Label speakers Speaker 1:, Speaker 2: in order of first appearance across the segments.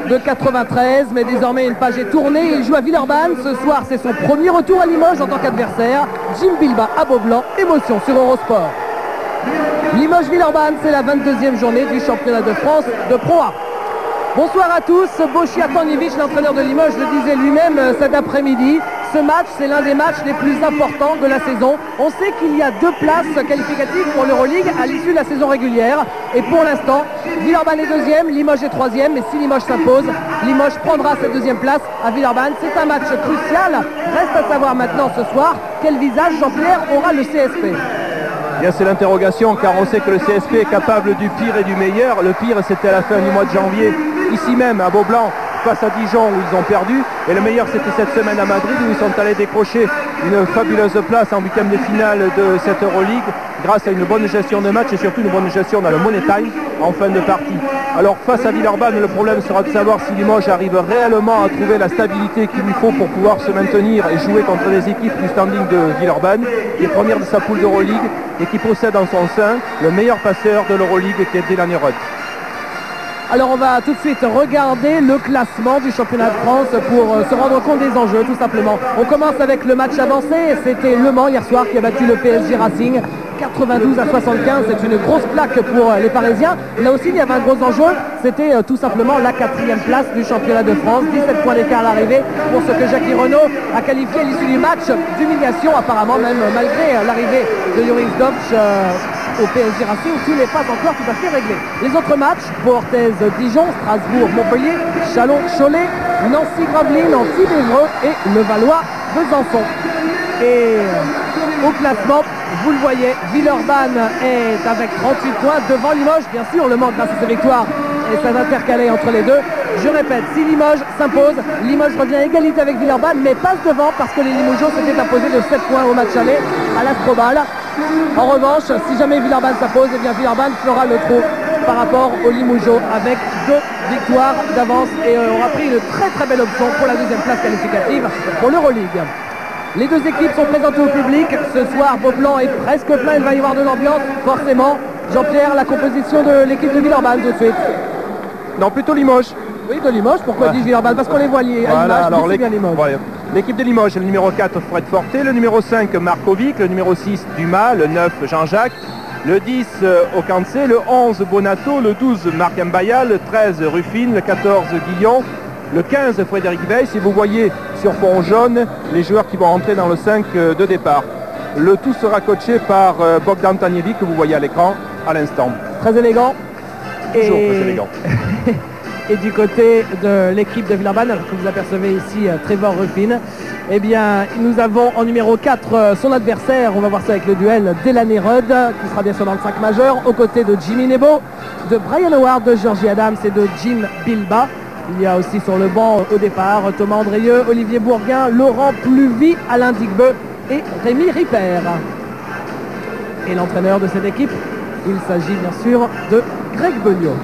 Speaker 1: de 93, mais désormais une page est tournée. Il joue à Villeurbanne. Ce soir, c'est son premier retour à Limoges en tant qu'adversaire. Jim Bilbas à Beaublanc, émotion sur Eurosport. Limoges-Villeurbanne, c'est la 22e journée du championnat de France de Pro A. Bonsoir à tous. Boshi Ataniewicz, l'entraîneur de Limoges, le disait lui-même cet après-midi. Ce match, c'est l'un des matchs les plus importants de la saison. On sait qu'il y a 2 places qualificatives pour l'Euroleague à l'issue de la saison régulière. Et pour l'instant, Villeurbanne est 2e, Limoges est 3e. Mais si Limoges s'impose, Limoges prendra cette 2e place à Villeurbanne. C'est un match crucial. Reste à savoir maintenant ce soir quel visage Jean-Pierre aura le CSP.
Speaker 2: Bien, c'est l'interrogation, car on sait que le CSP est capable du pire et du meilleur. Le pire, c'était à la fin du mois de janvier, ici même à Beaublanc, face à Dijon, où ils ont perdu. Et le meilleur, c'était cette semaine à Madrid, où ils sont allés décrocher une fabuleuse place en 8e de finale de cette Euroleague, grâce à une bonne gestion de match et surtout une bonne gestion dans le money time en fin de partie. Alors face à Villeurbanne, le problème sera de savoir si Limoges arrive réellement à trouver la stabilité qu'il lui faut pour pouvoir se maintenir et jouer contre les équipes du standing de Villeurbanne, qui est première de sa poule d'Euroleague et qui possède en son sein le meilleur passeur de l'Euroleague, qui est Dylan Rudd.
Speaker 1: Alors on va tout de suite regarder le classement du championnat de France pour se rendre compte des enjeux tout simplement. On commence avec le match avancé, c'était Le Mans hier soir qui a battu le PSG Racing 92 à 75, c'est une grosse plaque pour les Parisiens. Là aussi il y avait un gros enjeu, c'était tout simplement la 4e place du championnat de France, 17 points d'écart à l'arrivée pour ce que Jackie Renaud a qualifié à l'issue du match d'humiliation, apparemment même malgré l'arrivée de Joris Dovch au PSG Racing, tout n'est pas encore tout à fait réglé. Les autres matchs, Portez-Dijon, Strasbourg-Montpellier, Chalon-Cholet, Nancy-Gravelines, Antibes-Évreux et Levallois-Besançon. Et au classement, vous le voyez, Villeurbanne est avec 38 points devant Limoges. Bien sûr, Le Mans grâce à ses victoires et ça va intercaler entre les deux. Je répète, si Limoges s'impose, Limoges revient à égalité avec Villeurbanne, mais passe devant parce que les Limougeaux s'étaient imposés de 7 points au match aller à l'Astrobal. En revanche, si jamais Villeurbanne s'impose, eh bien Villeurbanne fera le trou par rapport aux Limougeaux avec 2 victoires d'avance et aura pris une très belle option pour la 2e place qualificative pour l'Euroleague. Les 2 équipes sont présentées au public. Ce soir, Beaublanc est presque plein, il va y avoir de l'ambiance, forcément. Jean-Pierre, la composition de l'équipe de Villeurbanne tout de suite.
Speaker 2: Non, plutôt Limoges.
Speaker 1: Oui, de Limoges, pourquoi dis-je Villeurbanne? Parce qu'on les voit liés à l'image, alors bien Limoges.
Speaker 2: Voilà. L'équipe de Limoges, le numéro 4, Fred Forté, le numéro 5, Markovic, le numéro 6, Dumas, le 9, Jean-Jacques, le 10, Ocancé, le 11, Bonato, le 12, Marc Mbaya, le 13, Ruffin, le 14, Guillon, le 15, Frédéric Weiss, et vous voyez sur fond jaune les joueurs qui vont rentrer dans le 5 de départ. Le tout sera coaché par Bogdan Tanievic, que vous voyez à l'écran à l'instant.
Speaker 1: Très élégant.
Speaker 2: Toujours très élégant.
Speaker 1: Et du côté de l'équipe de Villeurbanne, que vous apercevez ici, Trevor Ruffin, eh bien, nous avons en numéro 4 son adversaire, on va voir ça avec le duel, Delaney Rudd, qui sera bien sûr dans le 5 majeur, aux côtés de Jimmy Nebo, de Brian Howard, de Georgie Adams et de Jim Bilbas. Il y a aussi sur le banc au départ Thomas Andrieux, Olivier Bourguin, Laurent Pluvy, Alain Digbeu et Rémi Ripper. Et l'entraîneur de cette équipe, il s'agit bien sûr de Greg Beugnot.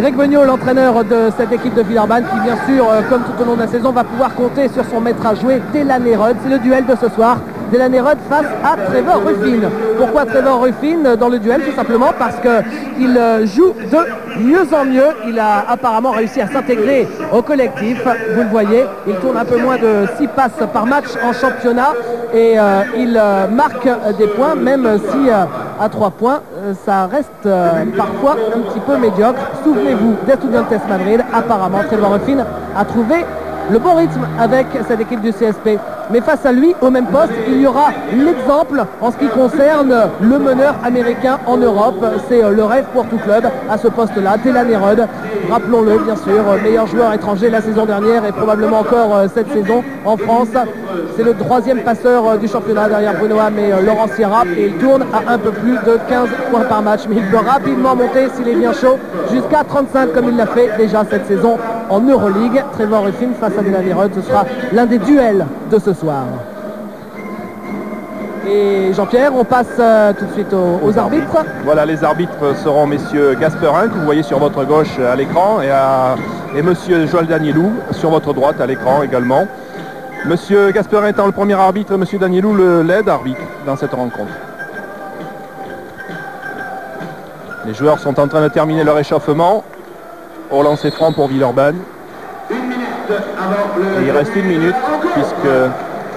Speaker 1: Greg Beugnot, l'entraîneur de cette équipe de Villeurbanne, qui bien sûr, comme tout au long de la saison, va pouvoir compter sur son maître à jouer, Delaney Rudd. C'est le duel de ce soir. Delaney Rudd face à Trevor Ruffin. Pourquoi Trevor Ruffin dans le duel? Tout simplement parce qu'il joue de mieux en mieux. Il a apparemment réussi à s'intégrer au collectif. Vous le voyez, il tourne un peu moins de 6 passes par match en championnat et il marque des points, même si à 3 points, ça reste parfois un petit peu médiocre. Souvenez-vous d'Estudiantes Madrid. Apparemment, Trevor Ruffin a trouvé le bon rythme avec cette équipe du CSP. Mais face à lui, au même poste, il y aura l'exemple en ce qui concerne le meneur américain en Europe. C'est le rêve pour tout club à ce poste-là, Delaney Rudd. Rappelons-le, bien sûr, meilleur joueur étranger la saison dernière et probablement encore cette saison en France. C'est le 3e passeur du championnat derrière Bruno Ham et Laurent Sierra. Et il tourne à un peu plus de 15 points par match. Mais il peut rapidement monter s'il est bien chaud jusqu'à 35 comme il l'a fait déjà cette saison en Euroleague. Trevor Ruffin face à Delaney Rudd, ce sera l'un des duels de ce soir. Et Jean-Pierre, on passe tout de suite aux arbitres.
Speaker 2: Voilà, les arbitres seront messieurs Gasperin, que vous voyez sur votre gauche à l'écran, et monsieur Joël Danielou sur votre droite à l'écran également. Monsieur Gasperin étant le premier arbitre, monsieur Danielou l'aide arbitre dans cette rencontre. Les joueurs sont en train de terminer leur échauffement. au lancer franc pour Villeurbanne. Et il reste 1 minute puisque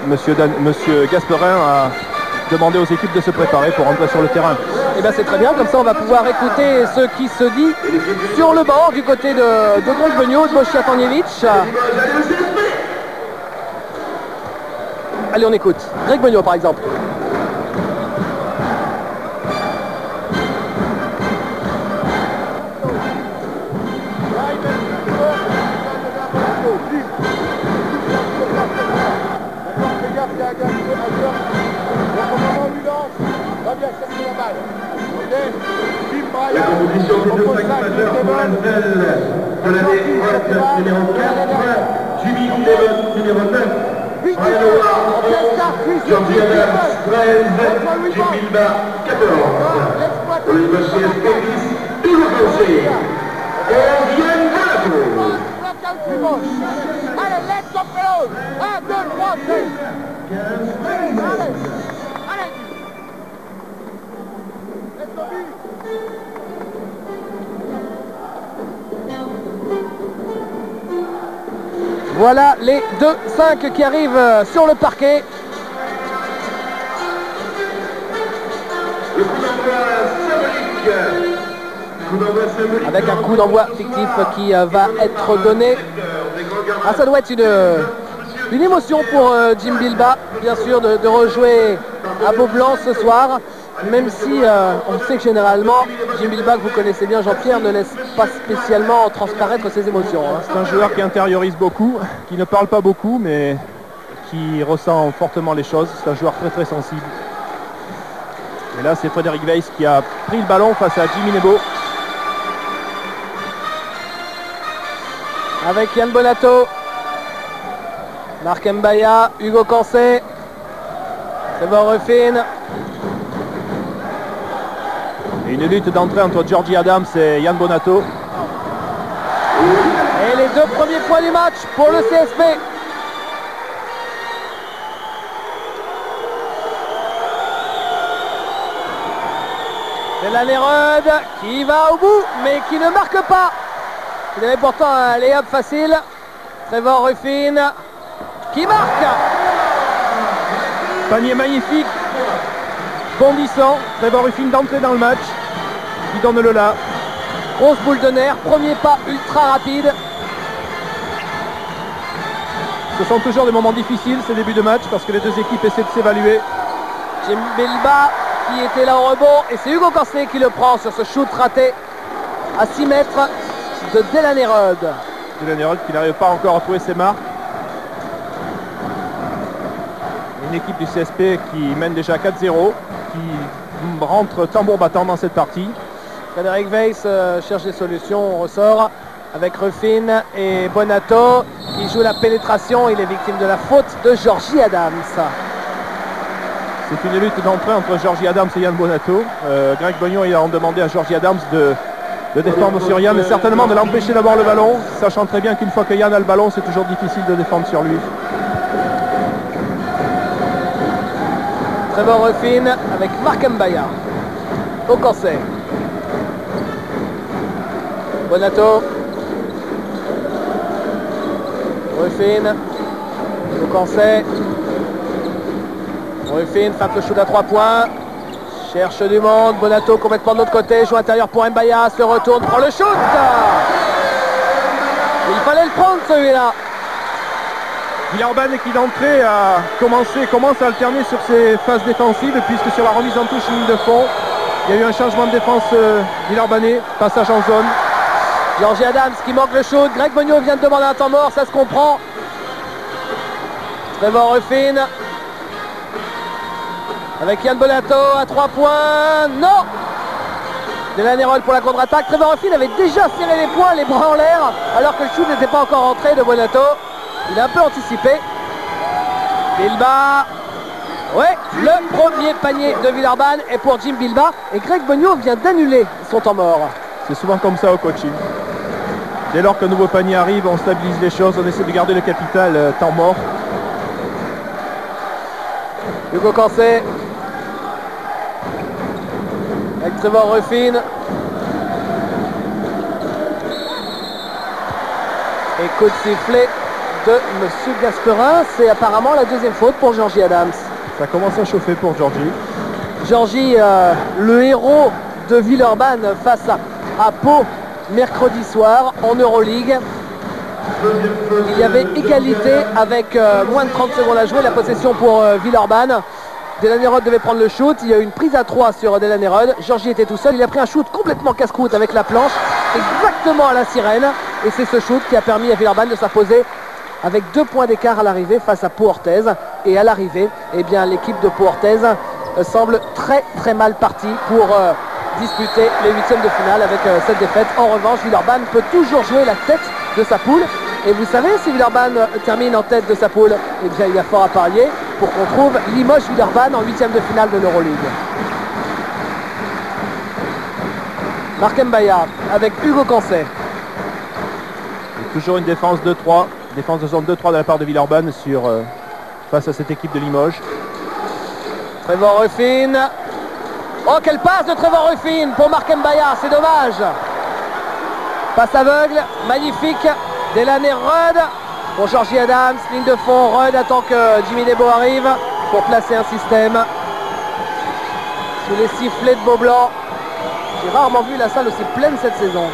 Speaker 2: Monsieur Gasperin a demandé aux équipes de se préparer pour rentrer sur le terrain.
Speaker 1: Et bien c'est très bien, comme ça on va pouvoir écouter ce qui se dit sur le banc du côté de Greg Beugnot, de Bošija Tanjević. Allez, on écoute. Greg Beugnot par exemple.
Speaker 3: La compétition des deux animateurs pour la nouvelle de la défense numéro 4, Jimmy Devon numéro 9, Brian Howard, Georgie Adams 13, Jim Bilba 14. Pour le CSP 10, tout le conseil. Et Yann Bonato.
Speaker 4: Allez, let's go, fellows! 1, 2, 3, 4. Allez!
Speaker 1: Voilà les 2-5 qui arrivent sur le parquet.
Speaker 3: Le coup d'envoi symbolique.
Speaker 1: Avec un coup d'envoi fictif qui va être donné. Ah, ça doit être une émotion pour Jim Bilba, bien sûr, de rejouer à Beaublanc ce soir. Même si on sait que généralement, Jim Bilba, que vous connaissez bien, Jean-Pierre, ne laisse pas spécialement transparaître ses émotions. Hein.
Speaker 2: C'est un joueur qui intériorise beaucoup, qui ne parle pas beaucoup, mais qui ressent fortement les choses. C'est un joueur très très sensible. Et là, c'est Frédéric Weiss qui a pris le ballon face à Jimmy Nebo.
Speaker 1: Avec Yann Bonato, Marc Mbaya, Hugo Cancé, Trevor Ruffin.
Speaker 2: Et une lutte d'entrée entre Georgie Adams et Yann Bonato.
Speaker 1: Et les 2 premiers points du match pour le CSP. C'est la Nerud qui va au bout, mais qui ne marque pas. Il avait pourtant un lay-up facile. Trevor Ruffin qui marque.
Speaker 2: Panier magnifique, bondissant. Trevor Ruffin d'entrée dans le match. Il donne le là.
Speaker 1: Grosse boule de nerf, premier pas ultra rapide.
Speaker 2: Ce sont toujours des moments difficiles ces débuts de match parce que les deux équipes essaient de s'évaluer.
Speaker 1: Jim Bilba qui était là au rebond et c'est Hugo Cancé qui le prend sur ce shoot raté à 6 mètres de Delanerud.
Speaker 2: Delanerud qui n'arrive pas encore à trouver ses marques. Une équipe du CSP qui mène déjà 4-0, qui rentre tambour battant dans cette partie.
Speaker 1: Frédéric Weiss cherche des solutions, on ressort avec Ruffin et Bonato qui joue la pénétration. Il est victime de la faute de Georgie Adams.
Speaker 2: C'est une lutte d'entrée entre Georgie Adams et Yann Bonato. Greg Beugnot a demandé à Georgie Adams de défendre sur Yann et certainement de l'empêcher d'avoir le ballon, sachant très bien qu'une fois que Yann a le ballon, c'est toujours difficile de défendre sur lui.
Speaker 1: Trevor Ruffin avec Marc Mbaya. Au Cancé. Bonato. Ruffin. Au Cancé. Ruffin frappe le shoot à 3 points. Cherche du monde. Bonato complètement de l'autre côté. Joue intérieur pour Mbaya. Se retourne. Prend le shoot. Il fallait le prendre celui-là.
Speaker 2: Villeurbanne qui d'entrée commence à alterner sur ses phases défensives puisque sur la remise en touche ligne de fond, il y a eu un changement de défense Villeurbanais, passage en zone.
Speaker 1: Georgie Adams qui manque le shoot. Greg Beugnot vient de demander un temps mort, ça se comprend. Trevor Ruffin. Avec Yann Bonato à 3 points. Non! Delanerud pour la contre-attaque. Trevor Ruffin avait déjà serré les poings, les bras en l'air, alors que le shoot n'était pas encore entré de Bonato. Il a un peu anticipé. Bilba. Ouais, le premier panier de Villeurbanne est pour Jim Bilba. Et Greg Beugnot vient d'annuler son temps mort.
Speaker 2: C'est souvent comme ça au coaching. Dès lors qu'un nouveau panier arrive, on stabilise les choses, on essaie de garder le capital temps mort.
Speaker 1: Hugo Cancé. Avec Trevor Ruffin. Et coup de sifflet de M. Gasperin. C'est apparemment la deuxième faute pour Georgie Adams.
Speaker 2: Ça commence à chauffer pour Georgie.
Speaker 1: Georgie, le héros de Villeurbanne face à Pau mercredi soir en Euroleague. Il y avait égalité avec moins de 30 secondes à jouer. La possession pour Villeurbanne. Delaney-Rod devait prendre le shoot. Il y a eu une prise à 3 sur Delaney-Rod. Georgie était tout seul. Il a pris un shoot complètement casse-croûte avec la planche, exactement à la sirène. Et c'est ce shoot qui a permis à Villeurbanne de s'imposer avec 2 points d'écart à l'arrivée face à Pau-Orthez. Et à l'arrivée, eh bien, l'équipe de Pau-Orthez semble très très mal partie pour disputer les huitièmes de finale avec cette défaite. En revanche, Villeurbanne peut toujours jouer la tête de sa poule. Et vous savez, si Villeurbanne termine en tête de sa poule, eh bien, il y a fort à parier pour qu'on trouve Limoges-Villeurbanne en huitième de finale de l'Euroleague. Marc Mbaya avec Hugo Cancet.
Speaker 2: Toujours une défense de 3, défense de zone 2-3 de la part de Villeurbanne face à cette équipe de Limoges.
Speaker 1: Trevor Ruffin. Oh, quelle passe de Trevor Ruffin pour Marc Mbaya, c'est dommage. Passe aveugle, magnifique. Delaney-Rod pour Georgie Adams, ligne de fond. Rod attend que Jimmy Nebo arrive pour placer un système. Sous les sifflets de Beaublanc. J'ai rarement vu la salle aussi pleine cette saison.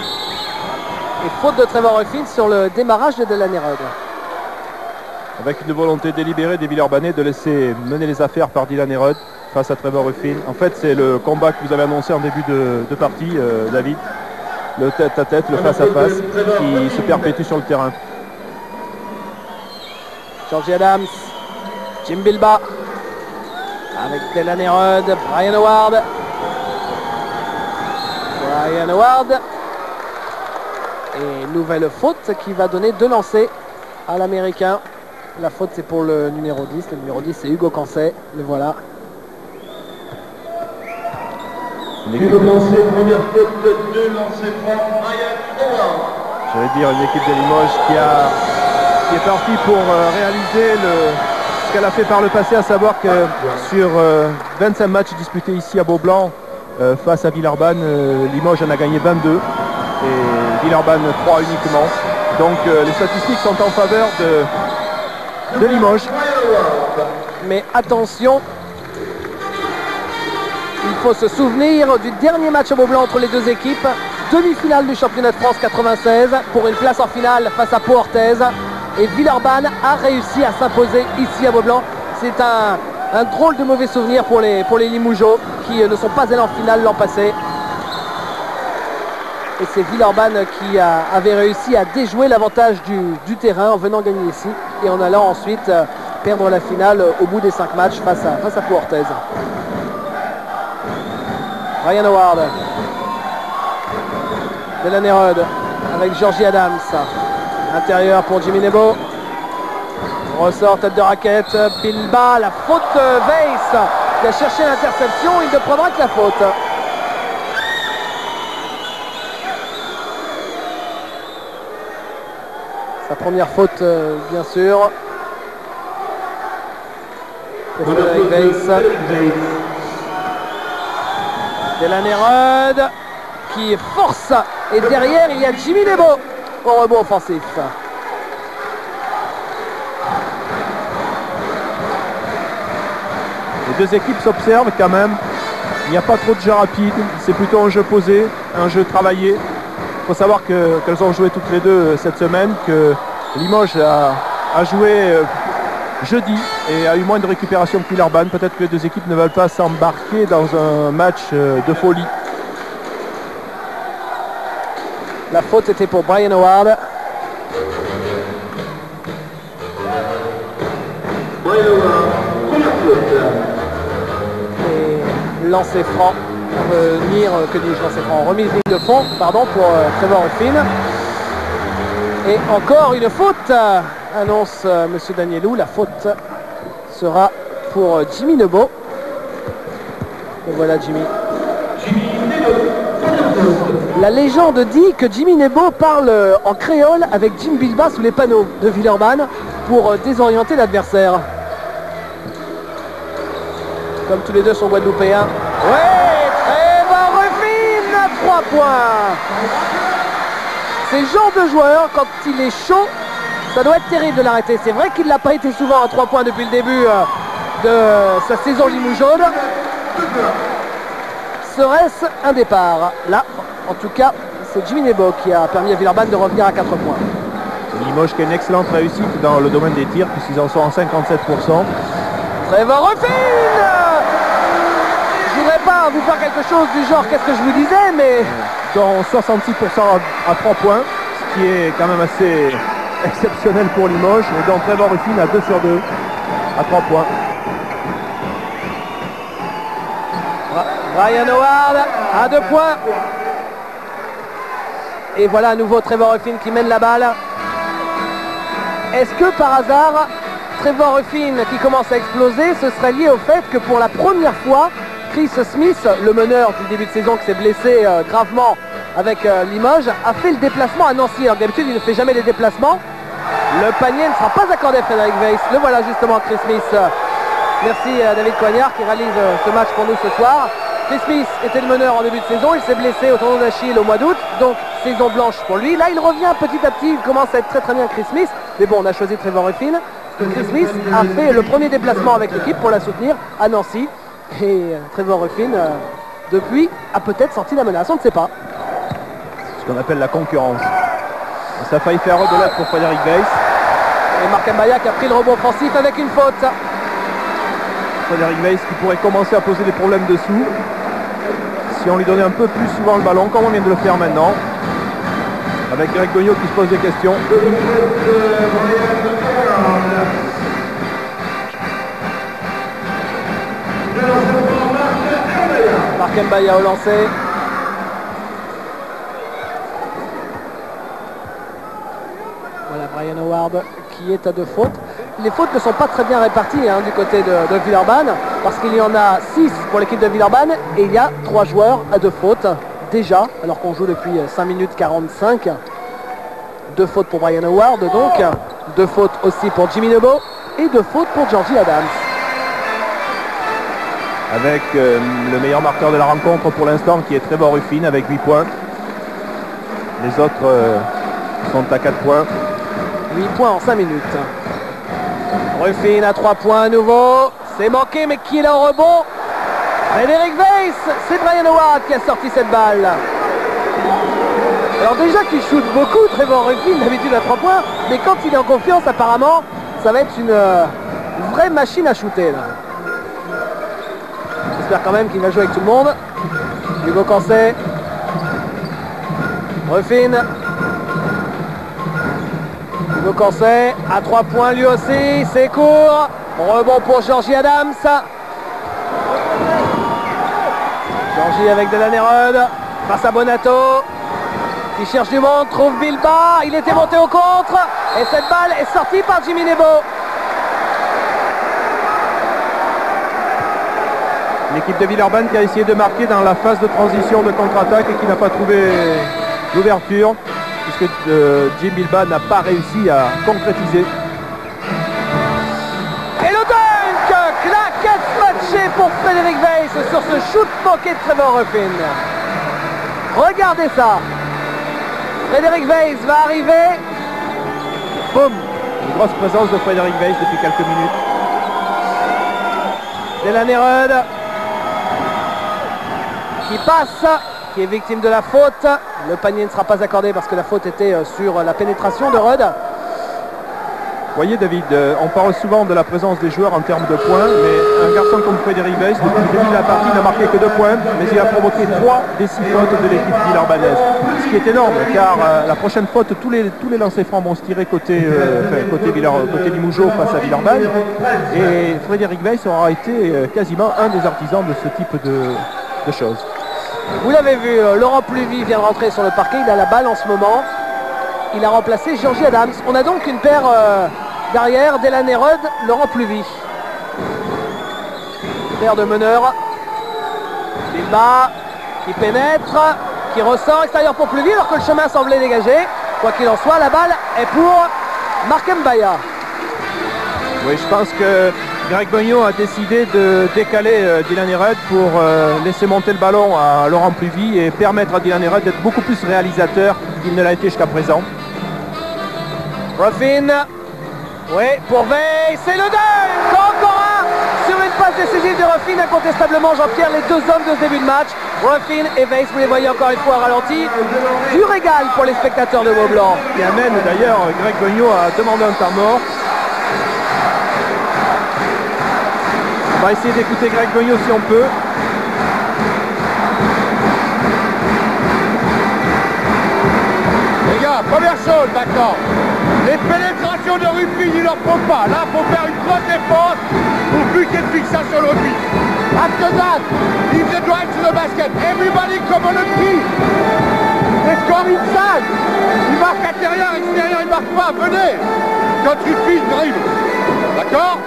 Speaker 1: Et faute de Trevor Ruffin sur le démarrage de Delaney-Rod.
Speaker 2: Avec une volonté délibérée des Villeurbanais de laisser mener les affaires par Delaney-Rod face à Trevor Ruffin. En fait, c'est le combat que vous avez annoncé en début de partie, David. Le tête-à-tête, le face-à-face qui se perpétue sur le terrain.
Speaker 1: Georgie Adams, Jim Bilba avec Delaney-Rod, Brian Howard. Brian Howard. Et nouvelle faute qui va donner 2 lancers à l'Américain. La faute c'est pour le numéro 10. Le numéro 10 c'est Hugo Cancet. Le voilà.
Speaker 3: Hugo Cancet, première faute, 2 lancers francs, Brian Howard.
Speaker 2: J'allais dire une équipe de Limoges qui est partie pour réaliser ce qu'elle a fait par le passé, à savoir que sur 25 matchs disputés ici à Beaublanc face à Villeurbanne, Limoges en a gagné 22 et Villeurbanne 3 uniquement. Donc les statistiques sont en faveur de Limoges.
Speaker 1: Mais attention, il faut se souvenir du dernier match à Beaublanc entre les deux équipes. Demi-finale du championnat de France 96 pour une place en finale face à Pau-Orthez. Et Villeurbanne a réussi à s'imposer ici à Beaublanc. C'est un drôle de mauvais souvenir pour les Limougeaux qui ne sont pas allés en finale l'an passé. Et c'est Villeurbanne qui avait réussi à déjouer l'avantage du terrain en venant gagner ici et en allant ensuite perdre la finale au bout des 5 matchs face à Pau-Orthez. Brian Howard. Delaney-Rod avec Georgie Adams. Intérieur pour Jimmy Nebo. Ressort tête de raquette. Bilba, la faute Weiss qui a cherché l'interception. Il ne prendra que la faute. Sa première faute, bien sûr. Weiss. Delaney-Rod qui force. Et derrière, il y a Jimmy Nebo au rebond offensif.
Speaker 2: Les deux équipes s'observent quand même. Il n'y a pas trop de jeu rapide. C'est plutôt un jeu posé, un jeu travaillé. Il faut savoir qu'elles ont joué toutes les deux cette semaine, que Limoges a joué jeudi et a eu moins de récupération que Villeurbanne. Peut-être que les deux équipes ne veulent pas s'embarquer dans un match de folie.
Speaker 1: La faute était pour Brian Howard. Et lancer franc, remise ligne de fond, pardon, pour Trevor Ruffin. Et encore une faute, annonce Monsieur Danielou. La faute sera pour Jimmy Nebo. Et voilà Jimmy. La légende dit que Jimmy Nebo parle en créole avec Jim Bilba sous les panneaux de Villeurbanne pour désorienter l'adversaire. Comme tous les deux sont guadeloupéens. Ouais, Trevor Ruffin, 3 points. C'est le genre de joueur, quand il est chaud, ça doit être terrible de l'arrêter. C'est vrai qu'il n'a pas été souvent à 3 points depuis le début de sa saison Limoges-Jaune. Serait-ce un départ? Là, en tout cas, c'est Jimmy Nebo qui a permis à Villeurbanne de revenir à 4 points.
Speaker 2: Limoges qui a une excellente réussite dans le domaine des tirs, puisqu'ils en sont en 57%.
Speaker 1: Trevor Ruffin! Je voudrais pas vous faire quelque chose du genre qu'est-ce que je vous disais, mais...
Speaker 2: Dans 66% à 3 points, ce qui est quand même assez exceptionnel pour Limoges. Et donc Trevor Ruffin à 2 sur 2 à 3 points.
Speaker 1: Brian Howard à 2 points. Et voilà à nouveau Trevor Ruffin qui mène la balle. Est-ce que par hasard, Trevor Ruffin qui commence à exploser, ce serait lié au fait que pour la première fois, Chris Smith, le meneur du début de saison qui s'est blessé gravement avec Limoges, a fait le déplacement à Nancy. Alors d'habitude, il ne fait jamais les déplacements. Le panier ne sera pas accordé à Frédéric Weiss. Le voilà justement, Chris Smith. Merci David Coignard qui réalise ce match pour nous ce soir. Chris Smith était le meneur en début de saison. Il s'est blessé au tendon d'Achille au mois d'août. Donc saison blanche pour lui. Là, il revient petit à petit. Il commence à être très bien, Chris Smith. Mais bon, on a choisi Trevor Ruffin. Chris Smith a fait le premier déplacement avec l'équipe pour la soutenir à Nancy. Et Trevor Ruffin, depuis, a peut-être sorti la menace. On ne sait pas.
Speaker 2: Ce qu'on appelle la concurrence. Ça a failli faire rebelote pour Frédéric Weiss.
Speaker 1: Et Marc Mbaya qui a pris le rebond offensif avec une faute.
Speaker 2: Frédéric Weiss qui pourrait commencer à poser des problèmes dessous. Si on lui donnait un peu plus souvent le ballon, comme on vient de le faire maintenant. Avec Greg Gognaud qui se pose des questions.
Speaker 1: Marc Mbaya au lancer. Voilà Brian Howard qui est à 2 fautes. Les fautes ne sont pas très bien réparties du côté de Villeurbanne, parce qu'il y en a 6 pour l'équipe de Villeurbanne et il y a 3 joueurs à 2 fautes déjà, alors qu'on joue depuis 5 minutes 45. 2 fautes pour Brian Howard, donc 2 fautes aussi pour Jimmy Nebo et 2 fautes pour Georgie Adams.
Speaker 2: Avec le meilleur marqueur de la rencontre pour l'instant qui est Trevor Ruffin avec 8 points. Les autres sont à 4 points.
Speaker 1: 8 points en 5 minutes. Ruffin à 3 points à nouveau. C'est manqué, mais qui est là au rebond? Frédéric Weiss. C'est Brian Howard qui a sorti cette balle. Alors déjà qu'il shoot beaucoup, Trevor Ruffin, d'habitude à 3 points. Mais quand il est en confiance, apparemment, ça va être une vraie machine à shooter. Là. J'espère quand même qu'il va jouer avec tout le monde. Hugo Cancet. Ruffin. Hugo Cancet à 3 points lui aussi, c'est court. Rebond pour Georgie Adams. Georgie avec Delanerode face à Bonato qui cherche du monde, trouve Bilba, il était monté au contre et cette balle est sortie par Jimmy Nebo.
Speaker 2: L'équipe de Villeurbanne qui a essayé de marquer dans la phase de transition de contre-attaque et qui n'a pas trouvé l'ouverture, puisque Jim Bilba n'a pas réussi à concrétiser.
Speaker 1: Et le dunk, claquette matchée pour Frédéric Weiss sur ce shoot manqué de Trevor Ruffin. Regardez ça. Frédéric Weiss va arriver. Boum.
Speaker 2: Une grosse présence de Frédéric Weiss depuis quelques minutes.
Speaker 1: Delanerode qui passe, qui est victime de la faute. Le panier ne sera pas accordé parce que la faute était sur la pénétration de Rudd.
Speaker 2: Vous voyez David, on parle souvent de la présence des joueurs en termes de points, mais un garçon comme Frédéric Weiss, depuis le début de la partie, n'a marqué que 2 points, mais il a provoqué 3 des 6 fautes de l'équipe villeurbannaise. Ce qui est énorme, car la prochaine faute, tous les lancers francs vont se tirer côté Limougeau face à Villeurbanne, et Frédéric Weiss aura été quasiment un des artisans de ce type de choses.
Speaker 1: Vous l'avez vu, Laurent Pluvy vient de rentrer sur le parquet, il a la balle en ce moment. Il a remplacé Georgie Adams. On a donc une paire d'arrière, Delanerode, Laurent Pluvy. Paire de meneurs. Bilba qui pénètre, qui ressort, extérieur pour Pluvy alors que le chemin semblait dégagé. Quoi qu'il en soit, la balle est pour Marc Mbaya.
Speaker 2: Oui, je pense que Greg Beugnot a décidé de décaler Dylan Hered pour laisser monter le ballon à Laurent Pluvy et permettre à Dylan Hered d'être beaucoup plus réalisateur qu'il ne l'a été jusqu'à présent.
Speaker 1: Ruffin, oui, pour Veil, c'est le dunk, encore un sur une passe décisive de Ruffin, incontestablement Jean-Pierre, les deux hommes de ce début de match, Ruffin et Veil, vous les voyez encore une fois ralenti, du régal pour les spectateurs de Beaublanc.
Speaker 2: Qui amène d'ailleurs Greg Beugnot à demander un temps mort. On va essayer d'écouter Greg Beugnot si on peut.
Speaker 4: Les gars, première chose maintenant, les pénétrations de Ruffin, il n'en faut pas. Là, il faut faire une grosse défense pour buter de fixation le but. After that, if the drive to the basket, everybody come on the key. They score inside. Il marque intérieur, extérieur, il marque pas. Venez. Quand Ruffin dribble. D'accord?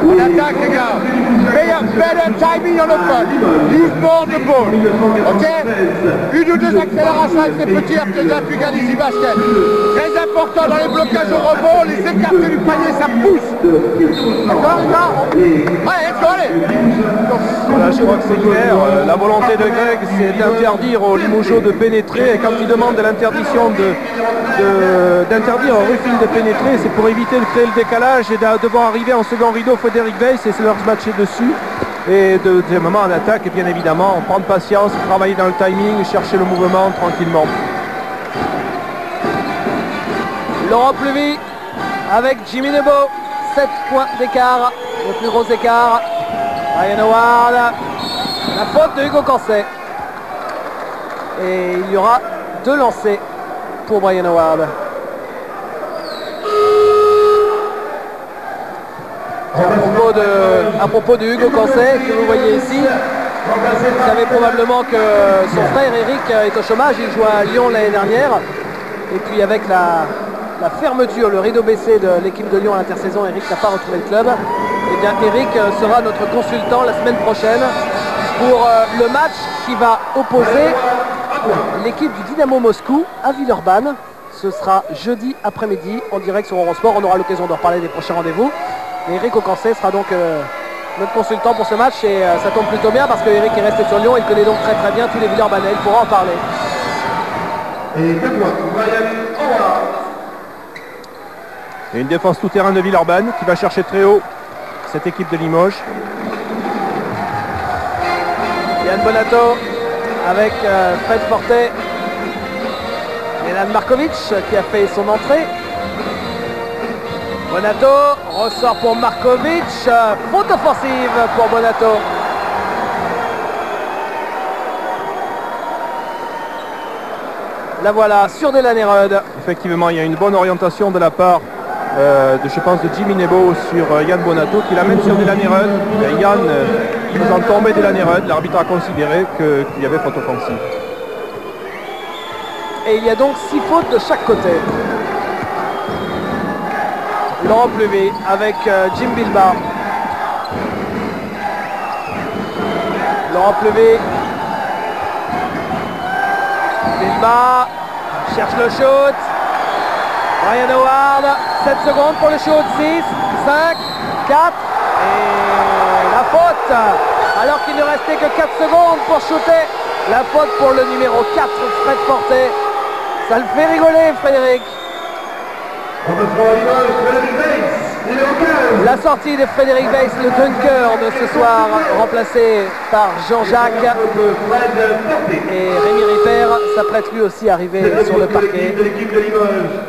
Speaker 4: On attaque les gars. Better timing on the front. Use more the ball. Ok? Une ou deux accélérations avec ces petits artisans puis gagne ici basket. Très important dans les blocages au rebond, les écartés du panier, ça pousse. D'accord les gars? Ouais, let's go, allez.
Speaker 2: Voilà, je crois que c'est clair. La volonté de Greg, c'est d'interdire aux Limougeaux de pénétrer. Et quand il demande l'interdiction d'interdire aux Ruffin de pénétrer, c'est pour éviter de créer le décalage et de devoir arriver en second rideau Frédéric Weiss et se leur matcher dessus. Et deuxièmement en attaque, et bien évidemment, prendre patience, travailler dans le timing, chercher le mouvement tranquillement.
Speaker 1: Laurent Pluvy avec Jimmy Nebo, 7 points d'écart, le plus gros écart. Brian Howard, la faute de Hugo Cancet. Et il y aura 2 lancers pour Brian Howard. À propos de Hugo Cancet, que vous voyez ici, vous savez probablement que son frère Eric est au chômage, il joue à Lyon l'année dernière. Et puis avec la fermeture, le rideau baissé de l'équipe de Lyon à l'intersaison, Eric n'a pas retrouvé le club. Et bien Eric sera notre consultant la semaine prochaine pour le match qui va opposer l'équipe du Dynamo Moscou à Villeurbanne. Ce sera jeudi après-midi en direct sur Eurosport. On aura l'occasion de reparler des prochains rendez-vous. Eric Aucancet sera donc notre consultant pour ce match et ça tombe plutôt bien parce que Eric est resté sur Lyon, il connaît donc très bien tous les Villeurbanais, il pourra en parler.
Speaker 2: Et une défense tout-terrain de Villeurbanne qui va chercher très haut cette équipe de Limoges.
Speaker 1: Yann Bonato avec Fred Fortet. Milan Markovic qui a fait son entrée. Bonato ressort pour Markovic, faute offensive pour Bonato. La voilà sur Dylan Hered.
Speaker 2: Effectivement, il y a une bonne orientation de la part je pense de Jimmy Nebo sur Yann Bonato qui l'amène sur Dylan Hered. Yann faisant tomber Dylan Hered, l'arbitre a considéré qu'il y avait faute offensive.
Speaker 1: Et il y a donc 6 fautes de chaque côté. Laurent Pluvy avec Jim Bilbao. Laurent Pluvy. Bilbao cherche le shoot. Brian Howard, 7 secondes pour le shoot. 6, 5, 4. Et la faute. Alors qu'il ne restait que 4 secondes pour shooter. La faute pour le numéro 4, Fred Fortet. Ça le fait rigoler, Frédéric. La sortie de Frédéric Weiss, le dunker de ce soir, remplacé par Jean-Jacques. Et Rémi Ripper s'apprête lui aussi à arriver sur le parquet.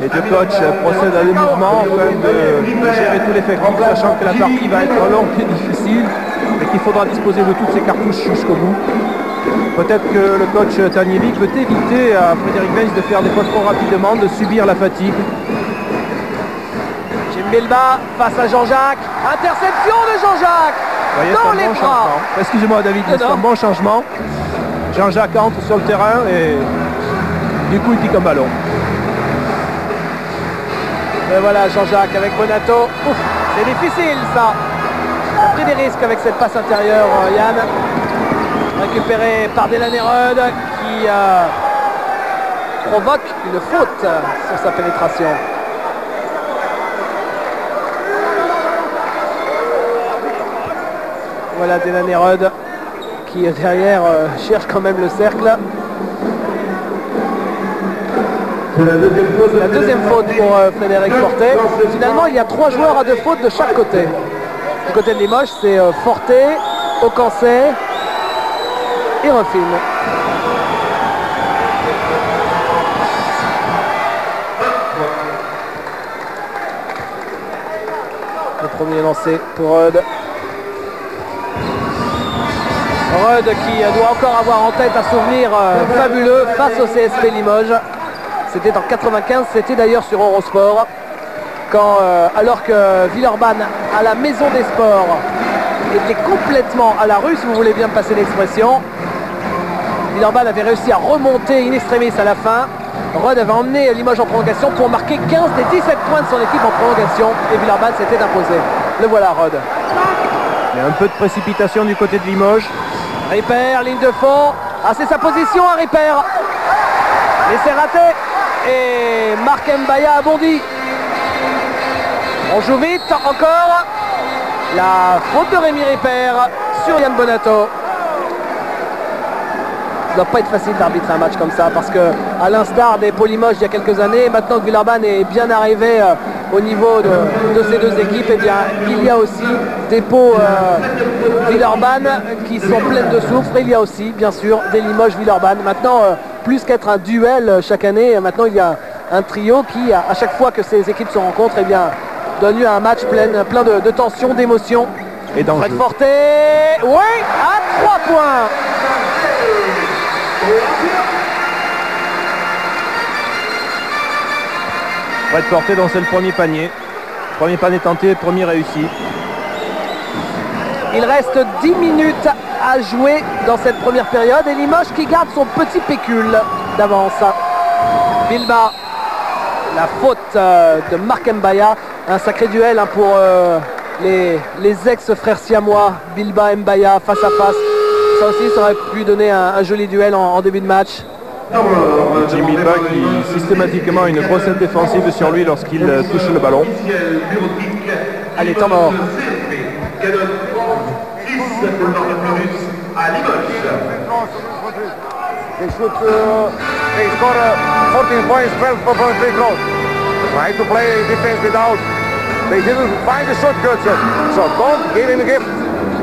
Speaker 2: Les deux coachs procèdent à des mouvements afin de gérer tout l'effectif, sachant que la partie va être longue et difficile et qu'il faudra disposer de toutes ces cartouches jusqu'au bout. Peut-être que le coach Taniewicz veut éviter à Frédéric Weiss de faire des fautes trop rapidement, de subir la fatigue.
Speaker 1: Jim Bilbao face à Jean-Jacques. Interception de Jean-Jacques dans les bras.
Speaker 2: Excusez-moi David, c'est un bon changement. Jean-Jacques entre sur le terrain et du coup il pique un ballon.
Speaker 1: Et voilà Jean-Jacques avec Bonato. C'est difficile ça. Il a pris des risques avec cette passe intérieure, Yann. Récupéré par Dylan Hered qui provoque une faute sur sa pénétration. Voilà Delaney Rudd qui derrière cherche quand même le cercle. La deuxième faute pour Frédéric Fortet. Finalement, il y a 3 joueurs à 2 fautes de chaque côté. Du côté de Limoges, c'est Fortet, Ocancé et Ruffin. Le premier lancé pour Rudd. Rudd qui doit encore avoir en tête un souvenir fabuleux face au CSP Limoges. C'était en 95, c'était d'ailleurs sur Eurosport, quand, alors que Villeurbanne, à la Maison des Sports, était complètement à la rue, si vous voulez bien me passer l'expression. Villeurbanne avait réussi à remonter in extremis à la fin. Rudd avait emmené Limoges en prolongation pour marquer 15 des 17 points de son équipe en prolongation, et Villeurbanne s'était imposé. Le voilà Rudd.
Speaker 2: Il y a un peu de précipitation du côté de Limoges.
Speaker 1: Ripper, ligne de fond. Ah, c'est sa position à Ripper. Mais c'est raté. Et Marc Mbaya a bondi. On joue vite encore. La faute de Rémi Ripper sur Yann Bonato. Ça ne doit pas être facile d'arbitrer un match comme ça, parce que à l'instar des Pau Limoges il y a quelques années, maintenant que Villeurbanne est bien arrivé au niveau de ces deux équipes, eh bien, il y a aussi des Pau Villeurbanne qui sont pleines de soufre. Il y a aussi bien sûr des Limoges Villeurbanne. Maintenant, plus qu'être un duel chaque année, maintenant il y a un trio qui, à chaque fois que ces équipes se rencontrent, eh bien, donne lieu à un match plein de tension, d'émotion.
Speaker 2: Et d'enjeu.
Speaker 1: Fred Fortet, oui, à 3 points.
Speaker 2: Fred Fortet, donc c'est le premier panier. Premier panier tenté, premier réussi.
Speaker 1: Il reste 10 minutes à jouer dans cette première période et Limoges qui garde son petit pécule d'avance. Bilba, la faute de Marc Mbaya, un sacré duel pour les ex-frères siamois, Bilba et Mbaya face à face. Ça aussi, ça aurait pu donner un joli duel en début de match.
Speaker 2: Jim Bilba qui systématiquement a une grosse aide défensive sur lui lorsqu'il touche le ballon.
Speaker 1: Allez, temps mort.
Speaker 4: They score 14 points, 12 from free throw. Try to play defense without. They didn't find the shot good, so don't give him a gift.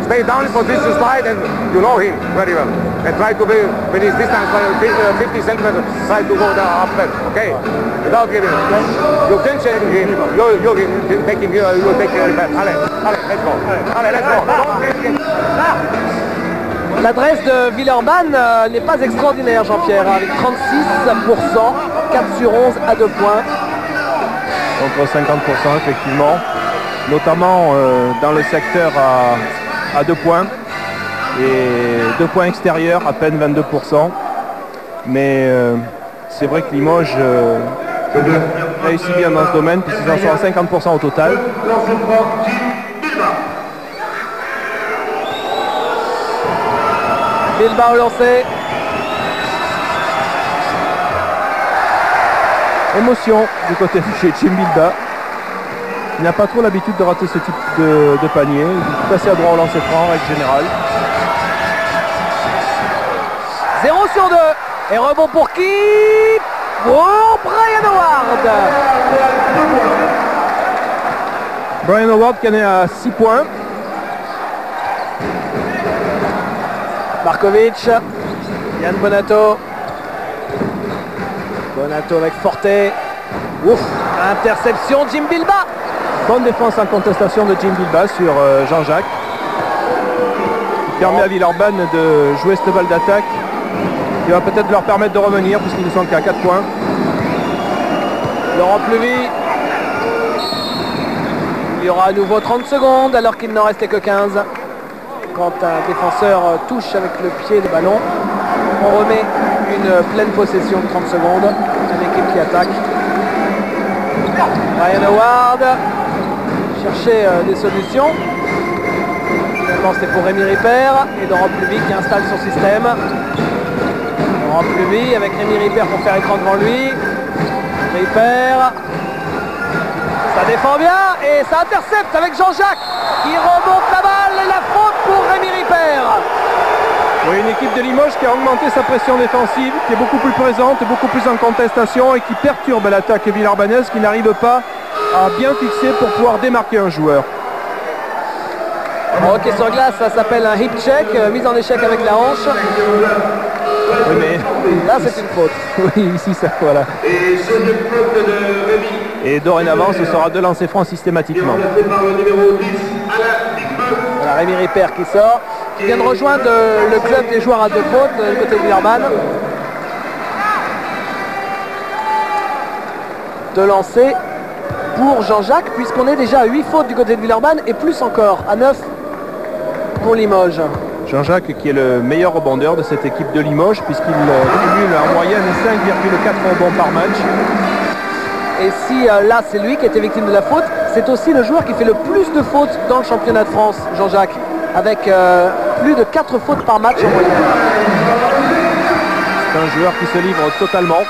Speaker 4: Stay down in position, slide, and you know him very well. And try to be, when his distance 50 centimeters, try to go down up there, okay? Without giving him. You can check him, you take him here, you take care of him. Allez, let's go. Allez, let's go. Don't give him.
Speaker 1: L'adresse de Villeurbanne n'est pas extraordinaire, Jean-Pierre, avec 36%, 4 sur 11 à 2 points.
Speaker 2: Contre 50% effectivement, notamment dans le secteur à 2 points et 2 points extérieurs, à peine 22%. Mais c'est vrai que Limoges réussit bien dans ce domaine puisqu'ils en sont à 50% au total.
Speaker 1: Bilba au lancer.
Speaker 2: Émotion du côté de chez Jim Bilba. Il n'a pas trop l'habitude de rater ce type de panier. Il est assez adroit au lancer franc en règle générale.
Speaker 1: 0 sur 2. Et rebond pour qui? Pour Brian Howard.
Speaker 2: Brian Howard qui en est à 6 points.
Speaker 1: Markovic, Yann Bonato. Bonato avec Fortet. Ouf, interception Jim Bilba.
Speaker 2: Bonne défense en contestation de Jim Bilba sur Jean-Jacques. Qui permet à Villeurbanne de jouer cette balle d'attaque. Qui va peut-être leur permettre de revenir puisqu'ils ne sont qu'à 4 points.
Speaker 1: Laurent Pluvy. Il y aura à nouveau 30 secondes alors qu'il n'en restait que 15. Quand un défenseur touche avec le pied le ballon, on remet une pleine possession de 30 secondes à l'équipe qui attaque. Brian Howard chercher des solutions. Finalement c'était pour Rémi Ripper et Laurent Pluvy qui installe son système. Laurent Pluvy avec Rémi Ripper pour faire écran devant lui. Ripper, ça défend bien et ça intercepte avec Jean-Jacques qui remonte la balle et la faute pour Rémi
Speaker 2: Oui, une équipe de Limoges qui a augmenté sa pression défensive, qui est beaucoup plus présente, beaucoup plus en contestation et qui perturbe l'attaque villarbanaise, qui n'arrive pas à bien fixer pour pouvoir démarquer un joueur.
Speaker 1: En hockey sur glace, ça s'appelle un hip check, mise en échec avec la hanche.
Speaker 2: Oui, mais
Speaker 1: là c'est une faute.
Speaker 2: Oui, ici ça, voilà.
Speaker 3: Et sur une faute de Rémi.
Speaker 2: Et dorénavant, ce sera 2 lancers francs systématiquement.
Speaker 3: Remplacé par le numéro 10, Alain Digbeu.
Speaker 1: Voilà, Rémi Ripper qui sort, qui vient de rejoindre le club des joueurs à 2 fautes du côté de Villeurbanne. 2 lancers pour Jean-Jacques, puisqu'on est déjà à 8 fautes du côté de Villeurbanne et plus encore, à 9 pour Limoges.
Speaker 2: Jean-Jacques qui est le meilleur rebondeur de cette équipe de Limoges, puisqu'il cumule en moyenne 5,4 rebonds par match.
Speaker 1: Et si là c'est lui qui a été victime de la faute, c'est aussi le joueur qui fait le plus de fautes dans le championnat de France, Jean-Jacques, avec plus de 4 fautes par match en moyenne.
Speaker 2: C'est un joueur qui se livre totalement.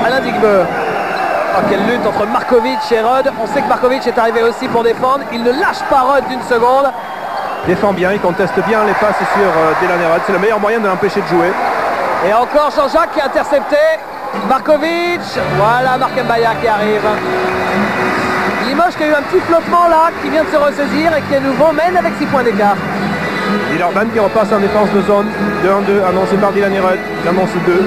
Speaker 1: Alain Digbeu. Oh, quelle lutte entre Markovic et Rudd. On sait que Markovic est arrivé aussi pour défendre. Il ne lâche pas Rudd d'une seconde.
Speaker 2: Défend bien, il conteste bien les passes sur Delaney Rudd. C'est le meilleur moyen de l'empêcher de jouer.
Speaker 1: Et encore Jean-Jacques qui a intercepté. Markovic. Voilà Marc Mbaya qui arrive. Limoges qui a eu un petit flottement là, qui vient de se ressaisir et qui à nouveau mène avec 6 points d'écart.
Speaker 2: Villeurbanne qui repasse en défense de zone. 2-1-2 annoncé par Delaney Rudd. Il annonce 2.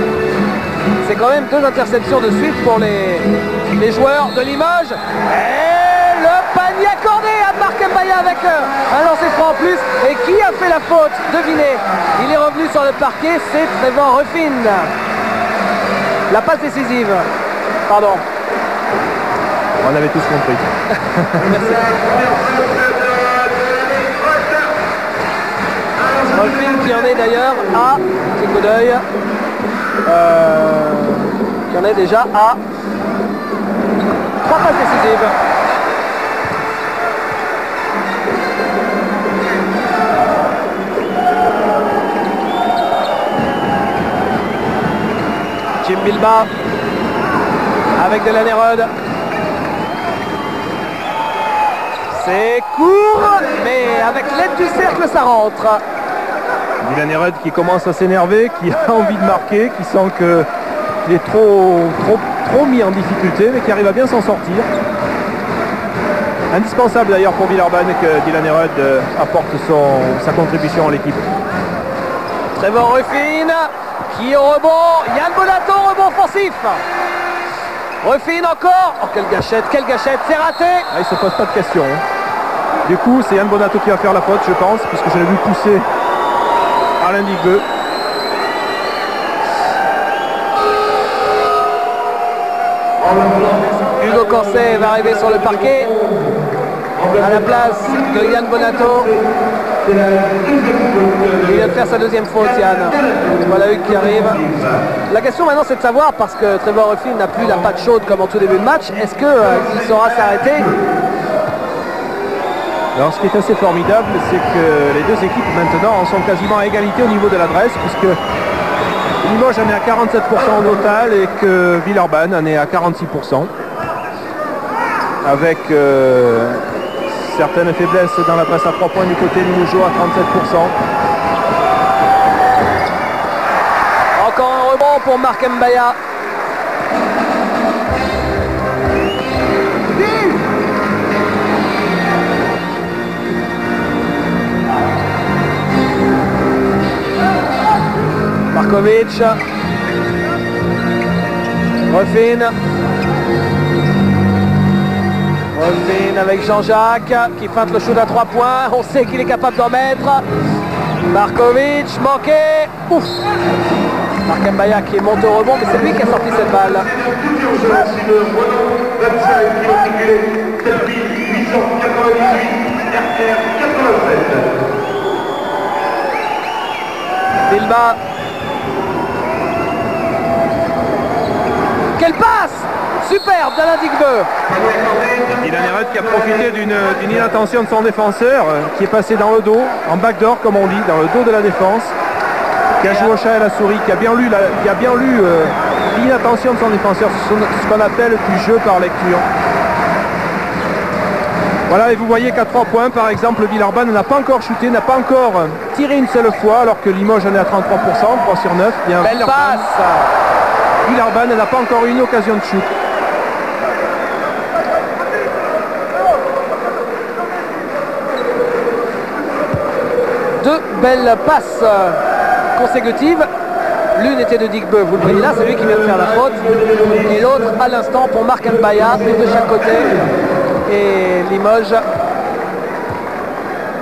Speaker 1: C'est quand même 2 interceptions de suite pour les joueurs de Limoges. Et le panier accordé à Marc Mbaya avec un lancer franc en plus. Et qui a fait la faute? Devinez. Il est revenu sur le parquet, c'est Trevor Ruffin. La passe décisive. Pardon.
Speaker 2: On avait tous compris.
Speaker 1: Merci. Ruffin qui en est d'ailleurs à, petit coup d'œil, qui en est déjà à 3 passes décisives. Jim Bilba avec Delaney Rudd. C'est court, mais avec l'aide du cercle, ça rentre.
Speaker 2: Delaney Rudd qui commence à s'énerver, qui a envie de marquer, qui sent qu'il est trop mis en difficulté, mais qui arrive à bien s'en sortir. Indispensable d'ailleurs pour Villeurbanne que Delaney Rudd apporte sa contribution à l'équipe.
Speaker 1: Trevor Ruffin qui est au rebond. Yann Bonato, rebond offensif. Ruffin encore. Oh, quelle gâchette, c'est raté.
Speaker 2: Ah, il ne se pose pas de questions. Hein. Du coup, c'est Yann Bonato qui va faire la faute, je pense, puisque je l'ai vu pousser Alain Digbeu.
Speaker 1: Hugo Corset va arriver sur le parquet à la place de Yann Bonato. Il vient de faire sa 2e faute, Yann. Voilà Hugues qui arrive. La question maintenant c'est de savoir, parce que Trevor Ruffin n'a plus la patte chaude comme en tout début de match, est-ce qu'il saura s'arrêter?
Speaker 2: Alors ce qui est assez formidable, c'est que les deux équipes maintenant en sont quasiment à égalité au niveau de l'adresse, puisque Limoges en est à 47% au total et que Villeurbanne en est à 46%. Avec certaines faiblesses dans la passe à 3 points du côté limogeois à 37%.
Speaker 1: Encore un rebond pour Marc Mbaya. Markovic. Ruffin. Ruffin avec Jean-Jacques qui feinte le shoot à 3 points. On sait qu'il est capable d'en mettre. Markovic manqué. Ouf. Marc Mbaya qui est monté au rebond, mais c'est lui qui a sorti cette balle. Bilba. Quelle passe! Superbe d'Alain Digbeu.
Speaker 2: Delaney Rudd qui a profité d'une inattention de son défenseur qui est passé dans le dos, en backdoor comme on dit, dans le dos de la défense, qui a joué au chat et à la souris, qui a bien lu l'inattention de son défenseur, ce qu'on appelle du jeu par lecture. Voilà, et vous voyez qu'à 3 points, par exemple, Villeurbanne n'a pas encore shooté, n'a pas encore tiré une seule fois, alors que Limoges en est à 33%, 3 sur 9. Bien,
Speaker 1: Belle passe.
Speaker 2: Villeurbanne n'a pas encore eu une occasion de shoot.
Speaker 1: Deux belles passes consécutives. L'une était de Digbeu, vous le voyez là, c'est lui qui vient de faire la faute. Et l'autre à l'instant pour Marc Mbaya, une de chaque côté. Et Limoges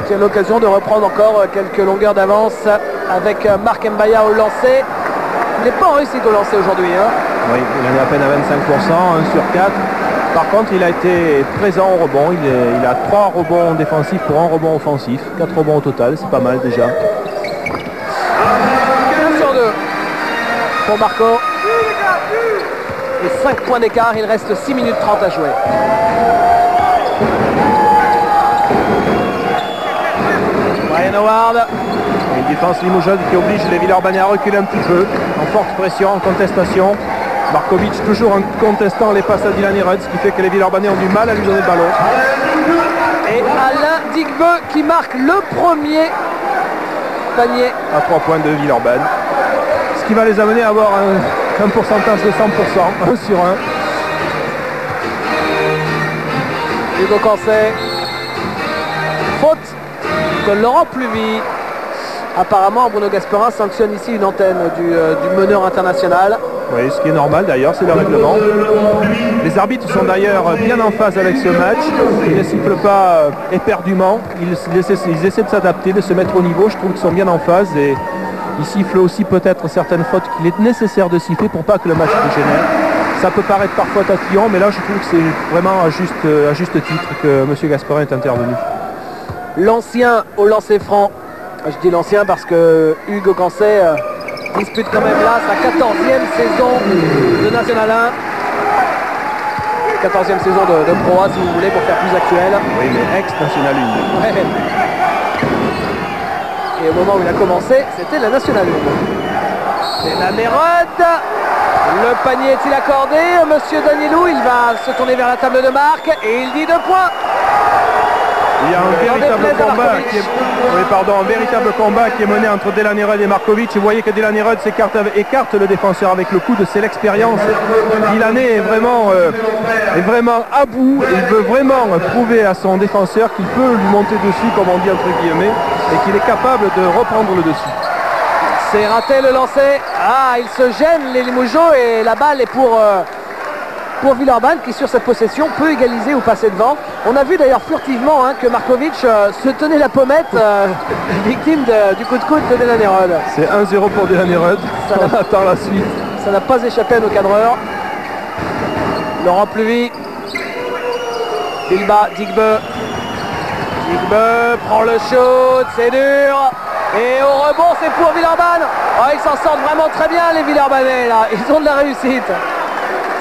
Speaker 1: qui a l'occasion de reprendre encore quelques longueurs d'avance avec Marc Mbaya au lancer. Il n'est pas en réussite au lancer aujourd'hui. Hein.
Speaker 2: Oui, il en est à peine à 25%, 1 sur 4. Par contre, il a été présent au rebond. Il a 3 rebonds défensifs pour 1 rebond offensif. 4 rebonds au total, c'est pas mal déjà.
Speaker 1: 1 sur 2 pour Marco. Et 5 points d'écart, il reste 6 minutes 30 à jouer. Ryan Howard.
Speaker 2: Une défense limogeuse qui oblige les Villeurbanais à reculer un petit peu. En forte pression, en contestation. Markovic toujours en contestant les passes à Dylan Herod, ce qui fait que les Villeurbanais ont du mal à lui donner le ballon.
Speaker 1: Et Alain Digbeu qui marque le premier panier.
Speaker 2: À 3 points de Villeurbanne. Ce qui va les amener à avoir un pourcentage de 100%, 1 sur 1.
Speaker 1: Hugo Cancet. Faute de Laurent Pluvy. Apparemment, Bruno Gasperin sanctionne ici une antenne du meneur international.
Speaker 2: Oui, ce qui est normal d'ailleurs, c'est le règlement. Les arbitres sont d'ailleurs bien en phase avec ce match. Ils ne sifflent pas éperdument. Ils essaient de s'adapter, de se mettre au niveau. Je trouve qu'ils sont bien en phase et ils sifflent aussi peut-être certaines fautes qu'il est nécessaire de siffler pour pas que le match dégénère. Ça peut paraître parfois tatillon, mais là je trouve que c'est vraiment à juste titre que M. Gasperin est intervenu.
Speaker 1: L'ancien au lancer franc. Je dis l'ancien parce que Hugo Cancet dispute quand même là sa 14e saison de National 1. 14e saison de Pro A si vous voulez pour faire plus actuel.
Speaker 2: Oui, mais ex-National 1.
Speaker 1: Ouais. Et au moment où il a commencé, c'était la National 1. C'est la Mérode. Le panier est-il accordé? Monsieur Danielou, il va se tourner vers la table de marque et il dit 2 points.
Speaker 2: Il y a un véritable combat qui est mené entre Dylan Herod et Markovic. Vous voyez que Dylan Herod écarte le défenseur avec le coude, c'est l'expérience. Dylan est vraiment à bout. Il veut vraiment prouver à son défenseur qu'il peut lui monter dessus, comme on dit entre guillemets, et qu'il est capable de reprendre le dessus.
Speaker 1: C'est raté le lancer. Ah, il se gêne les Limougeaux et la balle est pour Villeurbanne qui sur cette possession peut égaliser ou passer devant. On a vu d'ailleurs furtivement que Markovic se tenait la pommette, victime du coup de coude de Dylan Herod.
Speaker 2: C'est 1-0 pour Dylan Herod. On attend la suite.
Speaker 1: Ça n'a pas échappé à nos cadreurs. Laurent Pluvy. Bilba, Digbeu. Digbeu prend le shoot, c'est dur. Et au rebond, c'est pour Villeurbanne. Oh, ils s'en sortent vraiment très bien les Villeurbanais là. Ils ont de la réussite.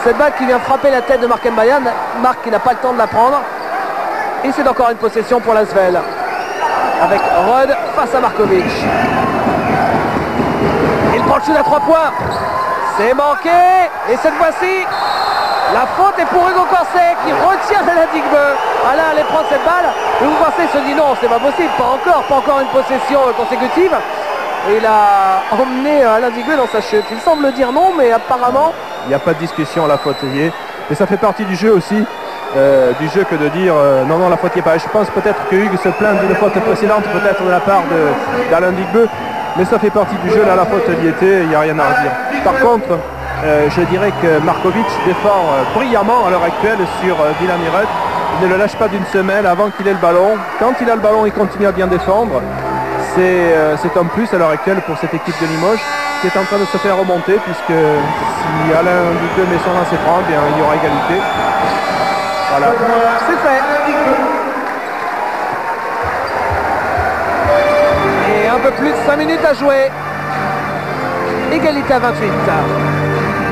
Speaker 1: Cette balle qui vient frapper la tête de Marc Mbaya, Marc qui n'a pas le temps de la prendre. Et c'est encore une possession pour l'Asvel. Avec Rod face à Markovic. Il prend le shoot à 3 points. C'est manqué. Et cette fois-ci, la faute est pour Hugo Cancet qui retient Alain Digbeu. Alain allait prendre cette balle. Hugo Cancet se dit non, c'est pas possible, pas encore une possession consécutive. Et il a emmené Alain Digbeu dans sa chute. Il semble dire non, mais apparemment...
Speaker 2: Il n'y a pas de discussion à la faute. Et ça fait partie du jeu aussi. Du jeu que de dire non, la faute n'y est pas. Je pense peut-être que Hugues se plaint d'une faute précédente, peut-être de la part d'Alain Digbeu. Mais ça fait partie du jeu, là la faute y était, il n'y a rien à redire. Par contre, je dirais que Markovic défend brillamment à l'heure actuelle sur Dylan Herod. Il ne le lâche pas d'une semelle avant qu'il ait le ballon. Quand il a le ballon, il continue à bien défendre. C'est un plus à l'heure actuelle pour cette équipe de Limoges qui est en train de se faire remonter, puisque si Alain Digbeu met son lancer franc, bien il y aura égalité. Voilà.
Speaker 1: C'est fait. Et un peu plus de 5 minutes à jouer. Égalité à 28.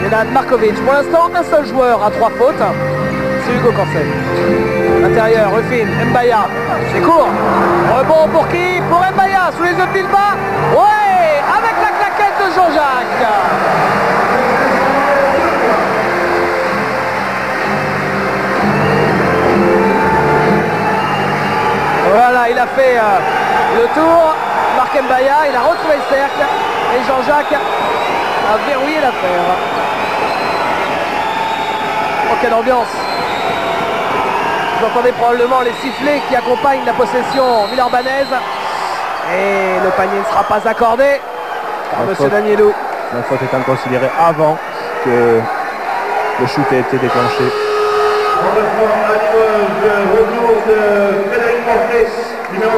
Speaker 1: Nenad Markovic. Pour l'instant, un seul joueur à 3 fautes. C'est Hugo Cancet. Intérieur, Ruffin, Mbaya. C'est court. Rebond pour qui? Pour Mbaya. Sous les yeux de Bilba. Ouais, avec la claquette de Jean-Jacques. fait le tour. Marc Mbaya, il a retrouvé le cercle et Jean-Jacques a verrouillé l'affaire. Oh, quelle ambiance! Vous entendez probablement les sifflets qui accompagnent la possession villeurbannaise. Et le panier ne sera pas accordé par M. Danielou.
Speaker 2: La faute étant considérée avant que le shoot ait été déclenché.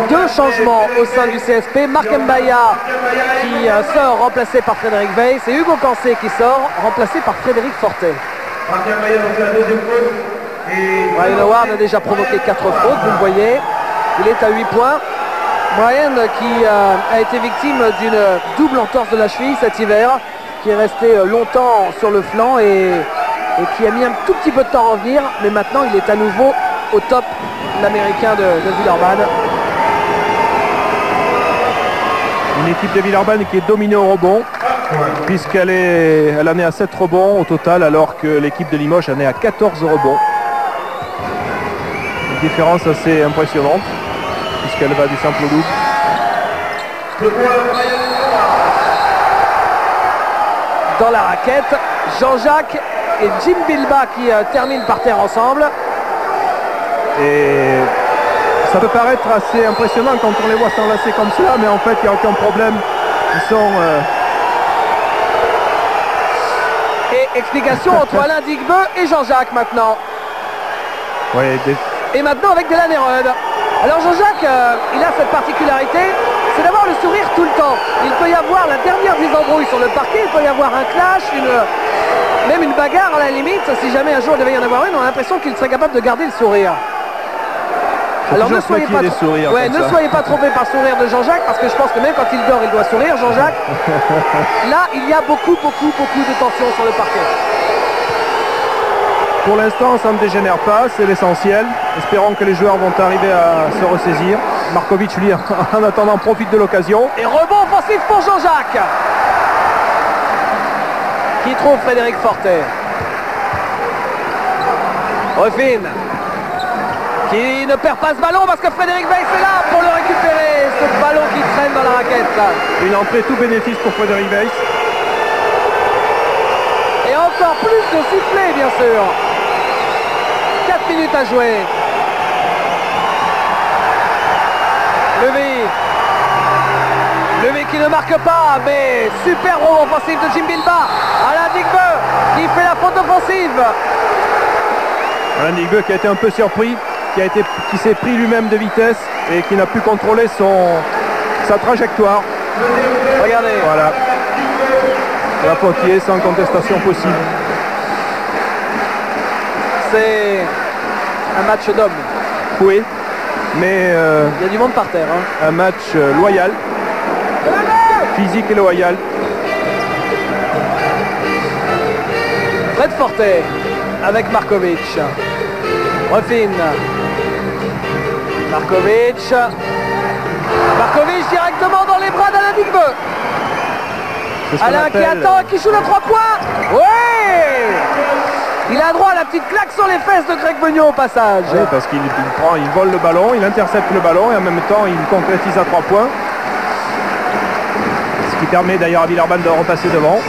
Speaker 1: Deux changements au sein du CSP. Marc Mbaya qui sort remplacé par Frédéric Weiss et Hugo Cancé qui sort remplacé par Frédéric Fortet. Brian Howard a déjà provoqué 4 fautes, vous le voyez. Il est à 8 points. Brian qui a été victime d'une double entorse de la cheville cet hiver, qui est resté longtemps sur le flanc et qui a mis un tout petit peu de temps à revenir, mais maintenant il est à nouveau au top, l'américain de Villeurbanne.
Speaker 2: Une équipe de Villeurbanne qui est dominée au rebond, puisqu'elle en est à 7 rebonds au total, alors que l'équipe de Limoges en est à 14 rebonds. Une différence assez impressionnante, puisqu'elle va du simple au double.
Speaker 1: Dans la raquette, Jean-Jacques et Jim Bilba qui terminent par terre ensemble.
Speaker 2: Et ça peut paraître assez impressionnant quand on les voit s'enlacer comme cela, mais en fait il n'y a aucun problème. Ils sont...
Speaker 1: Et explication entre Alain Digbeu et Jean-Jacques maintenant.
Speaker 2: Ouais,
Speaker 1: Et maintenant avec Dylan Herod. Alors Jean-Jacques, il a cette particularité, c'est d'avoir le sourire tout le temps. Il peut y avoir la dernière des embrouilles sur le parquet, il peut y avoir un clash, même une bagarre à la limite. Si jamais un jour il devait y en avoir une, on a l'impression qu'il serait capable de garder le sourire. Alors ne soyez pas trompés par le sourire de Jean-Jacques, parce que je pense que même quand il dort, il doit sourire, Jean-Jacques. Là, il y a beaucoup de tension sur le parquet.
Speaker 2: Pour l'instant, ça ne dégénère pas, c'est l'essentiel. Espérons que les joueurs vont arriver à se ressaisir. Markovic, lui, en attendant, profite de l'occasion.
Speaker 1: Et rebond offensif pour Jean-Jacques, qui trouve Frédéric Fortet. Refine, qui ne perd pas ce ballon parce que Frédéric Weiss est là pour le récupérer. Ce ballon qui traîne dans la raquette.
Speaker 2: Une entrée tout bénéfice pour Frédéric Weiss.
Speaker 1: Et encore plus de sifflets, bien sûr. 4 minutes à jouer. Levy qui ne marque pas, mais super rebond offensif de Jim Bilba. Alain Digbeu qui fait la faute offensive.
Speaker 2: Alain Digbeu qui a été un peu surpris, qui s'est pris lui-même de vitesse et qui n'a pu contrôler sa trajectoire.
Speaker 1: Regardez.
Speaker 2: Voilà. La Poitiers sans contestation possible.
Speaker 1: C'est un match d'hommes.
Speaker 2: Oui, mais
Speaker 1: il y a du monde par terre.
Speaker 2: Un match loyal, physique et loyal.
Speaker 1: Fred Fortet avec Markovic. Refine. Markovic directement dans les bras d'Alain Digbeu. Alain qui attend, qui joue le 3 points. Ouais! Il a droit à la petite claque sur les fesses de Greg Beugnot au passage.
Speaker 2: Oui, parce qu'il vole le ballon, il intercepte le ballon et en même temps il concrétise à 3 points. Ce qui permet d'ailleurs à Villeurbanne de repasser devant.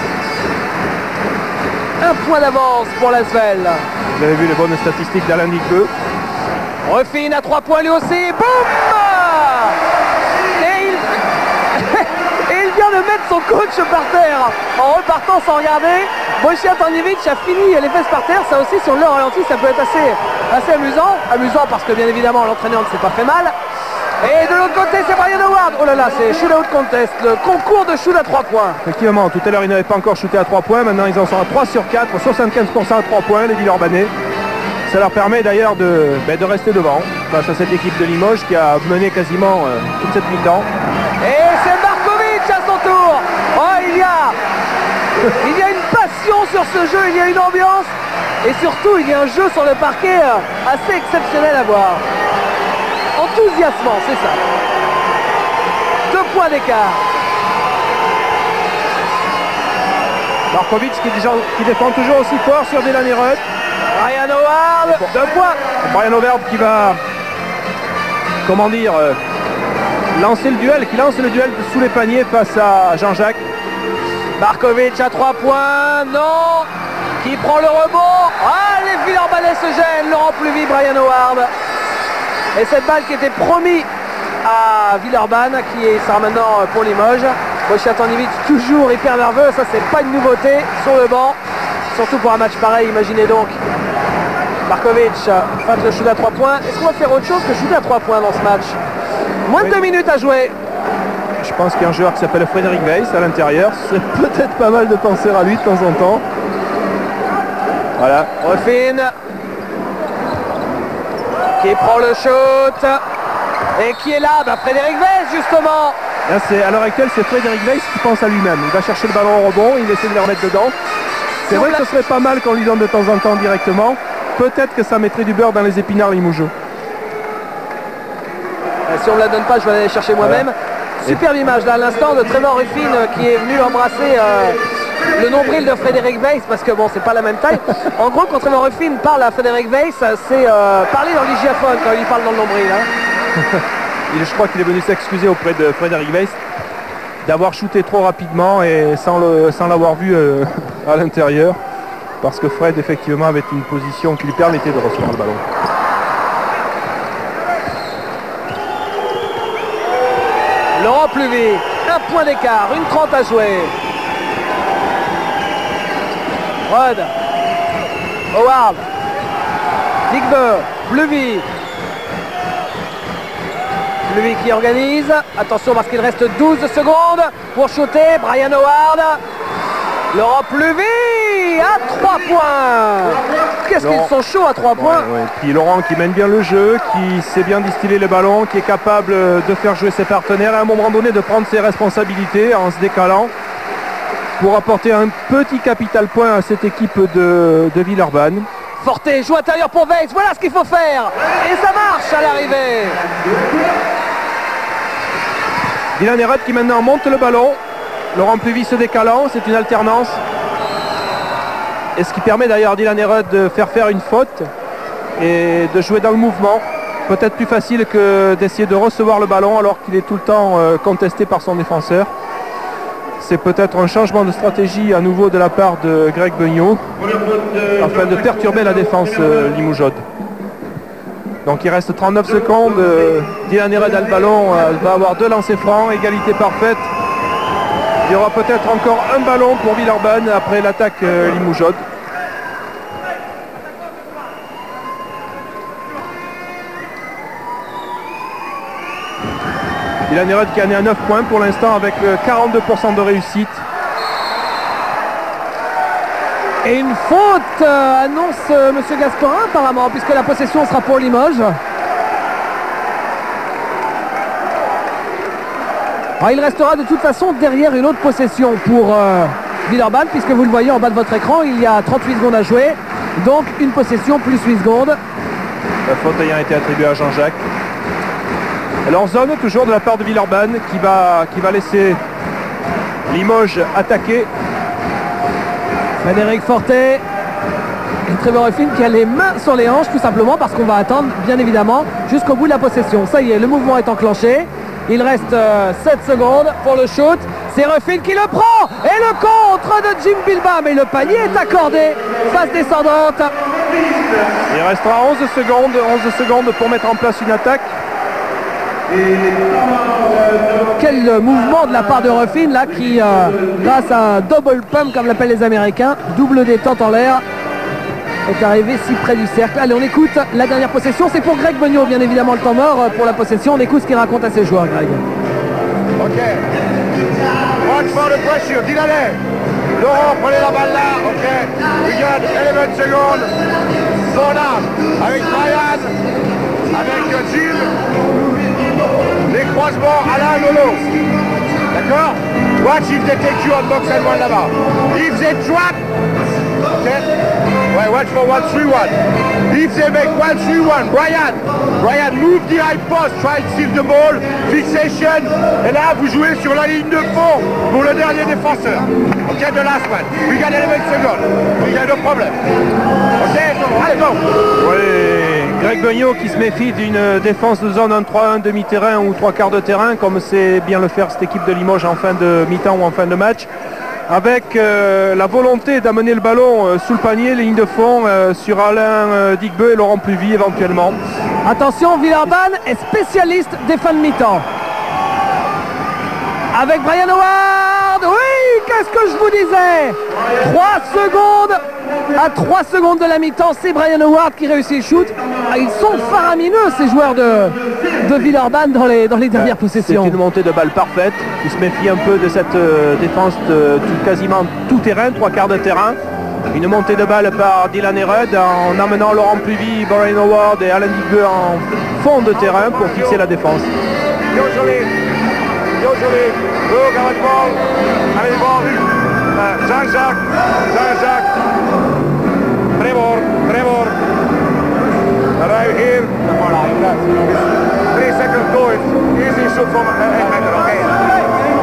Speaker 1: 1 point d'avance pour l'Asvel.
Speaker 2: Vous avez vu les bonnes statistiques d'Alain Digbeu.
Speaker 1: Refine à 3 points lui aussi. Boum! Et il vient de mettre son coach par terre en repartant sans regarder. Wojciech Tanjevic a fini les fesses par terre. Ça aussi, si on le ralentit, ça peut être assez amusant. Amusant parce que bien évidemment l'entraîneur ne s'est pas fait mal. Et de l'autre côté, c'est Brian Howard. Oh là là, c'est shootout contest, le concours de shoot à 3 points.
Speaker 2: Effectivement, tout à l'heure, ils n'avaient pas encore shooté à 3 points. Maintenant, ils en sont à 3 sur 4, 75% à 3 points, les Villeurbanais. Ça leur permet d'ailleurs de rester devant face à cette équipe de Limoges qui a mené quasiment toute cette mi-temps.
Speaker 1: Et c'est Markovic à son tour. Oh, il y a une passion sur ce jeu, il y a une ambiance. Et surtout, il y a un jeu sur le parquet assez exceptionnel à voir. Enthousiasmant, c'est ça. 2 points d'écart.
Speaker 2: Markovic qui défend toujours aussi fort sur Dylan Herod.
Speaker 1: Brian Howard, 2 points.
Speaker 2: Brian Howard qui va, lancer le duel, qui lance le duel sous les paniers face à Jean-Jacques.
Speaker 1: Markovic à 3 points, non. Qui prend le rebond. Ah, les Villeurbanais se gênent. Laurent Pluvy, Brian Howard. Et cette balle qui était promise à Villeurbanne, qui sera maintenant pour Limoges. Bošiatanivich toujours hyper nerveux, ça c'est pas une nouveauté sur le banc. Surtout pour un match pareil, imaginez donc. Markovic face le shoot à 3 points. Est-ce qu'on va faire autre chose que shooter à 3 points dans ce match? Moins de 2 minutes à jouer.
Speaker 2: Je pense qu'il y a un joueur qui s'appelle Frédéric Weiss à l'intérieur. C'est peut-être pas mal de penser à lui de temps en temps. Voilà.
Speaker 1: Ruffin qui prend le shoot. Et qui est là? Frédéric Weiss justement.
Speaker 2: Là, à l'heure actuelle, c'est Frédéric Weiss qui pense à lui-même. Il va chercher le ballon au rebond, il essaie de le remettre dedans. C'est vrai que ce serait pas mal qu'on lui donne de temps en temps directement. Peut-être que ça mettrait du beurre dans les épinards Limougeaux.
Speaker 1: Si on ne la donne pas, je vais aller chercher moi-même. Superbe image là à l'instant de Trevor Ruffin qui est venu embrasser le nombril de Frédéric Weiss, parce que bon, c'est pas la même taille. En gros, quand Trevor Ruffin parle à Frédéric Weiss, c'est parler dans l'hygiaphone quand il parle dans le nombril. Hein.
Speaker 2: Je crois qu'il est venu s'excuser auprès de Frédéric Weiss d'avoir shooté trop rapidement et sans l'avoir vu à l'intérieur, parce que Fred effectivement avait une position qui lui permettait de recevoir le ballon.
Speaker 1: Laurent Pluvy, 1 point d'écart, 1:30 à jouer. Rod, Howard, Ligbe, Pluvy. Pluvy qui organise. Attention parce qu'il reste 12 secondes pour shooter. Brian Howard. Laurent Pluvy à 3 points. Qu'est-ce qu'ils sont chauds à 3 points.
Speaker 2: Ouais. Puis Laurent qui mène bien le jeu, qui sait bien distiller le ballon, qui est capable de faire jouer ses partenaires et à un moment donné de prendre ses responsabilités en se décalant pour apporter un petit capital point à cette équipe de Villeurbanne.
Speaker 1: Forté joue intérieur pour Weiss, voilà ce qu'il faut faire. Et ça marche à l'arrivée.
Speaker 2: Dylan Herod qui maintenant monte le ballon. Laurent Pluvy se décalant, c'est une alternance. Et ce qui permet d'ailleurs à Dylan Herod de faire une faute et de jouer dans le mouvement. Peut-être plus facile que d'essayer de recevoir le ballon alors qu'il est tout le temps contesté par son défenseur. C'est peut-être un changement de stratégie à nouveau de la part de Greg Beugnot afin de perturber la défense limougeaude. Donc il reste 39 secondes. Dylan Herod a le ballon, va avoir 2 lancers francs, égalité parfaite. Il y aura peut-être encore un ballon pour Villeurbanne après l'attaque limougeaude. Dylan Herod qui en est à 9 points pour l'instant avec 42% de réussite.
Speaker 1: Et une faute annonce Monsieur Gasperin apparemment, puisque la possession sera pour Limoges. Alors, il restera de toute façon derrière une autre possession pour Villeurbanne, puisque vous le voyez en bas de votre écran, il y a 38 secondes à jouer. Donc une possession plus 8 secondes.
Speaker 2: La faute ayant été attribuée à Jean-Jacques. Alors zone toujours de la part de Villeurbanne qui va laisser Limoges attaquer.
Speaker 1: Frédéric Forté et Trevor Ruffin qui a les mains sur les hanches tout simplement parce qu'on va attendre bien évidemment jusqu'au bout de la possession. Ça y est, le mouvement est enclenché. Il reste 7 secondes pour le shoot. C'est Ruffin qui le prend et le contre de Jim Bilba, mais le panier est accordé. Phase descendante.
Speaker 2: Il restera 11 secondes pour mettre en place une attaque.
Speaker 1: Quel mouvement de la part de Ruffin là qui grâce à un double pump comme l'appellent les Américains, double détente en l'air, est arrivé si près du cercle. Allez, on écoute la dernière possession, c'est pour Greg Beugnot bien évidemment le temps mort pour la possession. On écoute ce qu'il raconte à ses joueurs, Greg.
Speaker 4: Ok. Watch for the pressure, Dylan. Laurent, prenez la balle là, ok. We got 11 secondes. Son arme avec Brian, avec Gilles. Les croisements Alain Lolo. D'accord? Watch if they take you on box and one là-bas. If they trap, okay? Ouais, watch for 1-3-1. If they make 1-3-1, Brian, move the high post, try to steal the ball, fixation. Et là, vous jouez sur la ligne de fond pour le dernier défenseur. Ok, the last one. We got 11 seconds. We got no problem. Ok, allez, go.
Speaker 2: Oui, Greg Beugnot qui se méfie d'une défense de zone 1-3-1 demi-terrain ou 3/4 de terrain, comme c'est bien le faire cette équipe de Limoges en fin de mi-temps ou en fin de match, avec la volonté d'amener le ballon sous le panier, ligne de fond, sur Alain Digbeu et Laurent Pluvy éventuellement.
Speaker 1: Attention, Villeurbanne est spécialiste des fins de mi-temps. Avec Brian Howard, oui, qu'est-ce que je vous disais, 3 secondes, à 3 secondes de la mi-temps, c'est Brian Howard qui réussit le shoot. Ah, ils sont faramineux ces joueurs de Villeurbanne dans les dernières possessions.
Speaker 2: C'est une montée de balle parfaite, il se méfie un peu de cette défense de quasiment tout terrain, 3/4 de terrain. Une montée de balle par Dylan Ered en amenant Laurent Pluvy, Brian Howard et Alain Digbeu en fond de terrain pour fixer la défense.
Speaker 4: Joli, look at the ball, allez le ball, Jean-Jacques, Trevor, arrive here, 3 seconds to it, easy shoot from 8 meter, okay.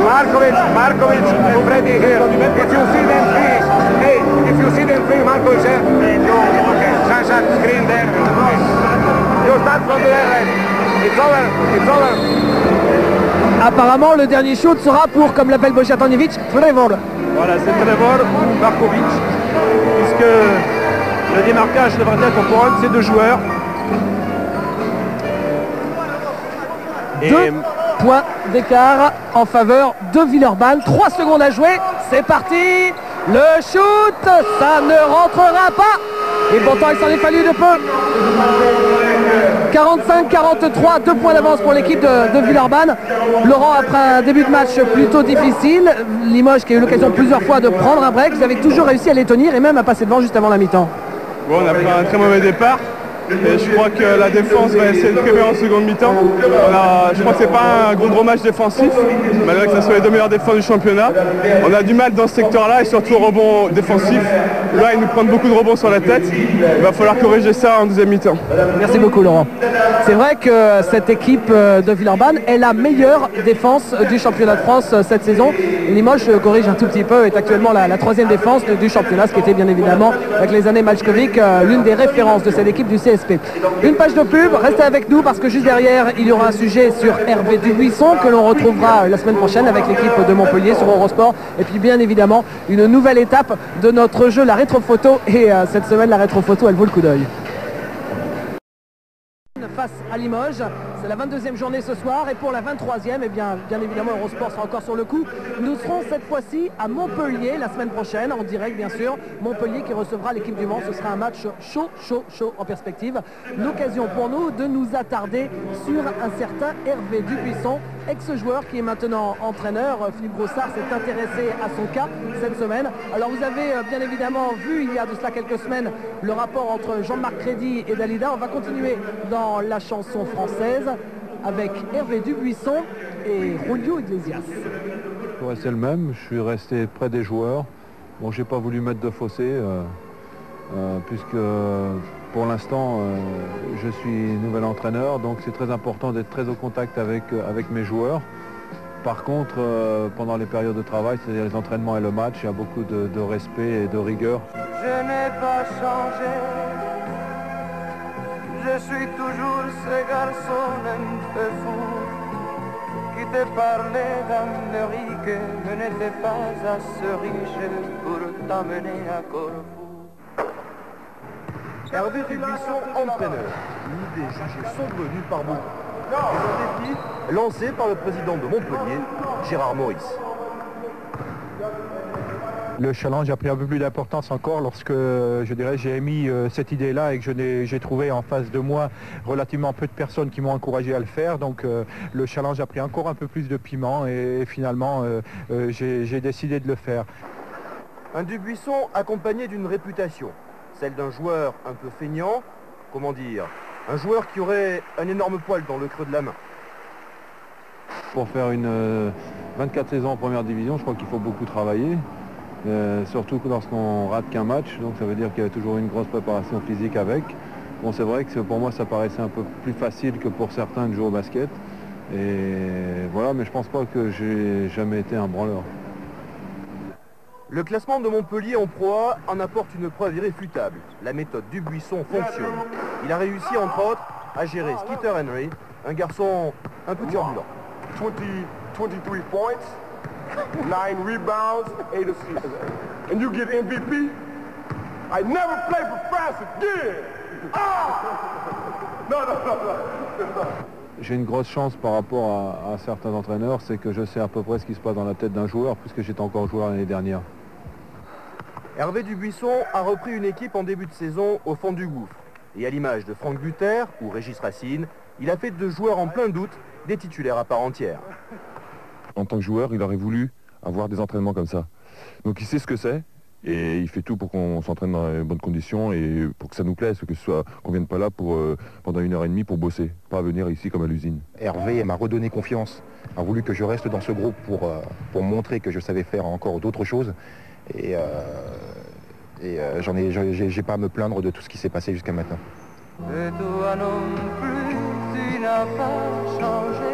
Speaker 4: Markovic and Freddy here, if you see them free, Markovic here, okay, Jean-Jacques screen there, you start from the right, it's over.
Speaker 1: Apparemment, le dernier shoot sera pour, comme l'appelle Bojatanovic, Trevor.
Speaker 2: Voilà, c'est Trevor Markovic, puisque le démarquage devrait être pour un de ces deux joueurs.
Speaker 1: 2 points d'écart en faveur de Villeurbanne. 3 secondes à jouer, c'est parti. Le shoot, ça ne rentrera pas. Et pourtant, il s'en est fallu de peu. 45-43, 2 points d'avance pour l'équipe de Villeurbanne. Laurent, après un début de match plutôt difficile, Limoges qui a eu l'occasion plusieurs fois de prendre un break, vous avez toujours réussi à les tenir et même à passer devant juste avant la mi-temps.
Speaker 5: Bon, on a pris un très mauvais départ. Et je crois que la défense va essayer de prévenir en seconde mi-temps. Je crois que c'est pas un gros match défensif, malgré que ce soit les 2 meilleures défenses du championnat. On a du mal dans ce secteur-là et surtout au rebond défensif. Là, ils nous prennent beaucoup de rebonds sur la tête. Il va falloir corriger ça en deuxième mi-temps.
Speaker 1: Merci beaucoup Laurent. C'est vrai que cette équipe de Villeurbanne est la meilleure défense du championnat de France cette saison. Limoges corrige un tout petit peu, est actuellement la 3e défense du championnat, ce qui était bien évidemment avec les années Malchkovic l'une des références de cette équipe du CSP. Une page de pub, restez avec nous parce que juste derrière il y aura un sujet sur Hervé Dubuisson que l'on retrouvera la semaine prochaine avec l'équipe de Montpellier sur Eurosport, et puis bien évidemment une nouvelle étape de notre jeu, la rétrophoto, et cette semaine la rétrophoto elle vaut le coup d'œil. Face à Limoges, c'est la 22e journée ce soir, et pour la 23e, et bien évidemment Eurosport sera encore sur le coup. Nous serons cette fois-ci à Montpellier la semaine prochaine, en direct bien sûr. Montpellier qui recevra l'équipe du Mans, ce sera un match chaud en perspective. L'occasion pour nous de nous attarder sur un certain Hervé Dubuisson, ex-joueur qui est maintenant entraîneur. Philippe Brossard s'est intéressé à son cas cette semaine. Alors vous avez bien évidemment vu il y a de cela quelques semaines le rapport entre Jean-Marc Crédy et Dalida. On va continuer dans la chanson française avec Hervé Dubuisson et Julio Iglesias.
Speaker 6: C'est le même, je suis resté près des joueurs. Bon, j'ai pas voulu mettre de fossé puisque pour l'instant je suis nouvel entraîneur, donc c'est très important d'être très au contact avec mes joueurs. Par contre, pendant les périodes de travail, c'est-à-dire les entraînements et le match, il y a beaucoup de respect et de rigueur.
Speaker 7: Je n'ai pas changé, je suis toujours ce garçon un peu fou qui te parlait d'Amérique, mais n'était pas assez riche pour t'amener à Corfou.
Speaker 8: Hervé Dubuisson, entraîneur. Une idée jugée saugrenue par beaucoup. Un défi lancé par le président de Montpellier, Gérard Maurice.
Speaker 6: Le challenge a pris un peu plus d'importance encore lorsque, je dirais, j'ai émis cette idée-là et que j'ai trouvé en face de moi relativement peu de personnes qui m'ont encouragé à le faire. Donc le challenge a pris encore un peu plus de piment et finalement j'ai décidé de le faire.
Speaker 8: Un Dubuisson accompagné d'une réputation, celle d'un joueur un peu feignant, comment dire, un joueur qui aurait un énorme poil dans le creux de la main.
Speaker 6: Pour faire une 24 saisons en première division, je crois qu'il faut beaucoup travailler. Surtout lorsqu'on rate qu'un match, donc ça veut dire qu'il y a toujours une grosse préparation physique avec. Bon, c'est vrai que pour moi ça paraissait un peu plus facile que pour certains de jouer au basket. Et voilà, mais je pense pas que j'ai jamais été un branleur.
Speaker 8: Le classement de Montpellier en Pro A en apporte une preuve irréfutable. La méthode du Buisson fonctionne. Il a réussi, entre autres, à gérer Skeeter Henry, un garçon un peu turbulent.
Speaker 4: 23 points, 9 rebounds, 8 assists. And you get MVP? I never play for France again! Ah! No.
Speaker 6: J'ai une grosse chance par rapport à certains entraîneurs, c'est que je sais à peu près ce qui se passe dans la tête d'un joueur, puisque j'étais encore joueur l'année dernière.
Speaker 8: Hervé Dubuisson a repris une équipe en début de saison au fond du gouffre. Et à l'image de Franck Buter ou Régis Racine, il a fait de joueurs en plein doute des titulaires à part entière.
Speaker 9: En tant que joueur, il aurait voulu avoir des entraînements comme ça. Donc il sait ce que c'est et il fait tout pour qu'on s'entraîne dans les bonnes conditions et pour que ça nous plaise, que ce soit qu'on vienne pas là pour pendant 1h30 pour bosser, pas venir ici comme à l'usine.
Speaker 10: Hervé m'a redonné confiance, a voulu que je reste dans ce groupe pour montrer que je savais faire encore d'autres choses et j'ai pas à me plaindre de tout ce qui s'est passé jusqu'à maintenant.
Speaker 7: Et toi non plus, tu n'as pas changé.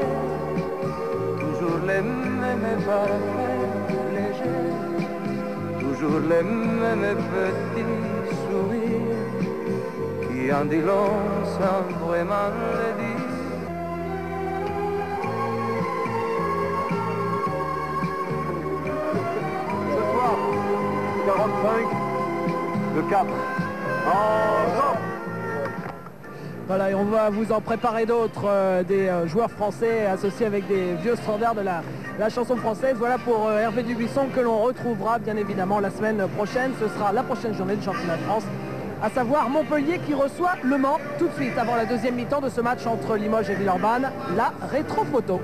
Speaker 7: Toujours les mêmes parfaits légers. Toujours les mêmes petits sourires qui en dit long sans vraiment le dire.
Speaker 2: Ce soir, 45, le 4.
Speaker 1: Voilà, et on va vous en préparer d'autres, des joueurs français associés avec des vieux standards de la chanson française. Voilà pour Hervé Dubuisson que l'on retrouvera bien évidemment la semaine prochaine. Ce sera la prochaine journée du championnat de France, à savoir Montpellier qui reçoit Le Mans tout de suite avant la deuxième mi-temps de ce match entre Limoges et Villeurbanne. La rétro-photo.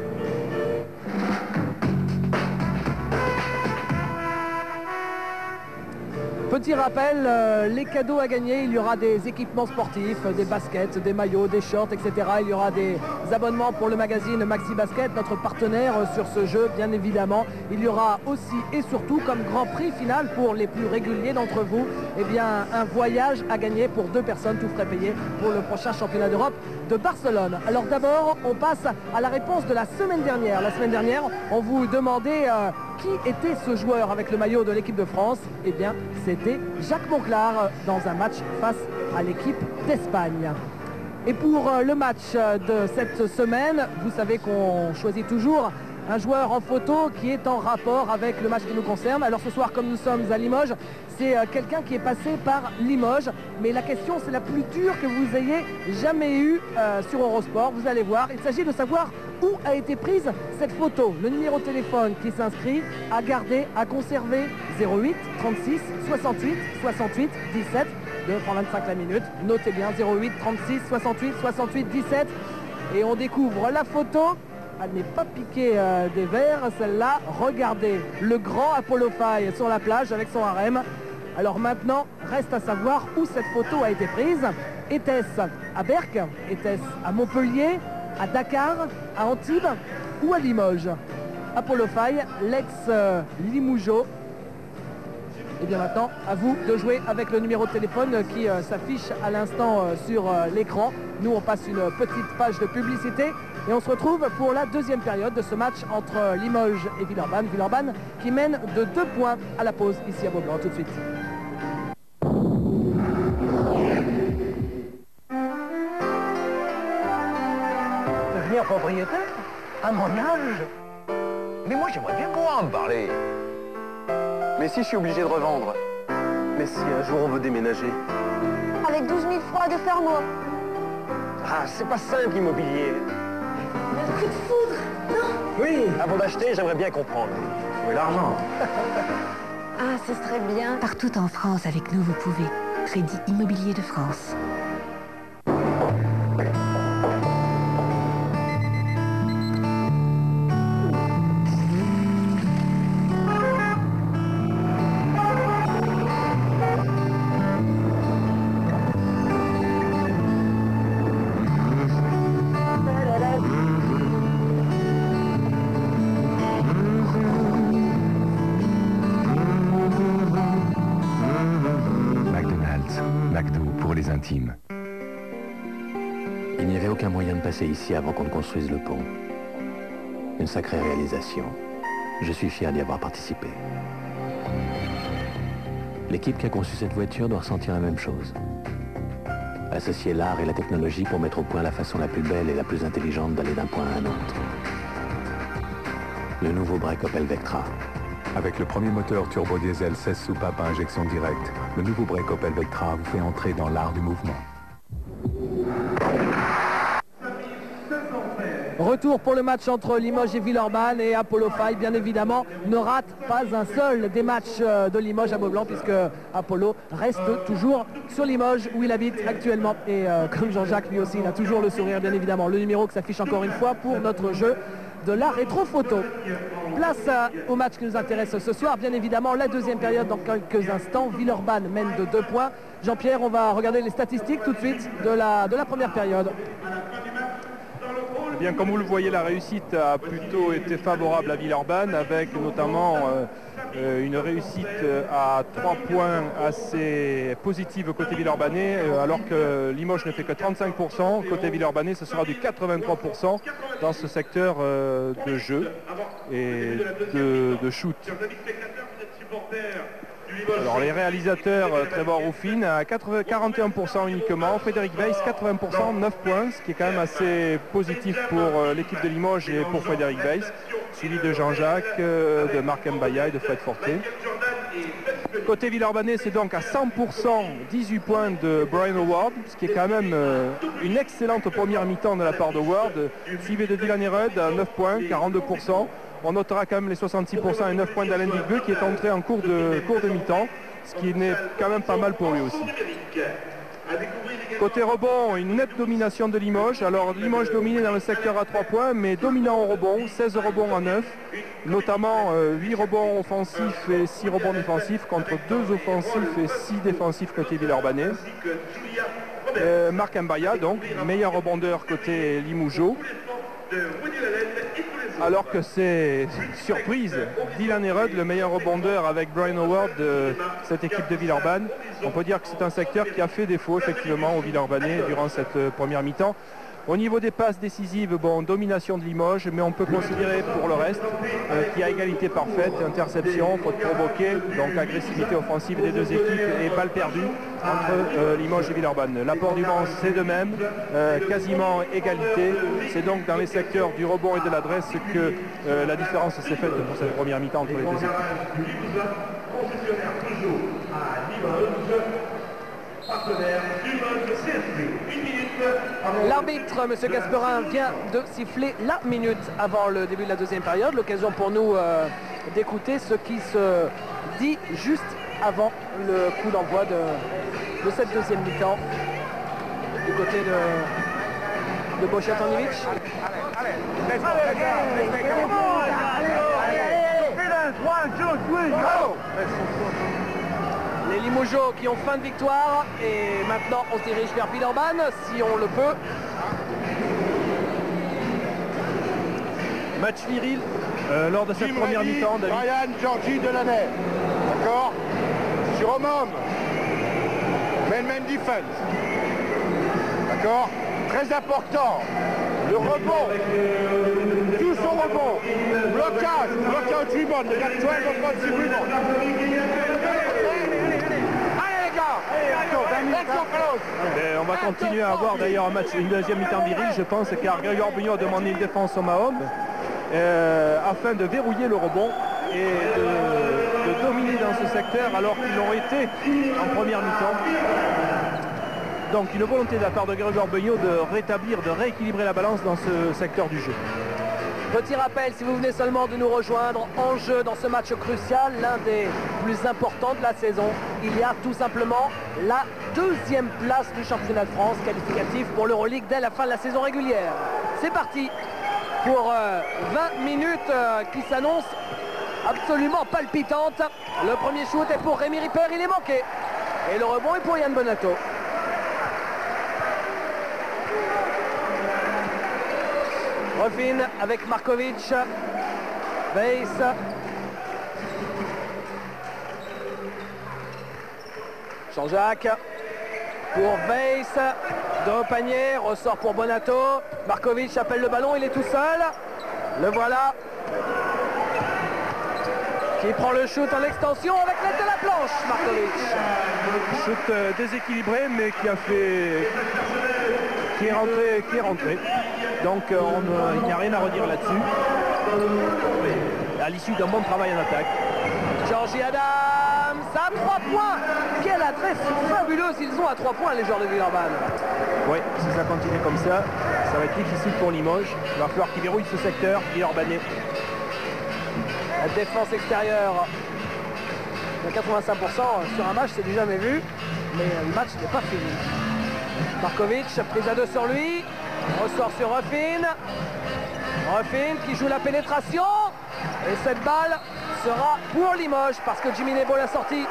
Speaker 1: Petit rappel, les cadeaux à gagner, il y aura des équipements sportifs, des baskets, des maillots, des shorts, etc. Il y aura des abonnements pour le magazine Maxi Basket, notre partenaire sur ce jeu, bien évidemment. Il y aura aussi et surtout comme grand prix final pour les plus réguliers d'entre vous, eh bien, un voyage à gagner pour 2 personnes, tout frais payé, pour le prochain championnat d'Europe de Barcelone. Alors d'abord, on passe à la réponse de la semaine dernière. La semaine dernière, on vous demandait qui était ce joueur avec le maillot de l'équipe de France. Eh bien, c'était Jacques Monclar dans un match face à l'équipe d'Espagne. Et pour le match de cette semaine, vous savez qu'on choisit toujours un joueur en photo qui est en rapport avec le match qui nous concerne. Alors ce soir, comme nous sommes à Limoges, c'est quelqu'un qui est passé par Limoges. Mais la question, c'est la plus dure que vous ayez jamais eue sur Eurosport. Vous allez voir, il s'agit de savoir où a été prise cette photo. Le numéro de téléphone qui s'inscrit, à garder, à conserver, 08 36 68 68 17, 2 francs 25 la minute. Notez bien, 08 36 68 68 17. Et on découvre la photo. Elle n'est pas piquée des verres, celle-là. Regardez, le grand Apollo Faye sur la plage avec son harem. Alors maintenant, reste à savoir où cette photo a été prise. Était-ce à Berck? Était-ce à Montpellier? À Dakar? À Antibes? Ou à Limoges? Apollo Faye, l'ex-Limougeot. Et bien maintenant, à vous de jouer avec le numéro de téléphone qui s'affiche à l'instant sur l'écran. Nous, on passe une petite page de publicité et on se retrouve pour la deuxième période de ce match entre Limoges et Villeurbanne. Villeurbanne qui mène de 2 points à la pause ici à Beaublanc. Tout de suite.
Speaker 11: Devenir propriétaire à mon âge? Mais moi, j'aimerais bien pouvoir en parler.
Speaker 12: Mais si je suis obligé de revendre? Mais si un jour on veut déménager?
Speaker 13: Avec 12 000 francs de faire moi.
Speaker 12: Ah, c'est pas simple l'immobilier.
Speaker 13: Un coup de foudre, non?
Speaker 12: Oui, avant d'acheter, j'aimerais bien comprendre. Où est l'argent?
Speaker 13: Ah, ce serait bien.
Speaker 14: Partout en France, avec nous, vous pouvez. Crédit Immobilier de France.
Speaker 15: Il n'y avait aucun moyen de passer ici avant qu'on ne construise le pont. Une sacrée réalisation. Je suis fier d'y avoir participé. L'équipe qui a conçu cette voiture doit ressentir la même chose. Associer l'art et la technologie pour mettre au point la façon la plus belle et la plus intelligente d'aller d'un point à un autre. Le nouveau break Opel Vectra.
Speaker 16: Avec le premier moteur turbo diesel 16 soupapes à injection directe, le nouveau break Opel Vectra vous fait entrer dans l'art du mouvement.
Speaker 1: Retour pour le match entre Limoges et Villeurbanne, et Apollo Faye, bien évidemment, ne rate pas un seul des matchs de Limoges à Beaublanc, puisque Apollo reste toujours sur Limoges où il habite actuellement. Et comme Jean-Jacques, lui aussi, il a toujours le sourire, bien évidemment. Le numéro qui s'affiche encore une fois pour notre jeu de la rétro-photo. Place au match qui nous intéresse ce soir, bien évidemment, la deuxième période dans quelques instants. Villeurbanne mène de 2 points. Jean-Pierre, on va regarder les statistiques tout de suite de la première période.
Speaker 2: Bien, comme vous le voyez, la réussite a plutôt été favorable à Villeurbanne, avec notamment une réussite à 3 points assez positive côté Villeurbanais, alors que Limoges ne fait que 35%. Côté Villeurbanais, ce sera du 83% dans ce secteur de jeu et de shoot. Alors les réalisateurs, Trevor Ruffin à 41% uniquement, Frédéric Weiss 80%, 9 points, ce qui est quand même assez positif pour l'équipe de Limoges et pour Frédéric Weiss, suivi de Jean-Jacques, de Marc Mbaya et de Fred Forté. Côté Villeurbanais, c'est donc à 100% 18 points de Brian Howard, ce qui est quand même une excellente première mi-temps de la part d'Howard, suivi de Dylan Herod à 9 points, 42%. On notera quand même les 66% et 9 points d'Alain Digbeu qui est entré en cours de mi-temps, ce qui n'est quand même pas mal pour lui aussi. Côté rebond, une nette domination de Limoges. Alors Limoges dominé dans le secteur à 3 points, mais dominant au rebond, 16 rebonds à 9, notamment 8 rebonds offensifs et 6 rebonds défensifs contre 2 offensifs et 6 défensifs côté Villeurbanais. Marc Mbaya, donc, meilleur rebondeur côté Limougeau. Alors que c'est surprise, Dylan Herod, le meilleur rebondeur avec Brian Howard de cette équipe de Villeurbanne. On peut dire que c'est un secteur qui a fait défaut effectivement aux Villeurbanais durant cette première mi-temps. Au niveau des passes décisives, bon, domination de Limoges, mais on peut considérer pour le reste qu'il y a égalité parfaite, interception, faute provoquée, donc agressivité offensive des deux équipes et balles perdues entre Limoges et Villeurbanne. L'apport du vent, c'est de même, quasiment égalité. C'est donc dans les secteurs du rebond et de l'adresse que la différence s'est faite pour cette première mi-temps entre les deux équipes.
Speaker 1: L'arbitre, M. Gasperin, vient de siffler la minute avant le début de la deuxième période. L'occasion pour nous d'écouter ce qui se dit juste avant le coup d'envoi de cette deuxième mi-temps du côté de Bochet-Tanivich. Les Limougeaux qui ont faim de victoire, et maintenant on se dirige vers Villeurbanne si on le peut.
Speaker 2: Match viril lors de cette première mi-temps, David.
Speaker 4: Brian Georgie Delaney, d'accord, sur homme, man defense, d'accord, très important, le rebond, tout son rebond, blocage rebound, il y a 12 offensive rebound.
Speaker 2: On va continuer à avoir d'ailleurs un match, une deuxième mi-temps viril, je pense, car Grégoire Bugnot a demandé une défense au Mahom afin de verrouiller le rebond et de dominer dans ce secteur alors qu'ils l'ont été en première mi-temps. Donc une volonté de la part de Grégoire Bugnot de rétablir, de rééquilibrer la balance dans ce secteur du jeu.
Speaker 1: Petit rappel, si vous venez seulement de nous rejoindre, en jeu dans ce match crucial, l'un des plus importants de la saison, il y a tout simplement la deuxième place du championnat de France qualificatif pour l'Euroleague dès la fin de la saison régulière. C'est parti pour 20 minutes qui s'annoncent absolument palpitantes. Le premier shoot est pour Rémi Ripper, il est manqué. Et le rebond est pour Yann Bonato. Ruffin avec Markovic, Weiss, Jean-Jacques pour Weiss, dans le panier, ressort pour Bonato, Markovic appelle le ballon, il est tout seul, le voilà, qui Qui prend le shoot en extension avec l'aide de la planche, Markovic.
Speaker 2: Shoot déséquilibré, mais qui est rentré. Donc il n'y a rien à redire là-dessus. À l'issue d'un bon travail en attaque.
Speaker 1: Georgie Adams à 3 points. Quelle adresse fabuleuse ils ont à 3 points, les joueurs de Villeurbanne.
Speaker 2: Oui, si ça continue comme ça va être difficile pour Limoges. Il va falloir qu'ils verrouillent ce secteur Villeurbanais.
Speaker 1: La défense extérieure de 85% sur un match, c'est du jamais vu. Mais le match n'est pas fini. Markovic, prise à 2 sur lui. Ressort sur Ruffin. Ruffin qui joue la pénétration. Et cette balle sera pour Limoges parce que Jimmy Nebo l'a sortie.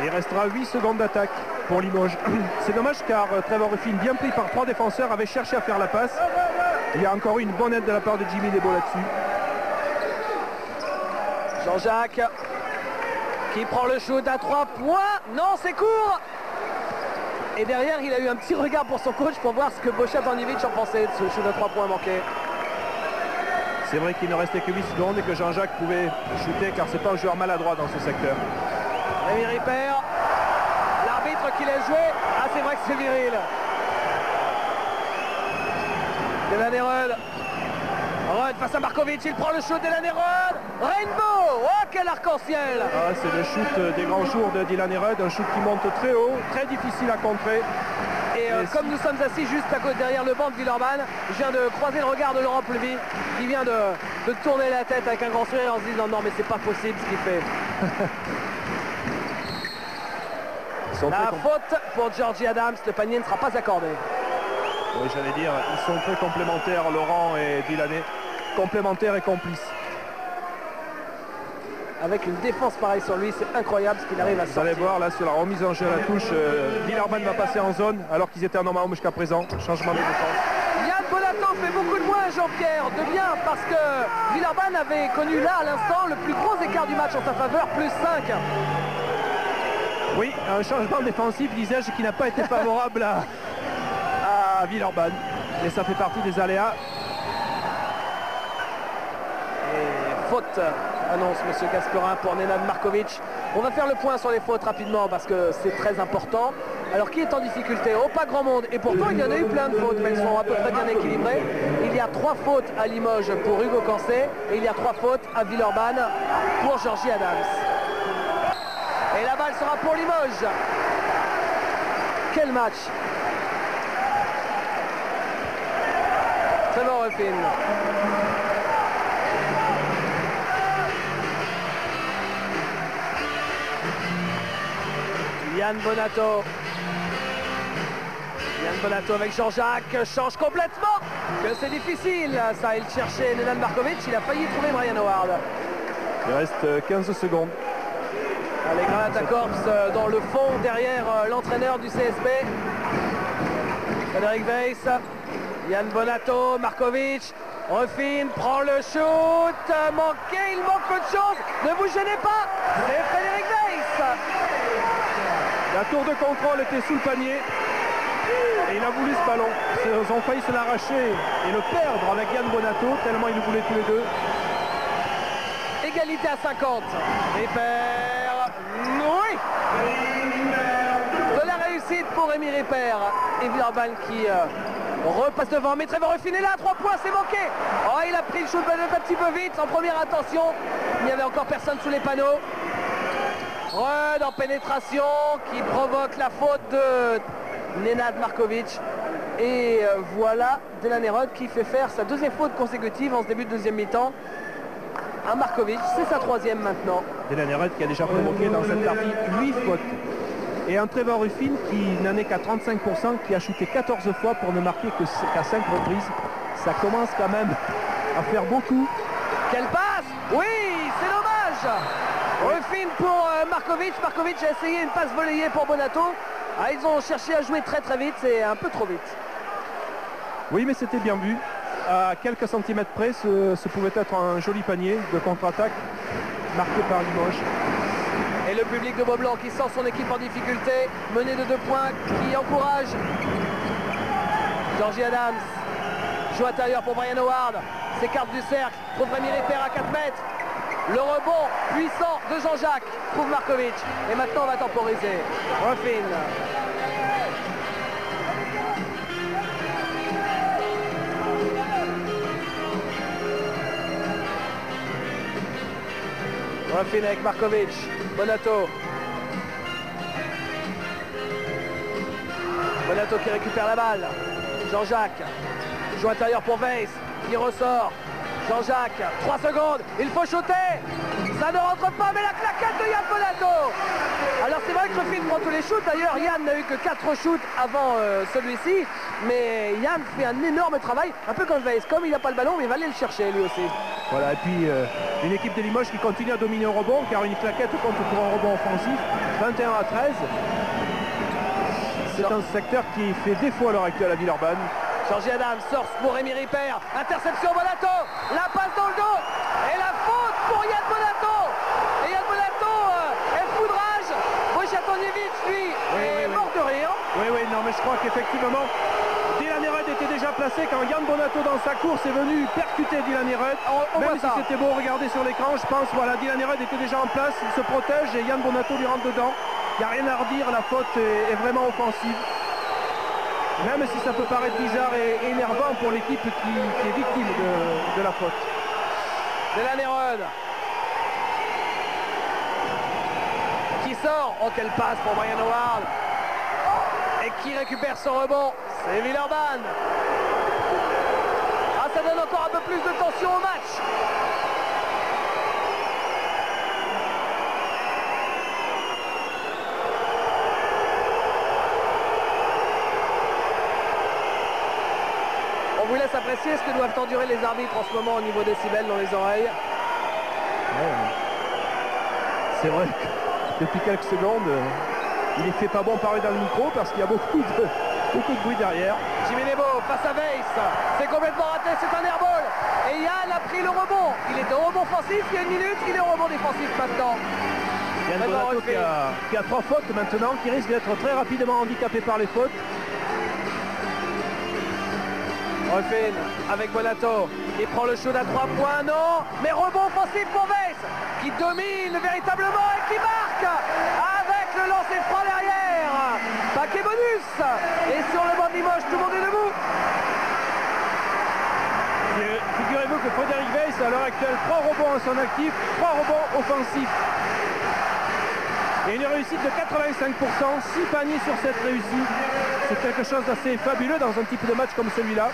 Speaker 2: Il restera 8 secondes d'attaque pour Limoges. C'est dommage car Trevor Ruffin, bien pris par 3 défenseurs, avait cherché à faire la passe. Il y a encore eu une bonne aide de la part de Jimmy Nebo là-dessus.
Speaker 1: Jean-Jacques qui prend le shoot à 3 points. Non, c'est court. Et derrière, il a eu un petit regard pour son coach pour voir ce que Boša Tanjević en pensait de ce shoot à 3 points manqué.
Speaker 2: C'est vrai qu'il ne restait que 8 secondes et que Jean-Jacques pouvait shooter car c'est pas un joueur maladroit dans ce secteur.
Speaker 1: Rémi Ripper, l'arbitre qui laisse jouer. Ah, c'est vrai que c'est viril. Delaney Rudd. Rudd face à Markovic, il prend le shoot. Delaney Rudd. Rainbow. Oh, quel arc-en-ciel.
Speaker 2: Ah, c'est le shoot des grands jours de Delaney Rudd, un shoot qui monte très haut, très difficile à contrer.
Speaker 1: Et comme nous sommes assis juste à côté derrière le banc de Villeurbanne, je viens de croiser le regard de Laurent Plevy qui vient de tourner la tête avec un grand sourire en se disant non mais c'est pas possible ce qu'il fait. La faute pour Georgie Adams, le panier ne sera pas accordé.
Speaker 2: Oui, j'allais dire, ils sont très complémentaires, Laurent et Delaney, complémentaires et complices.
Speaker 1: Avec une défense pareille sur lui, c'est incroyable ce qu'il arrive à sortir.
Speaker 2: Vous allez voir là sur la remise en jeu à la touche, Villeurbanne va passer en zone alors qu'ils étaient en normal jusqu'à présent. Changement de défense.
Speaker 1: Yann Bonato fait beaucoup de moins, Jean-Pierre, de bien, parce que Villeurbanne avait connu là à l'instant le plus gros écart du match en sa faveur, plus 5.
Speaker 2: Oui, un changement défensif, disais-je, qui n'a pas été favorable à Villeurbanne. Mais ça fait partie des aléas.
Speaker 1: Et faute, annonce monsieur Gasperin pour Nenad Markovic. On va faire le point sur les fautes rapidement parce que c'est très important. Alors qui est en difficulté? Oh, pas grand monde. Et pourtant il y en a eu plein de fautes, mais elles sont à peu près bien équilibrées. Il y a 3 fautes à Limoges pour Hugo Cancé et il y a 3 fautes à Villeurbanne pour Georgie Adams. Et la balle sera pour Limoges. Quel match! Trevor Ruffin. Yann Bonato. Yann Bonato avec Jean-Jacques change complètement. Que c'est difficile. Ça, il cherchait Nenad Markovic. Il a failli trouver Brian Howard.
Speaker 2: Il reste 15 secondes.
Speaker 1: Les Granata Corps dans le fond derrière l'entraîneur du CSP. Frédéric Weiss. Yann Bonato, Markovic. Ruffin prend le shoot. Manqué, il manque peu de choses. Ne vous gênez pas. C'est Frédéric Weiss.
Speaker 2: La tour de contrôle était sous le panier. Et il a voulu ce ballon. Ils ont failli se l'arracher et le perdre avec Yann Bonato, tellement ils le voulaient tous les deux.
Speaker 1: Égalité à 50. Ripper. Oui. De la réussite pour Rémi Ripper. Et Villeurbanne qui repasse devant. Mais Trevor Ruffin est là, 3 points, c'est manqué. Oh, il a pris le shoot un petit peu vite en première intention. Il n'y avait encore personne sous les panneaux. Rudd en pénétration qui provoque la faute de Nenad Markovic. Et voilà Delaney Rudd qui fait faire sa 2e faute consécutive en ce début de 2e mi-temps à Markovic. C'est sa 3e maintenant.
Speaker 2: Delaney Rudd qui a déjà provoqué dans cette partie 8 fautes. Et un Trevor Ruffin qui n'en est qu'à 35%, qui a shooté 14 fois pour ne marquer qu'à 5 reprises. Ça commence quand même à faire beaucoup.
Speaker 1: Quelle passe! Oui, c'est dommage! Ruffin pour Markovic. Markovic a essayé une passe volleyée pour Bonato. Ah, ils ont cherché à jouer très vite, c'est un peu trop vite.
Speaker 2: Oui, mais c'était bien vu. À quelques centimètres près, ce pouvait être un joli panier de contre-attaque marqué par Limoges.
Speaker 1: Et le public de Beaublanc qui sent son équipe en difficulté, mené de 2 points, qui encourage Georgie Adams. Joue intérieur pour Brian Howard, s'écarte du cercle, trouve Rémi Ripper à 4 mètres. Le rebond puissant de Jean-Jacques trouve Markovic. Et maintenant on va temporiser. Ruffin. Ruffin avec Markovic. Bonato. Bonato qui récupère la balle. Jean-Jacques. Joue intérieur pour Weiss. Qui ressort. Jean-Jacques. 3 secondes. Il faut shooter. Ça ne rentre pas, mais la claquette de Yann Bonato. Alors c'est vrai que Ruffin prend tous les shoots. D'ailleurs, Yann n'a eu que 4 shoots avant celui-ci. Mais Yann fait un énorme travail. Un peu comme Weiss. Comme il n'a pas le ballon, mais il va aller le chercher lui aussi.
Speaker 2: Voilà, et puis une équipe de Limoges qui continue à dominer au rebond, car une claquette compte pour un rebond offensif, 21-13. C'est un secteur qui fait défaut à l'heure actuelle à Villeurbanne.
Speaker 1: Georgie Adams sort pour Rémi Ripper. Interception Bonato. La passe dans le dos. Et la faute pour Yann Bonato. Et Yann Bonato est foudrage. Wojciech lui, est mort de rire.
Speaker 2: Oui, non, mais je crois qu'effectivement, Dylan Hered était déjà placé quand Yann Bonato dans sa course est venu percuter Dylan Hered. Même si c'était beau regarder sur l'écran, je pense, voilà, Dylan Hered était déjà en place, il se protège et Yann Bonato lui rentre dedans. Il n'y a rien à redire, la faute est vraiment offensive. Même si ça peut paraître bizarre et énervant pour l'équipe qui est victime de la faute.
Speaker 1: Dylan Hered. Qui sort. Oh, quelle passe pour Brian Howard. Et qui récupère son rebond. C'est Villeurbanne. Ah, ça donne encore un peu plus de tension au match. On vous laisse apprécier ce que doivent endurer les arbitres en ce moment au niveau décibels dans les oreilles.
Speaker 2: C'est vrai que depuis quelques secondes, il ne fait pas bon parler dans le micro parce qu'il y a beaucoup de bruit derrière.
Speaker 1: Jimmy Nebo face à Weiss, c'est complètement raté, c'est un airball. Et Yann a pris le rebond. Il était au rebond offensif il y a 1 minute, il est au rebond défensif maintenant.
Speaker 2: Yann Bonato qui a 3 fautes maintenant, qui risque d'être très rapidement handicapé par les fautes.
Speaker 1: Ruffin avec Bonato, il prend le shoot à 3 points, non, mais rebond offensif pour Weiss, qui domine véritablement et qui marque avec le lancer franc derrière. Paquet bonus, et sur le banc de Limoges, tout le monde est debout.
Speaker 2: Figurez-vous que Frédéric Weiss, à l'heure actuelle, 3 rebonds à son actif, 3 rebonds offensifs. Et une réussite de 85%, 6 paniers sur cette réussite. C'est quelque chose d'assez fabuleux dans un type de match comme celui-là.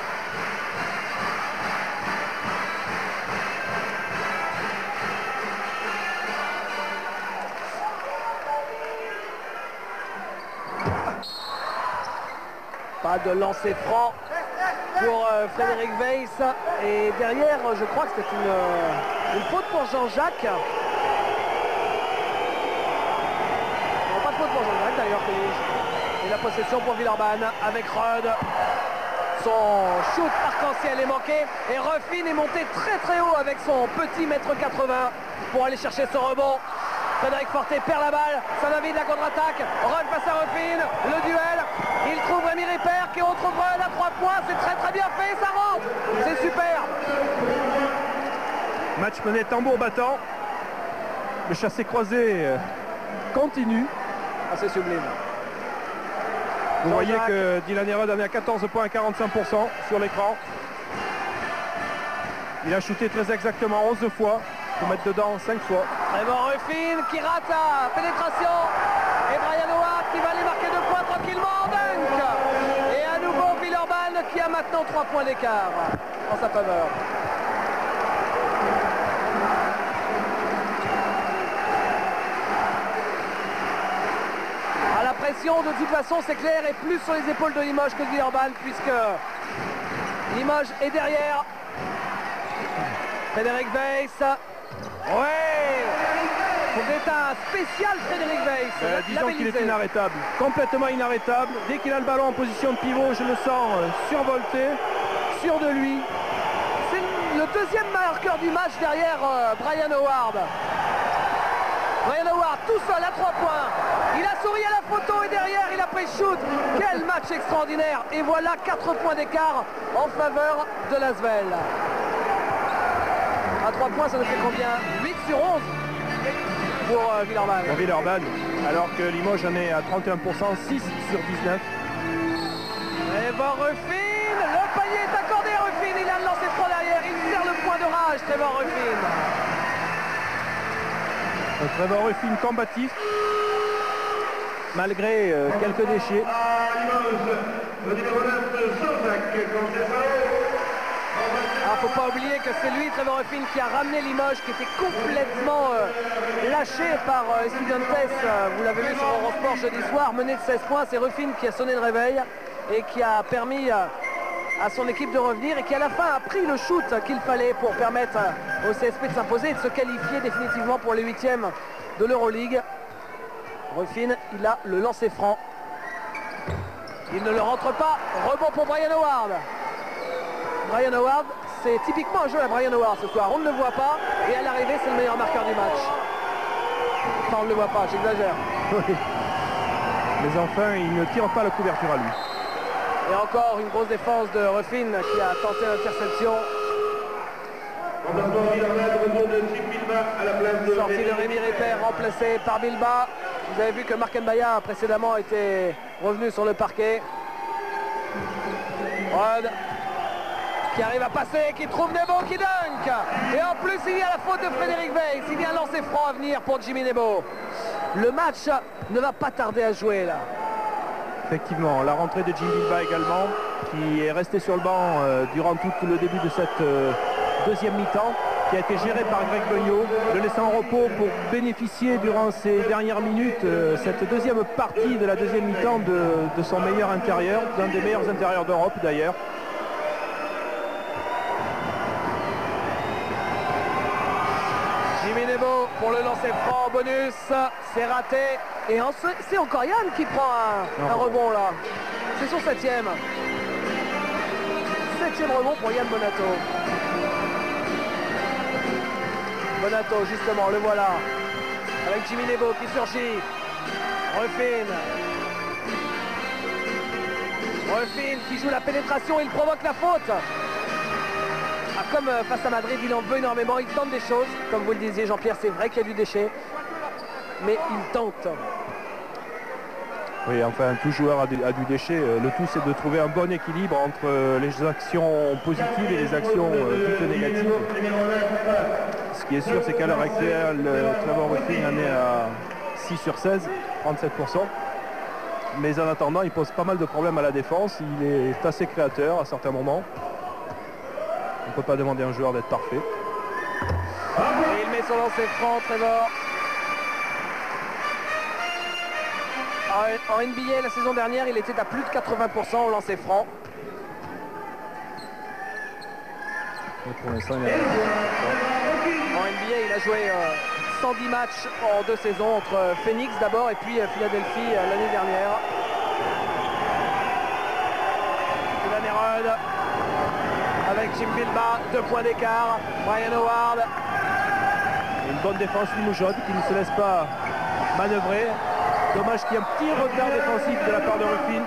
Speaker 1: Pas de lancer franc pour Frédéric Weiss. Et derrière, je crois que c'était une faute pour Jean-Jacques. Non, pas de faute pour Jean-Jacques d'ailleurs. Et la possession pour Villeurbanne avec Rod. Son shoot arc-en-ciel est manqué. Et Ruffin est monté très très haut avec son petit 1m80 pour aller chercher son rebond. Frédéric Forté perd la balle, ça va vite la contre-attaque. Rod face à Ruffin, le duel. Il trouve Rémi Ripper qui retrouve Rod à 3 points. C'est très très bien fait, ça rentre. C'est super.
Speaker 2: Match mené tambour battant. Le chassé-croisé continue.
Speaker 1: Ah, c'est sublime.
Speaker 2: Vous voyez que Dylan Hered en est à 14 points à 45% sur l'écran. Il a shooté très exactement 11 fois. Pour mettre dedans 5 fois.
Speaker 1: Trevor Ruffin qui rate la pénétration. Et Brian Howard qui va aller marquer 2 points tranquillement en dunk. Et à nouveau Villeurbanne qui a maintenant 3 points d'écart en sa faveur. À la pression de toute façon c'est clair est plus sur les épaules de Limoges que de Villeurbanne puisque Limoges est derrière. Frédéric Weiss. Ouais, c'est un spécial Frédéric Weiss.
Speaker 2: Disons qu'il est inarrêtable, complètement inarrêtable. Dès qu'il a le ballon en position de pivot, je le sens survolté, sûr de lui.
Speaker 1: C'est le deuxième marqueur du match derrière Brian Howard. Brian Howard tout seul à 3 points. Il a souri à la photo et derrière il a pris shoot. Quel match extraordinaire. Et voilà 4 points d'écart en faveur de l'Asvel. À 3 points, ça nous fait combien? 8 sur 11 pour Villeurbanne.
Speaker 2: Pour Villeurbanne, alors que Limoges en est à 31%, 6 sur 19.
Speaker 1: Et Trevor Ruffin, le panier est accordé à Ruffin, il a le lancer franc derrière, il sert le point de rage, Trevor Ruffin.
Speaker 2: Trevor Ruffin combatif, malgré quelques déchets.
Speaker 1: Alors faut pas oublier que c'est lui, Trevor Ruffin, qui a ramené Limoges, qui était complètement lâché par Estudiantes. Vous l'avez vu sur Eurosport jeudi soir, mené de 16 points. C'est Ruffin qui a sonné le réveil et qui a permis à son équipe de revenir et qui à la fin a pris le shoot qu'il fallait pour permettre au CSP de s'imposer et de se qualifier définitivement pour les 8e de l'Euroleague. Ruffin, il a le lancer franc. Il ne le rentre pas. Rebond pour Brian Howard. Brian Howard, c'est typiquement un jeu à Brian Howard ce soir. On ne le voit pas et à l'arrivée, c'est le meilleur marqueur du match. Enfin, on ne le voit pas, j'exagère.
Speaker 2: Oui. Mais enfin, il ne tire pas la couverture à lui.
Speaker 1: Et encore une grosse défense de Ruffin qui a tenté l'interception. Sortie de Rémi Ripper, remplacé par Bilba. Vous avez vu que Mark Mbaya précédemment était revenu sur le parquet. Rod qui arrive à passer, qui trouve Nebo, qui dunk. Et en plus, il y a la faute de Frédéric Weiss. Il y a un lancer franc à venir pour Jimmy Nebo. Le match ne va pas tarder à jouer là.
Speaker 2: Effectivement, la rentrée de Jim Bilba également, qui est resté sur le banc durant tout le début de cette deuxième mi-temps, qui a été géré par Greg Beugnot, le laissant en repos pour bénéficier durant ces dernières minutes, cette deuxième partie de la deuxième mi-temps de son meilleur intérieur, d'un des meilleurs intérieurs d'Europe d'ailleurs.
Speaker 1: Jimmy Nebo pour le lancer franc bonus, c'est raté. Et c'est encore Yann qui prend un rebond là. C'est son 7e. 7e rebond pour Yann Bonato. Bonato justement, le voilà. Avec Jimmy Nebo qui surgit. Ruffin. Ruffin qui joue la pénétration, il provoque la faute. Comme face à Madrid, il en veut énormément, il tente des choses. Comme vous le disiez Jean-Pierre, c'est vrai qu'il y a du déchet. Mais il tente.
Speaker 2: Oui, enfin, tout joueur a du déchet. Le tout, c'est de trouver un bon équilibre entre les actions positives et les actions plutôt négatives. Ce qui est sûr, c'est qu'à l'heure actuelle, Trevor Ruffin en est à 6 sur 16, 37%. Mais en attendant, il pose pas mal de problèmes à la défense. Il est assez créateur à certains moments. On ne peut pas demander à un joueur d'être parfait.
Speaker 1: Et il met son lancer franc, Trevor. En NBA, la saison dernière, il était à plus de 80% au lancer franc.
Speaker 2: Et pour l'instant,
Speaker 1: en NBA, il a joué 110 matchs en 2 saisons, entre Phoenix d'abord et puis Philadelphie l'année dernière. Rod avec Jim Bilba, 2 points d'écart. Brian Howard.
Speaker 2: Une bonne défense limogeaune qui ne se laisse pas manœuvrer. Dommage qu'il y ait un petit retard défensif de la part de Ruffin.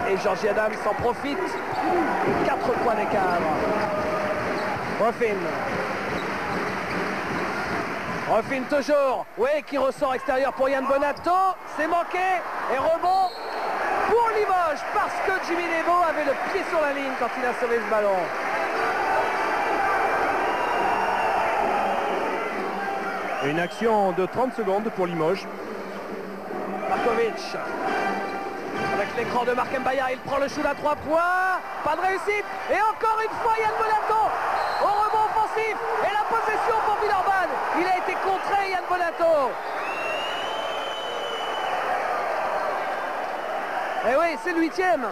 Speaker 1: Et Georgie Adams s'en profite. 4 points d'écart. Ruffin. Ruffin toujours. Oui, qui ressort extérieur pour Yann Bonato. C'est manqué. Et rebond pour Limoges. Parce que Jimmy Nebo avait le pied sur la ligne quand il a sauvé ce ballon.
Speaker 2: Une action de 30 secondes pour Limoges.
Speaker 1: Markovic. Avec l'écran de Mark Mbaya, il prend le shoot à 3 points. Pas de réussite. Et encore une fois, Yann Bonato au rebond offensif. Et la possession pour Villeurbanne. Il a été contré, Yann Bonato. Et oui, c'est le 8e.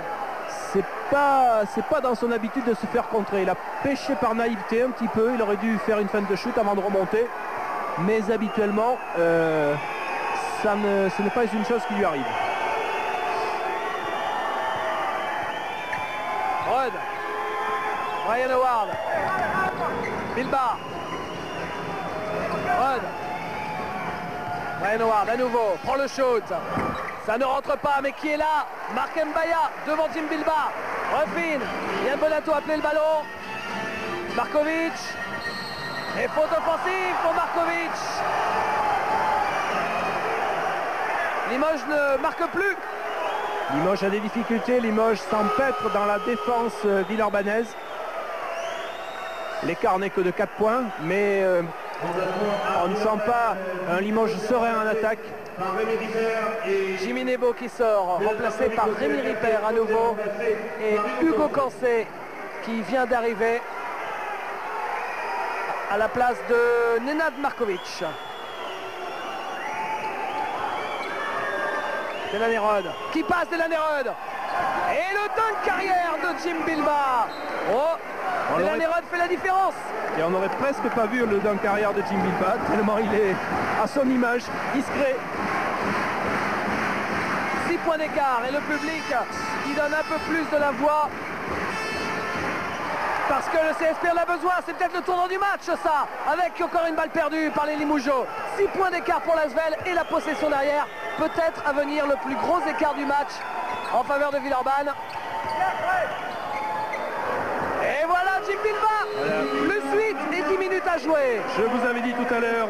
Speaker 2: C'est pas dans son habitude de se faire contrer. Il a pêché par naïveté un petit peu. Il aurait dû faire une feinte de shoot avant de remonter. Mais habituellement, ce n'est pas une chose qui lui arrive.
Speaker 1: Rod. Brian Howard. Bilba. Rod. Brian Howard à nouveau. Prend le shoot. Ça ne rentre pas, mais qui est là? Mark Mbaya devant Jim Bilba. Ruffin. Yann Bonato a appelé le ballon. Markovic. Et faute offensive pour Markovic. Limoges ne marque plus.
Speaker 2: Limoges a des difficultés, Limoges s'empêtre dans la défense villeurbannaise. L'écart n'est que de 4 points, mais on ne sent pas un Limoges serein en attaque.
Speaker 1: Jimmy Nebo qui sort, remplacé par Rémi Ripper à nouveau. Et Hugo Cancé qui vient d'arriver à la place de Nenad Markovic. Delanerode qui passe, Delanerode. Et le dunk carrière de Jim Bilbao. Oh, Delanerode fait la différence.
Speaker 2: Et on n'aurait presque pas vu le dunk carrière de Jim Bilbao, tellement il est à son image, discret.
Speaker 1: 6 points d'écart et le public qui donne un peu plus de la voix. Parce que le CSP en a besoin, c'est peut-être le tournant du match ça, avec encore une balle perdue par les Limougeaux. 6 points d'écart pour l'Asvel et la possession derrière. Peut-être à venir le plus gros écart du match en faveur de Villeurbanne. Et voilà Jim Bilbao, plus 8 et 10 minutes à jouer.
Speaker 2: Je vous avais dit tout à l'heure,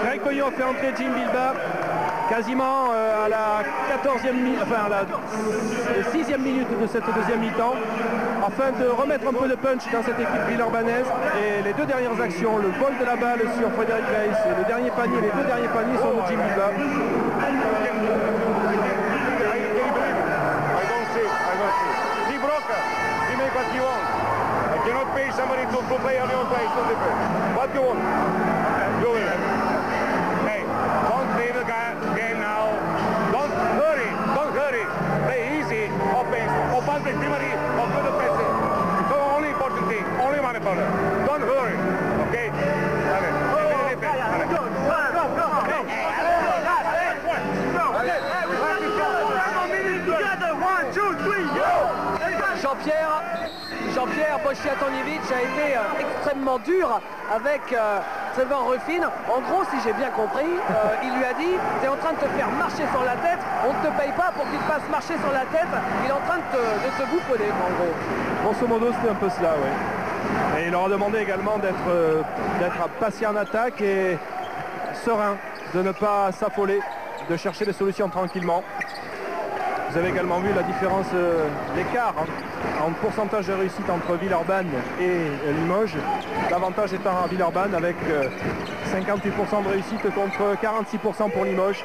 Speaker 2: Greg Coyon fait entrer Jim Bilbao quasiment à la 14e minute, enfin à la 6e minute de cette deuxième mi-temps, afin de remettre un peu de punch dans cette équipe villeurbannaise. Et les deux dernières actions, le vol de la balle sur Frédéric Weiss et le dernier panier, les deux derniers paniers sont de Jim Bilbao.
Speaker 4: He broke her. He make what he wants. I cannot pay somebody to play on your place. So different. What you want? Do it. Hey, don't play the game now. Don't hurry. Don't hurry. Play easy. Offense. Offense primary. Or good offensive. It's the only important thing. Only one about it. Don't hurry. Okay?
Speaker 1: Jean-Pierre Bochiatonievich a été extrêmement dur avec Trevor Ruffin. En gros, si j'ai bien compris, il lui a dit « Tu es en train de te faire marcher sur la tête, on ne te paye pas pour qu'il te fasse marcher sur la tête, il est en train de te bouffonner en gros. »
Speaker 2: Grosso modo, c'était un peu cela, oui. Et il leur a demandé également d'être patient en attaque et serein, de ne pas s'affoler, de chercher des solutions tranquillement. Vous avez également vu la différence, l'écart en pourcentage de réussite entre Villeurbanne et Limoges. L'avantage étant à Villeurbanne avec 58% de réussite contre 46% pour Limoges.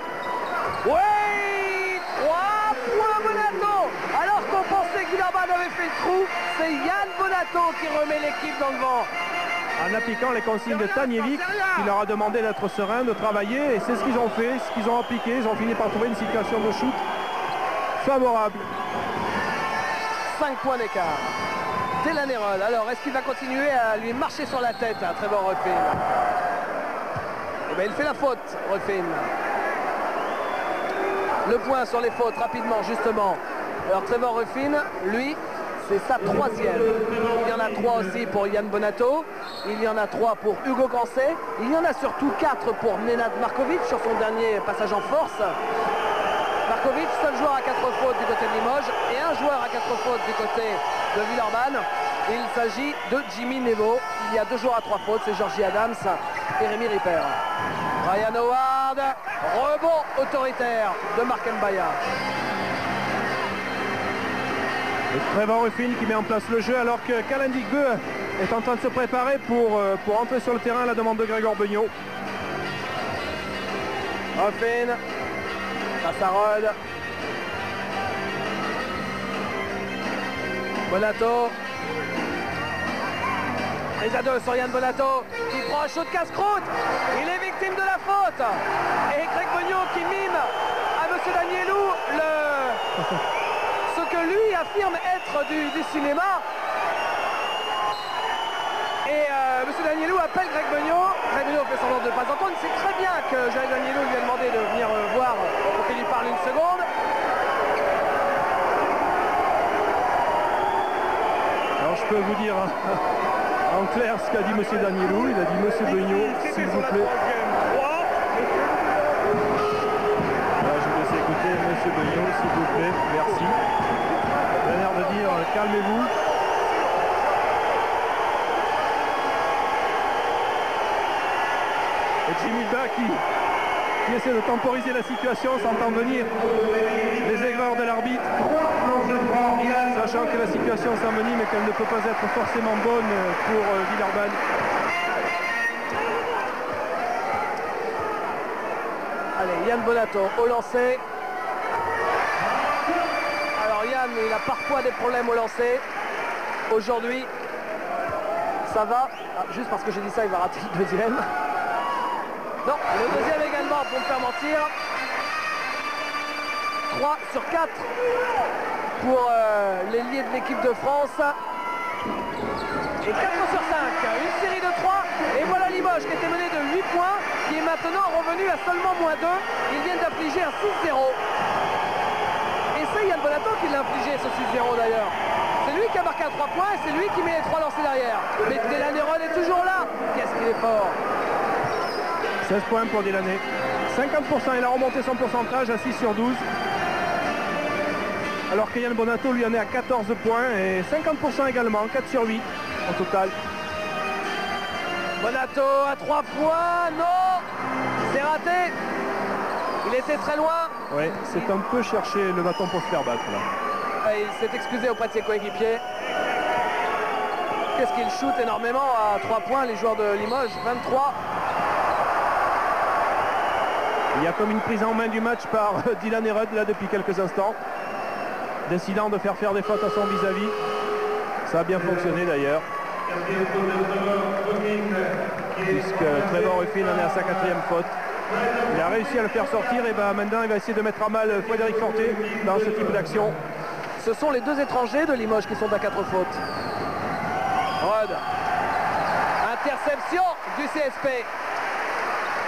Speaker 1: Oui, 3 points Bonato. Alors qu'on pensait que Villeurbanne avait fait le trou, c'est Yann Bonato qui remet l'équipe dans le vent.
Speaker 2: En appliquant les consignes de Tanievic, qui leur a demandé d'être serein, de travailler, et c'est ce qu'ils ont fait, ce qu'ils ont appliqué. Ils ont fini par trouver une situation de shoot favorable.
Speaker 1: 5 points d'écart. Delanerode, alors est-ce qu'il va continuer à lui marcher sur la tête à Trevor Ruffin? Eh bien il fait la faute, Ruffin. Le point sur les fautes rapidement justement. Alors Trevor Ruffin, lui, c'est sa 3e. Il y en a 3 aussi pour Yann Bonato. Il y en a 3 pour Hugo Cancé. Il y en a surtout 4 pour Nenad Markovic sur son dernier passage en force. Markovic, seul joueur à 4 fautes du côté de Limoges et un joueur à 4 fautes du côté de Villeurbanne. Il s'agit de Jimmy Nebo. Il y a 2 joueurs à 3 fautes, c'est Georgie Adams et Rémi Ripper. Ryan Howard, rebond autoritaire de Mark Mbaya.
Speaker 2: Et Trevor Ruffin qui met en place le jeu alors que Calendic Beu est en train de se préparer pour entrer sur le terrain à la demande de Grégoire Beugnot.
Speaker 1: Ruffin. Passarode. Bonato. Les à 2 sur Yann Bonato qui prend un shoot casse-croûte. Il est victime de la faute. Et Greg Beugnot qui mime à M. Danielou ce que lui affirme être du cinéma. Et M. Danielou appelle Greg Beugnot. Greg Beugnot fait semblant de ne pas entendre. Il sait très bien que Greg Danielou lui a demandé de venir voir pour qu'il lui parle une seconde.
Speaker 2: Alors je peux vous dire en clair ce qu'a dit M. Danielou. Il a dit M. Beugnot, s'il vous plaît. Voilà, je vous laisse écouter M. Beugnot, s'il vous plaît. Merci. Il a l'air de dire calmez-vous. Bilbao qui essaie de temporiser la situation, s'entend venir les aigreurs de l'arbitre, sachant que la situation s'envenime et qu'elle ne peut pas être forcément bonne pour Villeurbanne.
Speaker 1: Allez, Yann Bonato au lancer. Alors Yann, il a parfois des problèmes au lancer. Aujourd'hui, ça va. Ah, juste parce que j'ai dit ça, il va rater le deuxième. Non, le deuxième également pour me faire mentir. 3 sur 4 pour l'ailier de l'équipe de France. Et 4 sur 5, une série de 3. Et voilà Limoges qui était mené de 8 points, qui est maintenant revenu à seulement -2. Ils viennent d'infliger un 6-0. Et c'est Yann Bonato qui l'a infligé, ce 6-0 d'ailleurs. C'est lui qui a marqué à 3 points et c'est lui qui met les 3 lancés derrière. Mais Delaney est toujours là. Qu'est-ce qu'il est fort.
Speaker 2: 16 points pour Delaney. 50%, il a remonté son pourcentage à 6 sur 12. Alors que Yann Bonato lui en est à 14 points et 50% également, 4 sur 8 en total.
Speaker 1: Bonato à 3 points, non. C'est raté. Il était très loin.
Speaker 2: Oui, c'est un peu chercher le bâton pour se faire battre là.
Speaker 1: Et il s'est excusé auprès de ses coéquipiers. Qu'est-ce qu'il shoot énormément à 3 points les joueurs de Limoges, 23.
Speaker 2: Il y a comme une prise en main du match par Dylan Erud là depuis quelques instants, décidant de faire des fautes à son vis-à-vis. Ça a bien fonctionné d'ailleurs. Puisque Trevor Ruffin en est à sa 4e faute. Il a réussi à le faire sortir et maintenant il va essayer de mettre à mal Frédéric Forté dans ce type d'action.
Speaker 1: Ce sont les 2 étrangers de Limoges qui sont à 4 fautes. Rod. Interception du CSP.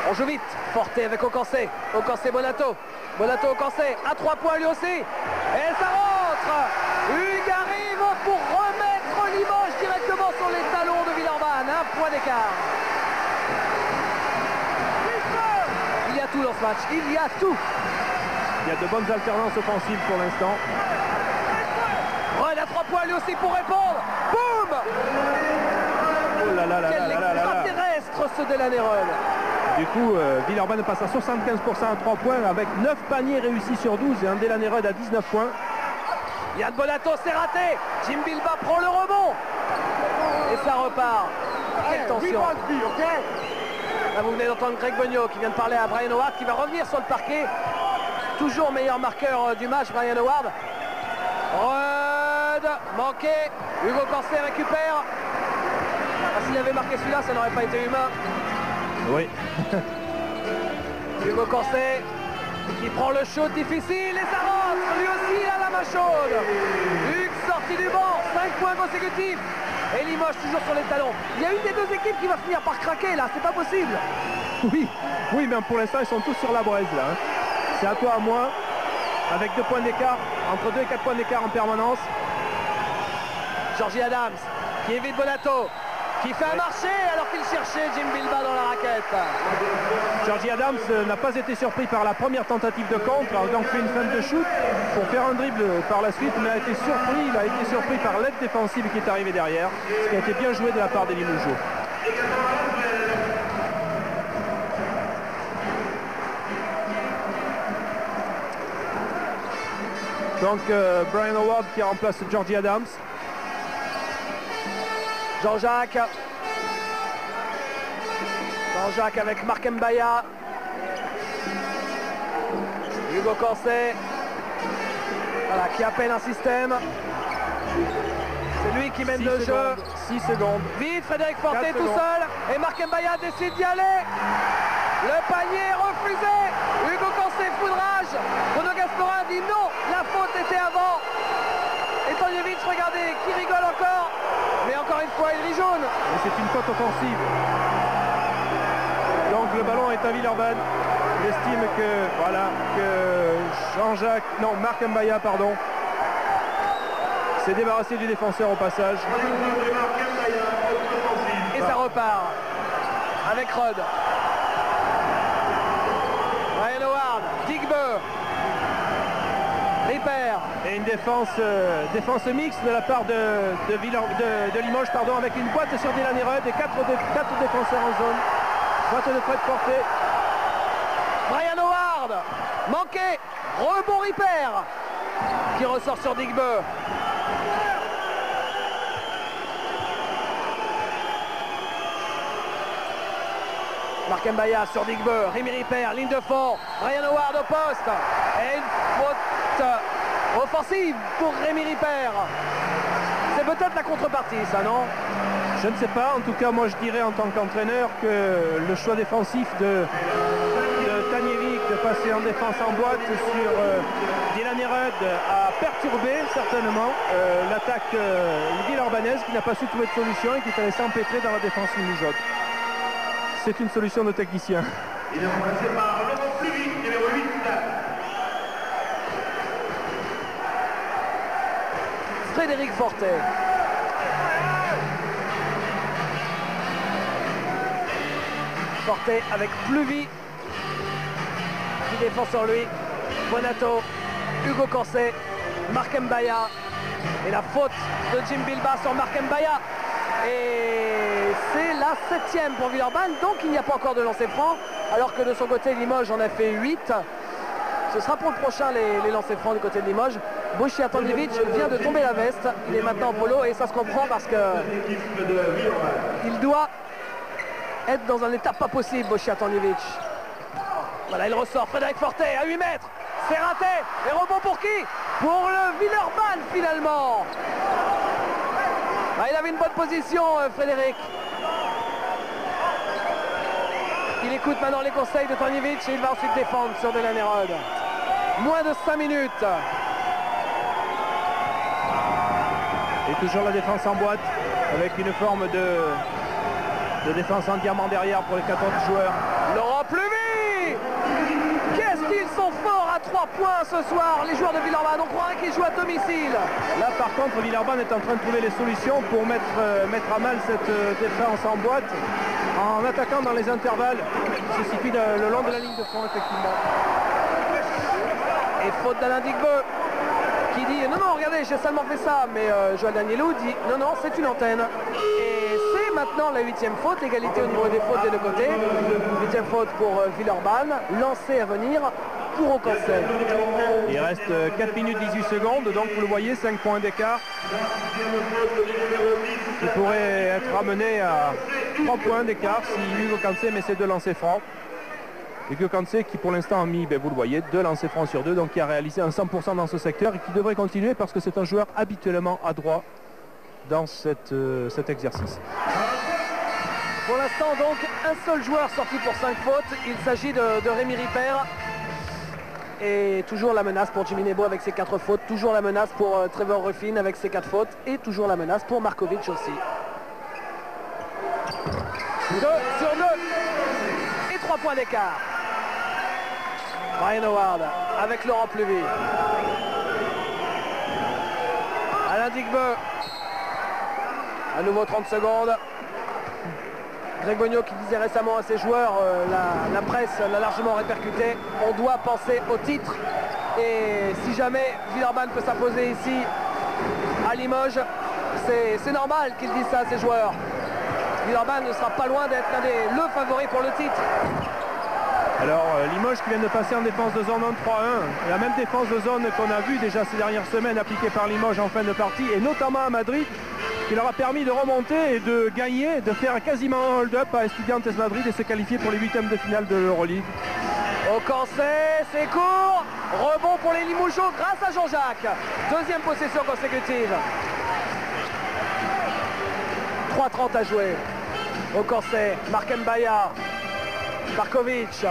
Speaker 1: On joue vite. Forté avec Ocancé. Ocancé Bonato. Bonato Ocancé à 3 points lui aussi. Et ça rentre. Hugues arrive pour remettre Limoges directement sur les talons de Villeurbanne. 1 point d'écart. Il y a tout dans ce match. Il y a tout.
Speaker 2: Il y a de bonnes alternances offensives pour l'instant.
Speaker 1: Rod à 3 points lui aussi pour répondre. Boum.
Speaker 2: Oh là là là
Speaker 1: Quel
Speaker 2: là là là là.
Speaker 1: extraterrestre ce Delaney Rod.
Speaker 2: Du coup, Villeurbanne passe à 75% à 3 points avec 9 paniers réussis sur 12 et un Delaney Rod à 19 points.
Speaker 1: Yann Bonato, c'est raté. Jim Bilbao prend le rebond. Et ça repart. Quelle tension. Là, vous venez d'entendre Greg Beugnot qui vient de parler à Brian Howard qui va revenir sur le parquet. Toujours meilleur marqueur du match, Brian Howard. Rod, manqué. Hugo Corset récupère. S'il avait marqué celui-là, ça n'aurait pas été humain.
Speaker 2: Oui.
Speaker 1: Hugo Corset qui prend le shoot difficile et ça rentre. Lui aussi, il a la main chaude. Hugues sorti du banc, 5 points consécutifs. Et Limoges toujours sur les talons. Il y a une des 2 équipes qui va finir par craquer là, c'est pas possible.
Speaker 2: Oui, mais pour l'instant, ils sont tous sur la braise là. C'est à toi, à moi, avec 2 points d'écart, entre 2 et 4 points d'écart en permanence.
Speaker 1: Georgie Adams qui évite Bonato, qui fait un marché alors qu'il cherchait Jim Bilbao dans la raquette.
Speaker 2: Georgie Adams n'a pas été surpris par la première tentative de contre, a donc fait une feinte de shoot pour faire un dribble par la suite, mais il a été surpris par l'aide défensive qui est arrivée derrière, ce qui a été bien joué de la part des Limougeaux. Donc Brian Howard qui remplace Georgie Adams.
Speaker 1: Jean-Jacques avec Marc Mbaya. Hugo Corset. Voilà, qui appelle un système. C'est lui qui mène le jeu.
Speaker 2: 6 secondes.
Speaker 1: Vite, Frédéric Forté tout seul. Et Marc Mbaya décide d'y aller. Le panier est refusé. Hugo Corset, foudrage. Bruno Gasperin dit non, la faute était avant. Et Tonjevic, regardez, qui rigole encore. Mais encore une fois, il rit jaune.
Speaker 2: Et c'est une faute offensive. Donc le ballon est à Villeurbanne. Il estime que Marc Mbaya, pardon, s'est débarrassé du défenseur au passage.
Speaker 1: Et ça repart avec Rod. Brian Howard, Digbeu. Ripper.
Speaker 2: Et une défense mixte de la part de Limoges, pardon, avec une boîte sur Delaney Rod et 4 défenseurs en zone. Boîte de Fred Forté.
Speaker 1: Ward. Manqué. Rebond Ripper qui ressort sur Digbeu. Mark Mbaya sur Digbeu. Rémi Ripper, ligne de fond. Ryan Howard au poste. Et une faute offensive pour Rémi Ripper. C'est peut-être la contrepartie, ça, non?
Speaker 2: Je ne sais pas. En tout cas, moi, je dirais en tant qu'entraîneur que le choix défensif de Tanjevic de passer en défense en boîte sur Dylan Erud a perturbé certainement l'attaque villeurbannaise qui n'a pas su trouver de solution et qui est allé s'empêtrer dans la défense limougeotte. C'est une solution de technicien.
Speaker 3: Il est remplacé par Laurent Fluvy, numéro 8.
Speaker 1: Frédéric Fortet. Fortet avec Fluvy qui défend sur lui. Bonato, Hugo Corset, Mark Mbaya. Et la faute de Jim Bilba sur Mark Mbaya. Et c'est la 7e pour Villeurbanne, donc il n'y a pas encore de lancer franc, alors que de son côté Limoges en a fait 8. Ce sera pour le prochain les lancers francs du côté de Limoges. Bošija Tanjevic vient de tomber la veste, il est maintenant en polo et ça se comprend parce que il doit être dans un état pas possible, Bošija Tanjevic. Voilà, il ressort, Frédéric Fortet à 8 mètres, c'est raté, et rebond pour qui? Pour le Villeurbanne finalement. Ah, il avait une bonne position, Frédéric. Il écoute maintenant les conseils de Tanjevic et il va ensuite défendre sur Dylan Erud. Moins de 5 minutes.
Speaker 2: Et toujours la défense en boîte avec une forme de défense en diamant derrière pour les 14 joueurs.
Speaker 1: Laurent Fluvy! Qu'est-ce qu'ils sont forts à 3 points ce soir, les joueurs de Villeurbanne. On croirait qu'ils jouent à domicile.
Speaker 2: Là par contre, Villeurbanne est en train de trouver les solutions pour mettre à mal cette défense en boîte en attaquant dans les intervalles qui se situent le long de la ligne de fond, effectivement.
Speaker 1: Et faute d'Alain Digbeu qui dit non, non, regardez, j'ai seulement fait ça. Mais Joël Danielou dit non, non, c'est une antenne. Et c'est maintenant la 8e faute, égalité au niveau des fautes des deux côtés. 8e faute pour Villeurbanne, lancé à venir pour Aucancel.
Speaker 2: Il reste 4 minutes 18 secondes, donc vous le voyez, 5 points d'écart. Il pourrait être ramené à 3 points d'écart si Hugo Cancé met ses 2 lancers francs. Hugo Cancé qui pour l'instant a mis, vous le voyez, 2 lancers francs sur 2, donc qui a réalisé un 100% dans ce secteur et qui devrait continuer parce que c'est un joueur habituellement adroit dans cet exercice.
Speaker 1: Pour l'instant donc un seul joueur sorti pour 5 fautes, il s'agit de Rémi Ripper. Et toujours la menace pour Jimmy Nebo avec ses 4 fautes, toujours la menace pour Trevor Ruffin avec ses 4 fautes et toujours la menace pour Markovic aussi. 2 sur 2 et 3 points d'écart. Ryan Howard avec Laurent Fluvy. Alain Digbeu. À nouveau 30 secondes. Greg Bogno qui disait récemment à ses joueurs, la presse l'a largement répercuté, on doit penser au titre. Et si jamais Villeurbanne peut s'imposer ici à Limoges, c'est normal qu'il dise ça à ses joueurs. Villeurbanne ne sera pas loin d'être le favori pour le titre.
Speaker 2: Alors Limoges qui vient de passer en défense de zone 1-3-1, la même défense de zone qu'on a vu déjà ces dernières semaines appliquée par Limoges en fin de partie et notamment à Madrid, qui leur a permis de remonter et de gagner, de faire quasiment un hold-up à Estudiantes Madrid et se qualifier pour les 8e de finale de l'Euroleague.
Speaker 1: Aucancé, c'est court, rebond pour les Limougeaux grâce à Jean-Jacques. 2e possession consécutive. 3:30 à jouer. Aucancé, Mark Mbaya, Markovic,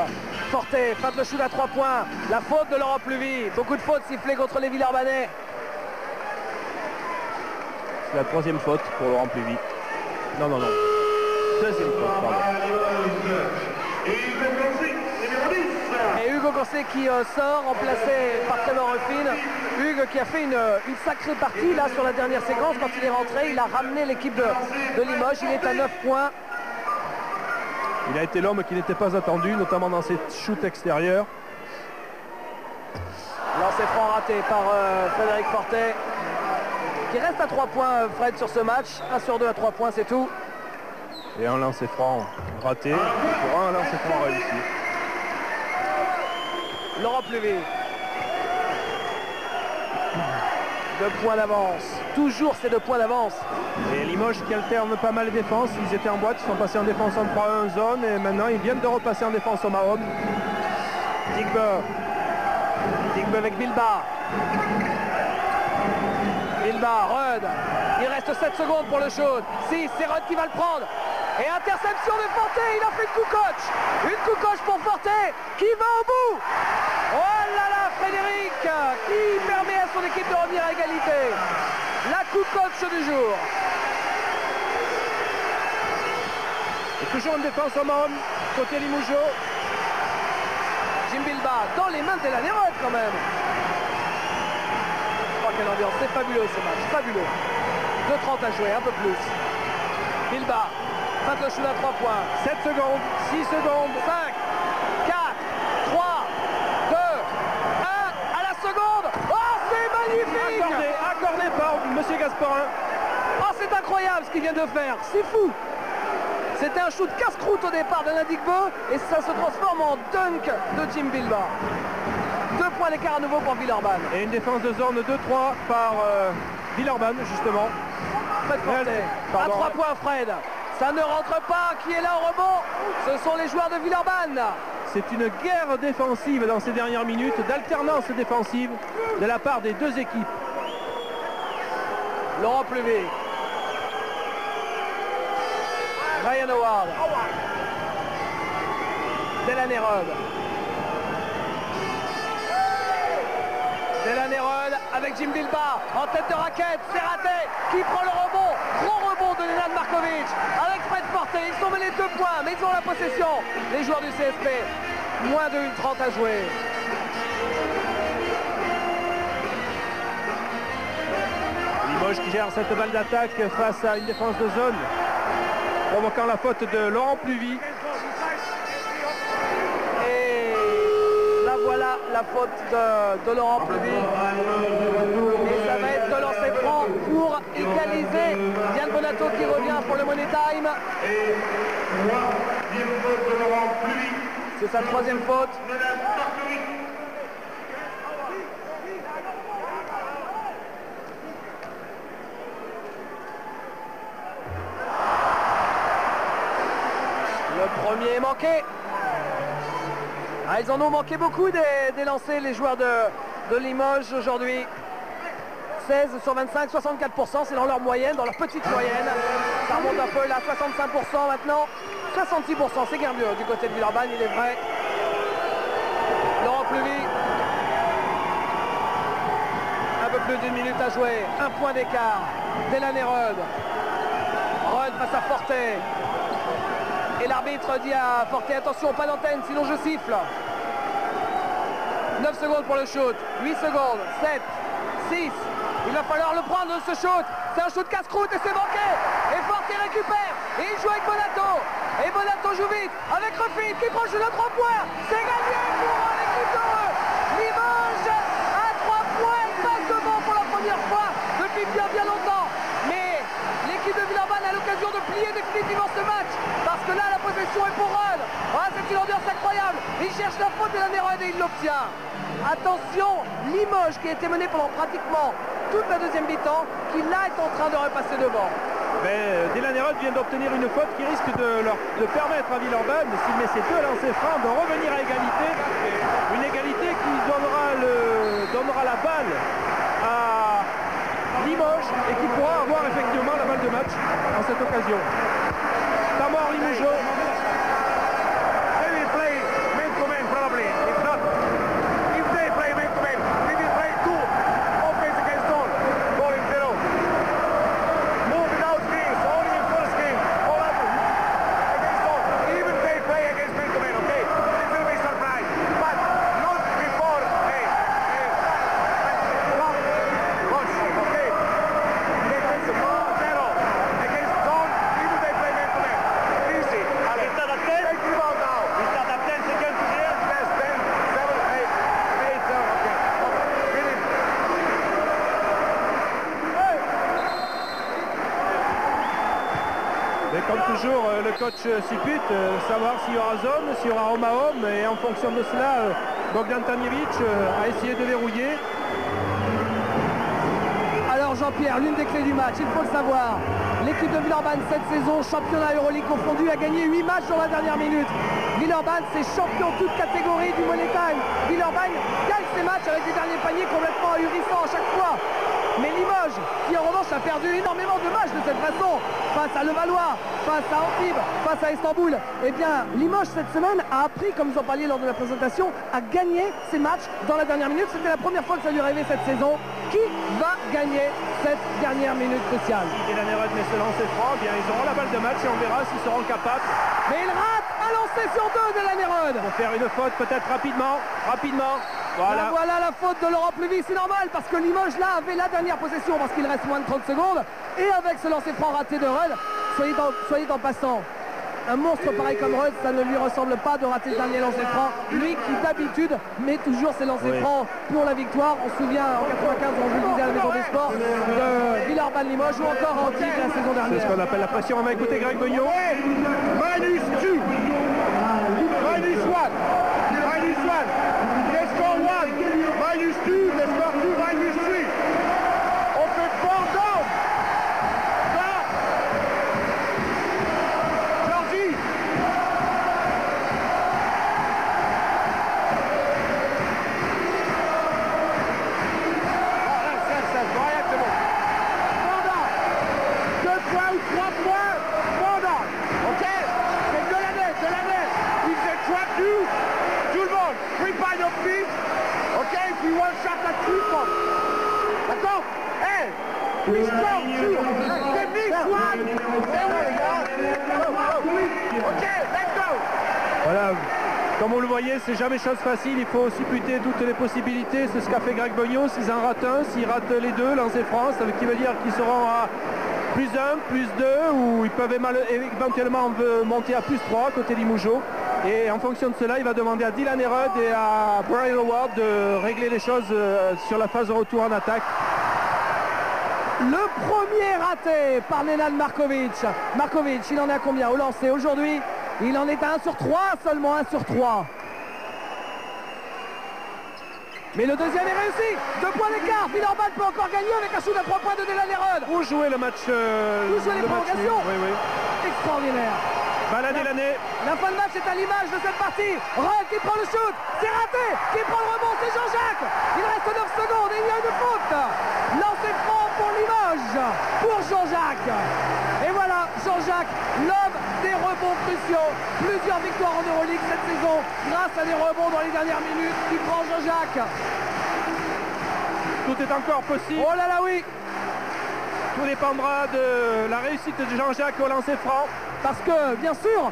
Speaker 1: Fortet, feinte le shoot à 3 points. La faute de Laurent Fluvy. Beaucoup de fautes sifflées contre les Villeurbanais.
Speaker 2: C'est la 3e faute pour Laurent Fluvy. Non, non, non. 2e faute, pardon.
Speaker 1: Et Hugo Corset qui sort, remplacé par Trevor Ruffin. Hugo qui a fait une sacrée partie là sur la dernière séquence. Quand il est rentré, il a ramené l'équipe de Limoges. Il est à 9 points.
Speaker 2: Il a été l'homme qui n'était pas attendu, notamment dans ses shoots extérieurs.
Speaker 1: Lancé franc raté par Frédéric Fortet. Qui reste à 3 points, Fred, sur ce match. 1 sur 2 à 3 points, c'est tout.
Speaker 2: Et un lancer franc raté pour un lancer franc réussi.
Speaker 1: Laurent Pluvy. 2 points d'avance. Toujours ces 2 points d'avance.
Speaker 2: Et Limoges qui alterne pas mal de défense. Ils étaient en boîte, ils sont passés en défense en 3-1 zone et maintenant ils viennent de repasser en défense au Mahom. Digbe avec Bilba. Rudd. Il reste 7 secondes pour le shoot. 6, c'est Rudd qui va le prendre. Et interception de Forte, il a fait une coucoche. Une coucoche pour Forte qui va au bout. Oh là là, Frédéric qui permet à son équipe de revenir à égalité. La coucoche du jour. Et toujours une défense au Mahom, côté Limoujo. Jim Bilba dans les mains de Delaney Rudd quand même. Oh, quelle ambiance, c'est fabuleux ce match, fabuleux. 2:30 à jouer, un peu plus. Bilba, fin de shoot à 3 points. 7 secondes, 6 secondes, 5, 4, 3, 2, 1, à la seconde. Oh, c'est magnifique. Accordé par M. Gasperin. Oh, c'est incroyable ce qu'il vient de faire, c'est fou. C'était un shoot casse-croûte au départ de Nadigbo et ça se transforme en dunk de Jim Bilba. 2 points d'écart à nouveau pour Villeurbanne. Et une défense de zone 2-3 par Villeurbanne justement. Fred Forte. À 3 points Fred. Ça ne rentre pas. Qui est là au rebond? Ce sont les joueurs de Villeurbanne. C'est une guerre défensive dans ces dernières minutes, d'alternance défensive de la part des deux équipes. Laurent Pluvy. Ryan Howard. Delaney Rudd. Delaney Rudd avec Jim Bilba en tête de raquette, c'est raté. Qui prend le rebond? Gros rebond de Nenad Markovic avec Fred Forte. Ils sont mêlés 2 points, mais ils ont la possession. Les joueurs du CSP, moins de 1:30 à jouer. Limoges qui gère cette balle d'attaque face à une défense de zone, provoquant la faute de Laurent Pluvy. Et là voilà la faute de Laurent Pluvy. Et ça va être de lancer franc pour égaliser. Yann Bonato qui revient pour le Money Time. C'est sa 3e faute. Le premier est manqué. Ah, ils en ont manqué beaucoup des lancers, les joueurs de Limoges aujourd'hui. 16 sur 25, 64%, c'est dans leur moyenne, dans leur petite moyenne. Ça remonte un peu là, 65% maintenant. 66%, c'est guère mieux du côté de Villeurbanne, il est vrai. Laurent Pluvy. Un peu plus d'1 minute à jouer. 1 point d'écart. Delaney Rudd. Rudd face à Forte. Et l'arbitre dit à Forte, attention, pas d'antenne, sinon je siffle. 9 secondes pour le shoot. 8 secondes. 7, 6. Il va falloir le prendre ce shoot. C'est un shoot casse-croûte et c'est manqué. Et Forte récupère. Et il joue avec Bonato. Et Bonato joue vite avec Refit qui prend le shoot à 3 points. C'est gagné pour l'équipe d'Heureux. Limoges à 3 points. Passe devant pour la première fois depuis bien longtemps. Mais l'équipe de Villeurbanne a l'occasion de plier définitivement ce match. Parce que là, la possession est pour Rudd. Ah, c'est une ambiance incroyable. Il cherche la faute de Delaney Rudd et il l'obtient. Attention, Limoges qui a été mené pendant pratiquement toute la deuxième mi-temps, qui là est en train de repasser devant. Mais Delaney Rudd vient d'obtenir une faute qui risque de permettre à Villeurbanne, s'il met ses 2 lancers francs, de revenir à égalité. Une égalité qui donnera la balle à Limoges et qui pourra avoir effectivement la balle de match en cette occasion. Tamor Limoujo. Comme toujours, le coach suppute savoir s'il y aura zone, s'il y aura home à home, et en fonction de cela, Bogdan Tanjevic a essayé de verrouiller.
Speaker 1: Alors Jean-Pierre, l'une des clés du match, il faut le savoir. L'équipe de Villeurbanne cette saison, championnat Euroleague confondu, a gagné 8 matchs dans la dernière minute. Villeurbanne, c'est champion toute catégorie du Money Time. Villeurbanne gagne ses matchs avec des derniers paniers complètement ahurissants à chaque fois. Mais Limoges, qui en revanche a perdu énormément de matchs de cette façon, face à Levallois, face à Antibes, face à Istanbul, eh bien Limoges cette semaine a appris, comme vous en parliez lors de la présentation, à gagner ses matchs dans la dernière minute. C'était la première fois que ça lui arrivait cette saison. Qui va gagner cette dernière minute spéciale?
Speaker 2: Et la Nérode met ce lancer franc, eh bien ils auront la balle de match et on verra s'ils seront capables.
Speaker 1: Mais il rate un lancer sur deux de la Nérode.
Speaker 2: Pour faire une faute peut-être rapidement.
Speaker 1: Voilà. Voilà la faute de Laurent Pluvy, c'est normal parce que Limoges là avait la dernière possession parce qu'il reste moins de 30 secondes. Et avec ce lancer franc raté de Rudd, soyez en passant. Un monstre pareil comme Rudd, ça ne lui ressemble pas de rater le dernier lancer franc. Lui qui d'habitude met toujours ses lancers francs pour la victoire. On se souvient en 95, on vous le disait à la Maison des Sports, de Villeurbanne-Limoges ou encore en titre la saison dernière.
Speaker 2: C'est ce qu'on appelle la pression. On va écouter Greg Beugnot.
Speaker 4: -2. -1. -1. They score 1. -2. They score 2. -3. On fait 4 down. Georgie. C'est bon. Mandat. 2 points ou 3 points. Mandat. Ok. C'est de l'année. If they trap you, tout le monde, 3 by your feet. Ok, if you want shot at 3 points. D'accord? Hey, be strong too. Hey, big one. Ok, let's go.
Speaker 2: Voilà, comme vous le voyez, c'est jamais chose facile, il faut supputer toutes les possibilités, c'est ce qu'a fait Greg Beugnot. S'ils en ratent un, s'ils ratent les deux, lancer franc, ça veut dire qu'ils seront à +1, +2, ou ils peuvent éventuellement monter à +3 côté Limougeot. Et en fonction de cela, il va demander à Dylan Rudd et à Brian Howard de régler les choses sur la phase de retour en attaque.
Speaker 1: Le premier raté par Nenad Markovic. Markovic, il en est à combien au lancer aujourd'hui? Il en est à 1 sur 3, seulement 1 sur 3. Mais le deuxième est réussi. 2 points d'écart. Villeurbanne peut encore gagner avec un shoot à 3 points de Dylan Rudd.
Speaker 2: Où jouer le match
Speaker 1: Où jouer les prolongations?
Speaker 2: Oui.
Speaker 1: Extraordinaire.
Speaker 2: L'année.
Speaker 1: La fin de match est à l'image de cette partie. Rudd qui prend le shoot. C'est raté. Qui prend le rebond, c'est Jean-Jacques. Il reste 9 secondes et il y a une faute. Lancé franc pour Limoges. Pour Jean-Jacques. Et voilà, Jean-Jacques, l'homme des rebonds cruciaux. Plusieurs victoires en Euroleague cette saison grâce à des rebonds dans les dernières minutes du grand Jean-Jacques.
Speaker 2: Tout est encore possible.
Speaker 1: Oh là là, oui.
Speaker 2: Tout dépendra de la réussite de Jean-Jacques au lancer franc.
Speaker 1: Parce que, bien sûr,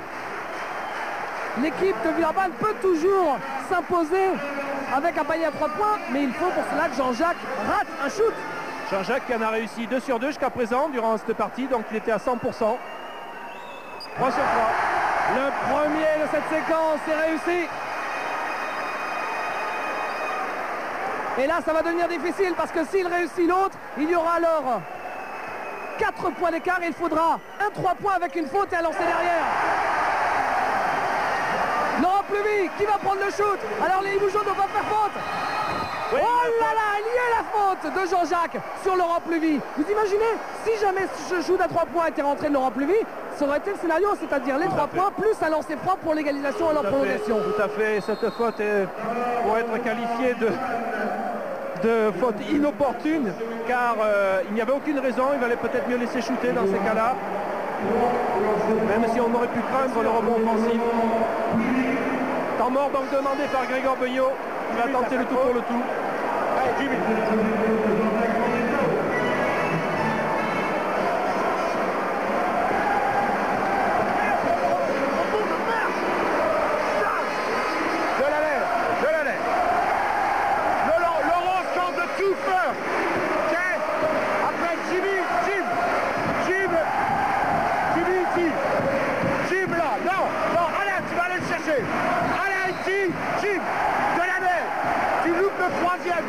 Speaker 1: l'équipe de Villeurbanne peut toujours s'imposer avec un panier à 3 points, mais il faut pour cela que Jean-Jacques rate un shoot.
Speaker 2: Jean-Jacques qui en a réussi 2 sur 2 jusqu'à présent durant cette partie, donc il était à 100%. 3 sur 3.
Speaker 1: Le premier de cette séquence est réussi. Et là, ça va devenir difficile parce que s'il réussit l'autre, il y aura alors 4 points d'écart et il faudra un 3 points avec une faute et un lancer derrière. Laurent Pluvy qui va prendre le shoot. Alors les Limougeaux ne vont pas faire faute. Oui, oh là là, il y a la faute de Jean-Jacques sur Laurent Pluvy. Vous imaginez, si jamais ce shoot à 3 points était rentré de Laurent Pluvy, ça aurait été le scénario, c'est-à-dire les 3 points plus un lancer franc pour l'égalisation et la prolongation.
Speaker 2: Tout à fait, cette faute est pour être qualifiée de faute inopportune, car il n'y avait aucune raison, il valait peut-être mieux laisser shooter dans ces cas-là, même si on aurait pu craindre le rebond offensif. Temps mort donc demandé par Grégoire Beugnot, il va tenter le tout pour le tout. Allez, Jimmy.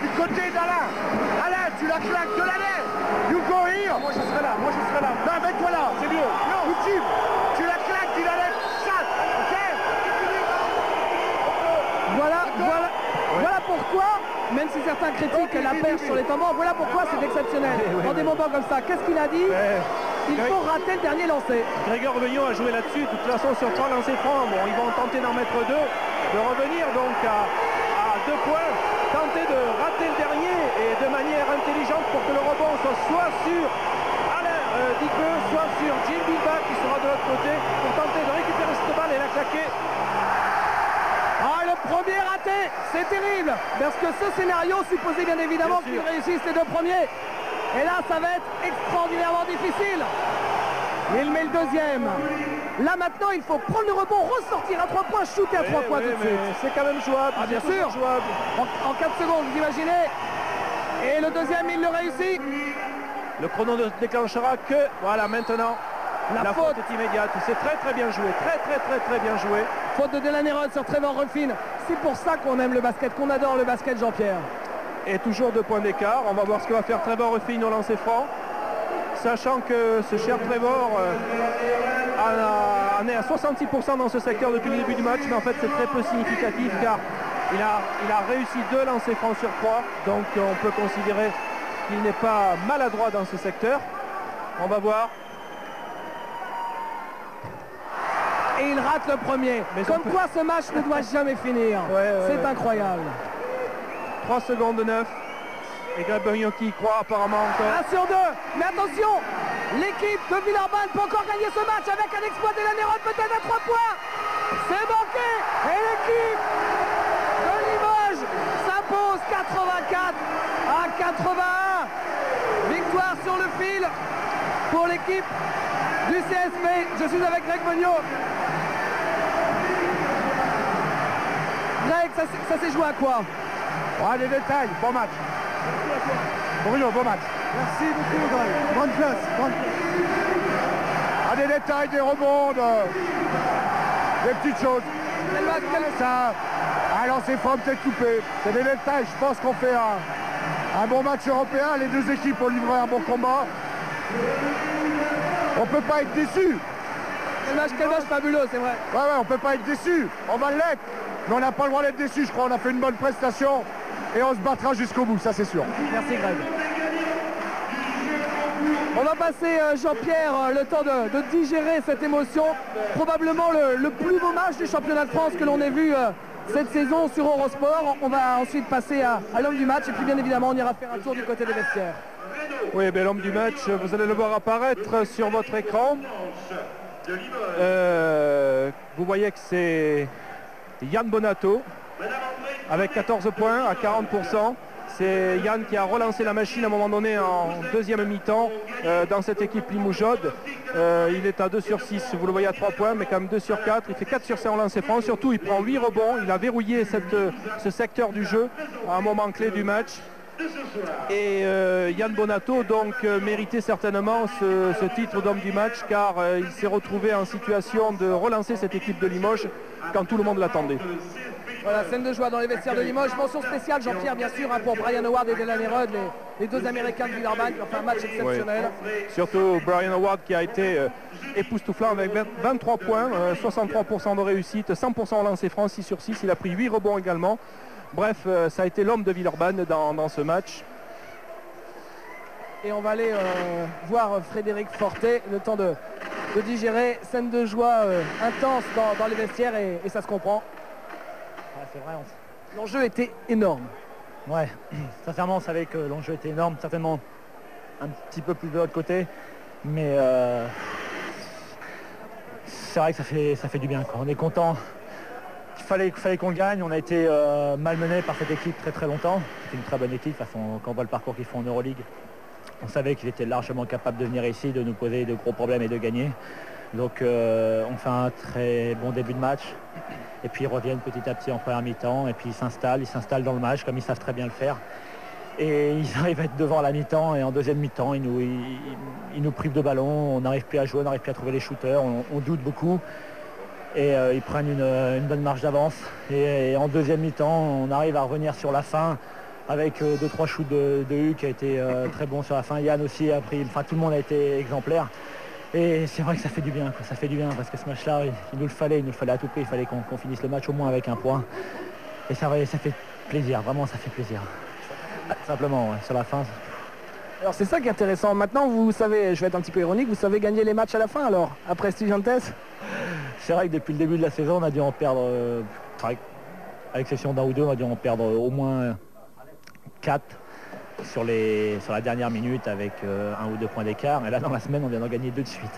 Speaker 4: Du côté d'Alain. Alain, tu la claques de l'année. You go here.
Speaker 2: Moi je serai là.
Speaker 4: Non, mets-toi là.
Speaker 2: C'est mieux.
Speaker 4: Non, Jim, tu la claques du l'année. Chat. Ok.
Speaker 1: Voilà. pourquoi, même si certains critiquent la perche sur les tambours, voilà pourquoi c'est exceptionnel. Dans des moments comme ça, qu'est-ce qu'il a dit? Il faut rater le dernier lancer.
Speaker 2: Grégoire Beugnon a joué là-dessus. De toute façon, sur 3 lancers francs, bon, ils vont tenter d'en mettre 2, de revenir donc à 2 points, tenter de rater le dernier et de manière intelligente pour que le rebond soit sur Alain Dicqueux, soit sur Jim Bilbach qui sera de l'autre côté pour tenter de récupérer cette balle et la claquer.
Speaker 1: Ah, le premier raté, c'est terrible, parce que ce scénario supposait bien évidemment qu'il réussisse les 2 premiers. Et là, ça va être extraordinairement difficile. Il met le deuxième. Là, maintenant, il faut prendre le rebond, ressortir à 3 points, shooter à 3 points tout de suite.
Speaker 2: C'est quand même jouable.
Speaker 1: Ah, bien sûr.
Speaker 2: Jouable.
Speaker 1: En 4 secondes, vous imaginez. Et le deuxième, il le réussit.
Speaker 2: Le chrono ne déclenchera que, voilà, maintenant. La faute est immédiate. C'est très très bien joué. Très bien joué.
Speaker 1: Faute de Delaney Rudd sur Trevor Ruffin. C'est pour ça qu'on aime le basket, qu'on adore le basket, Jean-Pierre.
Speaker 2: Et toujours 2 points d'écart. On va voir ce que va faire Trevor Ruffin au lancer franc. Sachant que ce cher Trevor en est à 66% dans ce secteur depuis le début du match. Mais en fait, c'est très peu significatif car il a réussi 2 lancers francs sur 3. Donc on peut considérer qu'il n'est pas maladroit dans ce secteur. On va voir.
Speaker 1: Et il rate le premier. Mais comme quoi ce match ne doit jamais finir. C'est incroyable.
Speaker 2: 3 secondes 9. Et Grégoire Beugnon qui y croit apparemment encore.
Speaker 1: 1 sur 2. Mais attention, l'équipe de Villeurbanne peut encore gagner ce match avec un exploit de Delaney Rudd peut-être à 3 points. C'est manqué. Et l'équipe de Limoges s'impose 84 à 81. Victoire sur le fil pour l'équipe du CSP. Je suis avec Greg Beugnon. Greg, ça s'est joué à quoi?
Speaker 4: Les détails, bon match. Bruno, bon match.
Speaker 1: Merci beaucoup, Greg. Grande classe.
Speaker 4: Des détails, des rebonds, des petites choses. Ça, un lancer franc peut-être coupé. C'est des détails. Je pense qu'on fait un bon match européen. Les 2 équipes ont livré un bon combat. On peut pas être déçu.
Speaker 1: Quel match fabuleux, c'est vrai.
Speaker 4: Ouais, on peut pas être déçu. On va l'être. Mais on n'a pas le droit d'être déçu, je crois. On a fait une bonne prestation. Et on se battra jusqu'au bout, ça c'est sûr.
Speaker 1: Merci Greg. On va passer, Jean-Pierre, le temps de digérer cette émotion. Probablement le plus beau match du championnat de France que l'on ait vu cette saison sur Eurosport. On va ensuite passer à l'homme du match. Et puis bien évidemment, on ira faire un tour du côté des vestiaires.
Speaker 2: Oui, ben, l'homme du match, vous allez le voir apparaître sur votre écran. Vous voyez que c'est Yann Bonato avec 14 points à 40%. C'est Yann qui a relancé la machine à un moment donné en deuxième mi-temps dans cette équipe Limougeaude. Il est à 2 sur 6, vous le voyez à 3 points, mais quand même 2 sur 4. Il fait 4 sur 5 en lancer franc. Surtout, il prend 8 rebonds. Il a verrouillé ce secteur du jeu à un moment clé du match. Et Yann Bonato donc méritait certainement ce titre d'homme du match car il s'est retrouvé en situation de relancer cette équipe de Limoges quand tout le monde l'attendait.
Speaker 1: Voilà, scène de joie dans les vestiaires de Limoges. Mention spéciale, Jean-Pierre, bien sûr, pour Brian Howard et Delaney Rudd, les 2 Américains de Villeurbanne qui ont fait un match exceptionnel.
Speaker 2: Ouais. Surtout Brian Howard qui a été époustouflant avec 23 points, 63% de réussite, 100% au lancer franc, 6 sur 6. Il a pris 8 rebonds également. Bref, ça a été l'homme de Villeurbanne dans ce match.
Speaker 1: Et on va aller voir Frédéric Fortet, le temps de digérer. Scène de joie intense dans les vestiaires et ça se comprend.
Speaker 17: Ouais, c'est vrai.
Speaker 1: L'enjeu était énorme.
Speaker 17: Ouais, sincèrement, on savait que l'enjeu était énorme. Certainement un petit peu plus de l'autre côté. Mais c'est vrai que ça fait du bien, quoi. On est content. Il fallait qu'on le gagne. On a été malmené par cette équipe très longtemps. C'est une très bonne équipe. Quand on voit le parcours qu'ils font en Euroleague, on savait qu'il était largement capable de venir ici, de nous poser de gros problèmes et de gagner. Donc on fait un très bon début de match. Et puis ils reviennent petit à petit en première mi-temps. Et puis ils s'installent dans le match comme ils savent très bien le faire. Et ils arrivent à être devant à la mi-temps. Et en deuxième mi-temps, ils nous privent de ballon. On n'arrive plus à jouer, on n'arrive plus à trouver les shooters. On doute beaucoup. Et ils prennent une bonne marge d'avance. Et en deuxième mi-temps, on arrive à revenir sur la fin avec 2-3 shoots de Hugues qui a été très bon sur la fin. Yann aussi a pris, enfin tout le monde a été exemplaire. Et c'est vrai que ça fait du bien, quoi. Ça fait du bien parce que ce match-là, il nous le fallait à tout prix. Il fallait qu'on finisse le match au moins avec un point. Et ça fait plaisir, vraiment ça fait plaisir. Simplement, ouais, sur la fin.
Speaker 1: Alors c'est ça qui est intéressant. Maintenant, vous savez, je vais être un petit peu ironique, vous savez gagner les matchs à la fin alors, après Estudiantes.
Speaker 17: C'est vrai que depuis le début de la saison, on a dû en perdre, à l'exception d'un ou deux, on a dû en perdre au moins 4 sur la dernière minute avec 1 ou 2 points d'écart. Et là, dans la semaine, on vient d'en gagner 2 de suite.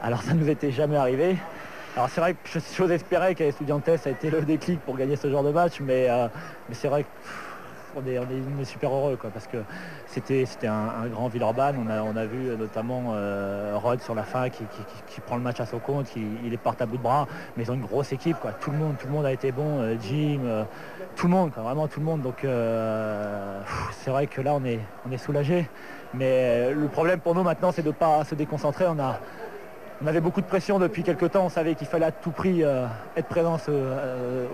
Speaker 17: Alors ça ne nous était jamais arrivé. Alors c'est vrai que j'ose espérer qu'Estudiantes a été le déclic pour gagner ce genre de match, mais c'est vrai qu'on est super heureux quoi, parce que c'était un grand Villeurbanne. On a vu notamment Rod sur la fin qui prend le match à son compte, il les porte à bout de bras, mais ils ont une grosse équipe quoi. Tout le monde a été bon, Jim, tout le monde quoi, vraiment tout le monde. Donc c'est vrai que là on est soulagé, mais le problème pour nous maintenant c'est de ne pas se déconcentrer. On avait beaucoup de pression depuis quelques temps, on savait qu'il fallait à tout prix être présent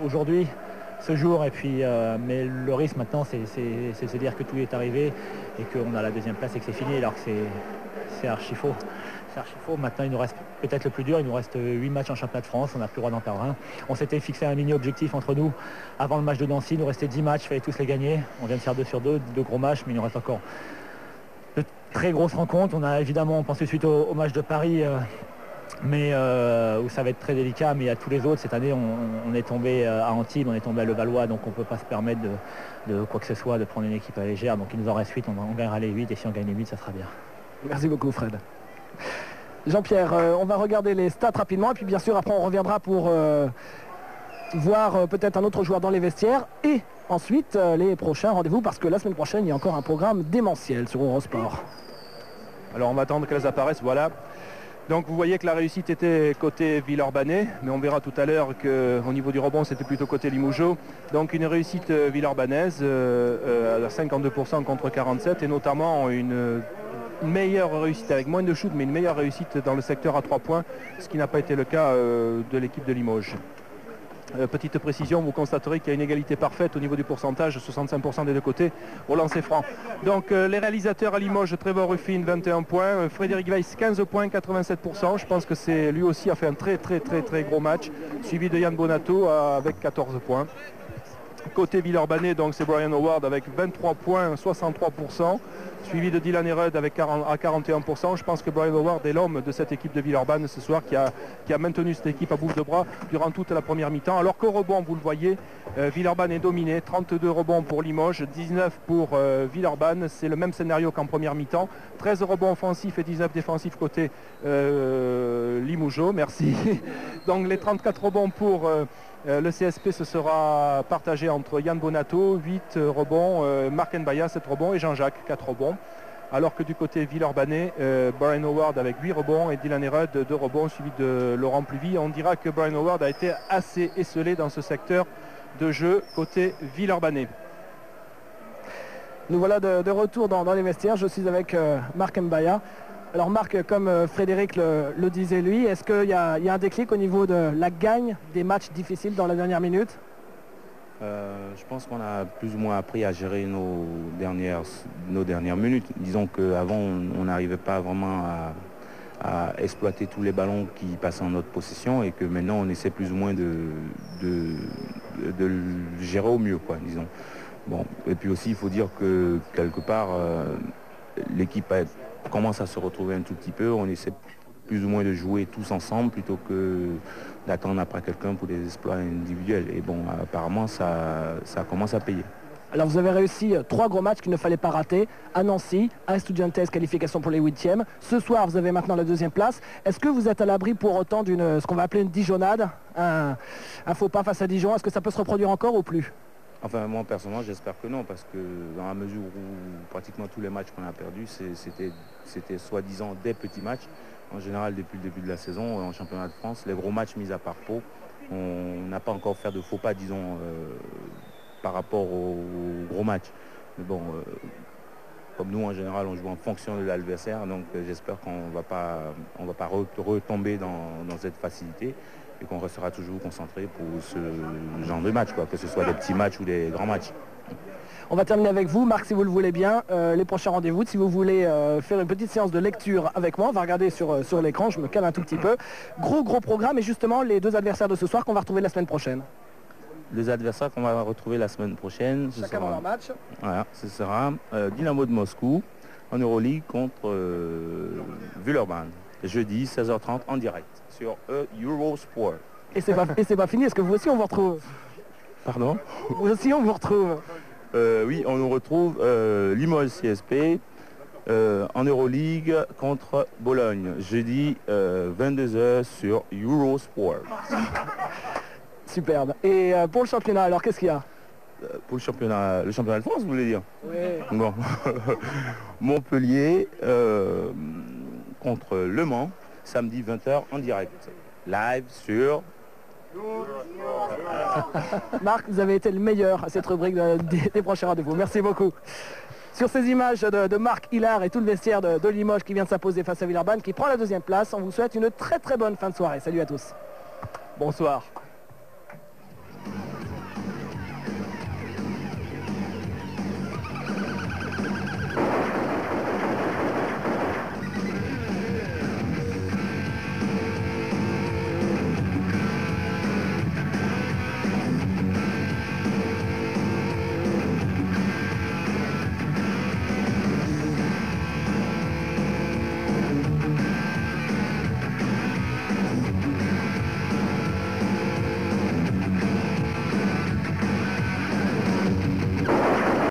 Speaker 17: aujourd'hui, ce jour, et puis, mais le risque maintenant c'est de se dire que tout est arrivé et qu'on a la deuxième place et que c'est fini, alors que c'est archi faux. C'est archi faux. Maintenant il nous reste peut-être le plus dur, il nous reste 8 matchs en championnat de France, on n'a plus le droit d'en perdre un. On s'était fixé un mini objectif entre nous avant le match de Nancy, il nous restait 10 matchs, il fallait tous les gagner. On vient de faire 2 sur 2, 2 gros matchs, mais il nous reste encore de très grosses rencontres. On a évidemment pensé suite au match de Paris, mais où ça va être très délicat, mais à tous les autres cette année on est tombé à Antibes, on est tombé à Levallois, donc on ne peut pas se permettre de quoi que ce soit, de prendre une équipe à légère, donc il nous en reste 8, on gagnera les 8 et si on gagne les 8 ça sera bien.
Speaker 1: Merci beaucoup Fred. Jean-Pierre, on va regarder les stats rapidement et puis bien sûr après on reviendra pour voir peut-être un autre joueur dans les vestiaires et ensuite les prochains rendez-vous, parce que la semaine prochaine il y a encore un programme démentiel sur Eurosport.
Speaker 2: Alors on va attendre qu'elles apparaissent, voilà. Donc vous voyez que la réussite était côté Villeurbanais, mais on verra tout à l'heure qu'au niveau du rebond c'était plutôt côté Limougeot. Donc une réussite villeurbanaise à 52% contre 47%, et notamment une meilleure réussite avec moins de shoot, mais une meilleure réussite dans le secteur à 3 points, ce qui n'a pas été le cas de l'équipe de Limoges. Petite précision, vous constaterez qu'il y a une égalité parfaite au niveau du pourcentage, 65% des deux côtés au lancer franc. Donc les réalisateurs à Limoges, Trevor Ruffin 21 points, Frédéric Weiss 15 points, 87%. Je pense que c'est lui aussi a fait un très gros match, suivi de Yann Bonato avec 14 points. Côté Villeurbanais, donc c'est Brian Howard avec 23 points, 63%, suivi de Dylan Herod à 41%. Je pense que Brian Howard est l'homme de cette équipe de Villeurbanne ce soir qui a maintenu cette équipe à bout de bras durant toute la première mi-temps. Alors qu'au rebond, vous le voyez, Villeurbanne est dominé, 32 rebonds pour Limoges, 19 pour Villeurbanne. C'est le même scénario qu'en première mi-temps. 13 rebonds offensifs et 19 défensifs côté Limougeot, merci. Donc les 34 rebonds pour le CSP, ce sera partagé entre Yann Bonato, 8 rebonds, Marc Nbaya, 7 rebonds et Jean-Jacques, 4 rebonds. Alors que du côté Villeurbanais, Brian Howard avec 8 rebonds et Dylan Herod, 2 rebonds, suivi de Laurent Pluvy. On dira que Brian Howard a été assez esselé dans ce secteur de jeu côté Villeurbanais.
Speaker 1: Nous voilà de retour dans les vestiaires. Je suis avec Marc Nbaya. Alors Marc, comme Frédéric le disait lui, est-ce qu'il y a un déclic au niveau de la gagne des matchs difficiles dans la dernière minute?
Speaker 18: Je pense qu'on a plus ou moins appris à gérer nos dernières minutes. Disons qu'avant, on n'arrivait pas vraiment à exploiter tous les ballons qui passaient en notre possession, et que maintenant, on essaie plus ou moins de le gérer au mieux, quoi, disons. Bon, et puis aussi, il faut dire que quelque part, l'équipe commence à se retrouver un tout petit peu. On essaie plus ou moins de jouer tous ensemble plutôt que d'attendre après quelqu'un pour des exploits individuels. Et bon, apparemment, ça commence à payer.
Speaker 1: Alors vous avez réussi 3 gros matchs qu'il ne fallait pas rater, à Nancy, à Estudiantes, qualification pour les 8e. Ce soir, vous avez maintenant la 2e place. Est-ce que vous êtes à l'abri pour autant d'une ce qu'on va appeler une Dijonnade, un faux pas face à Dijon? Est-ce que ça peut se reproduire encore ou plus?
Speaker 18: Enfin, moi personnellement, j'espère que non, parce que dans la mesure où pratiquement tous les matchs qu'on a perdus, c'était soi-disant des petits matchs. En général, depuis le début de la saison, en championnat de France, les gros matchs mis à part Pau, on n'a pas encore fait de faux pas, disons, par rapport aux gros matchs. Mais bon, comme nous, en général, on joue en fonction de l'adversaire, donc j'espère qu'on ne va pas retomber dans cette facilité, et qu'on restera toujours concentré pour ce genre de match, quoi, que ce soit des petits matchs ou des grands matchs.
Speaker 1: On va terminer avec vous, Marc, si vous le voulez bien, les prochains rendez-vous. Si vous voulez faire une petite séance de lecture avec moi, on va regarder sur l'écran, je me cale un tout petit peu. Gros programme, et justement les 2 adversaires de ce soir qu'on va retrouver la semaine prochaine.
Speaker 18: les adversaires qu'on va retrouver la semaine prochaine,
Speaker 1: Chacun dans leur match.
Speaker 18: Voilà, ce sera Dynamo de Moscou en Euroleague contre Villeurbanne. Jeudi 16h30 en direct sur Eurosport.
Speaker 1: Et c'est pas fini, est-ce que vous aussi on vous retrouve?
Speaker 18: Pardon?
Speaker 1: Vous aussi on vous retrouve?
Speaker 18: Oui, on nous retrouve Limoges CSP en Euroleague contre Bologne, jeudi 22h sur Eurosport.
Speaker 1: Superbe. Et pour le championnat, alors qu'est-ce qu'il y a?
Speaker 18: Pour le championnat de France, vous voulez dire?
Speaker 1: Oui.
Speaker 18: Bon. Montpellier contre Le Mans, samedi 20h en direct. Live sur...
Speaker 1: Marc, vous avez été le meilleur à cette rubrique des prochains rendez-vous. Merci beaucoup. Sur ces images de Marc Hillard et tout le vestiaire de Limoges qui vient de s'imposer face à Villeurbanne, qui prend la 2e place, on vous souhaite une très très bonne fin de soirée. Salut à tous.
Speaker 2: Bonsoir.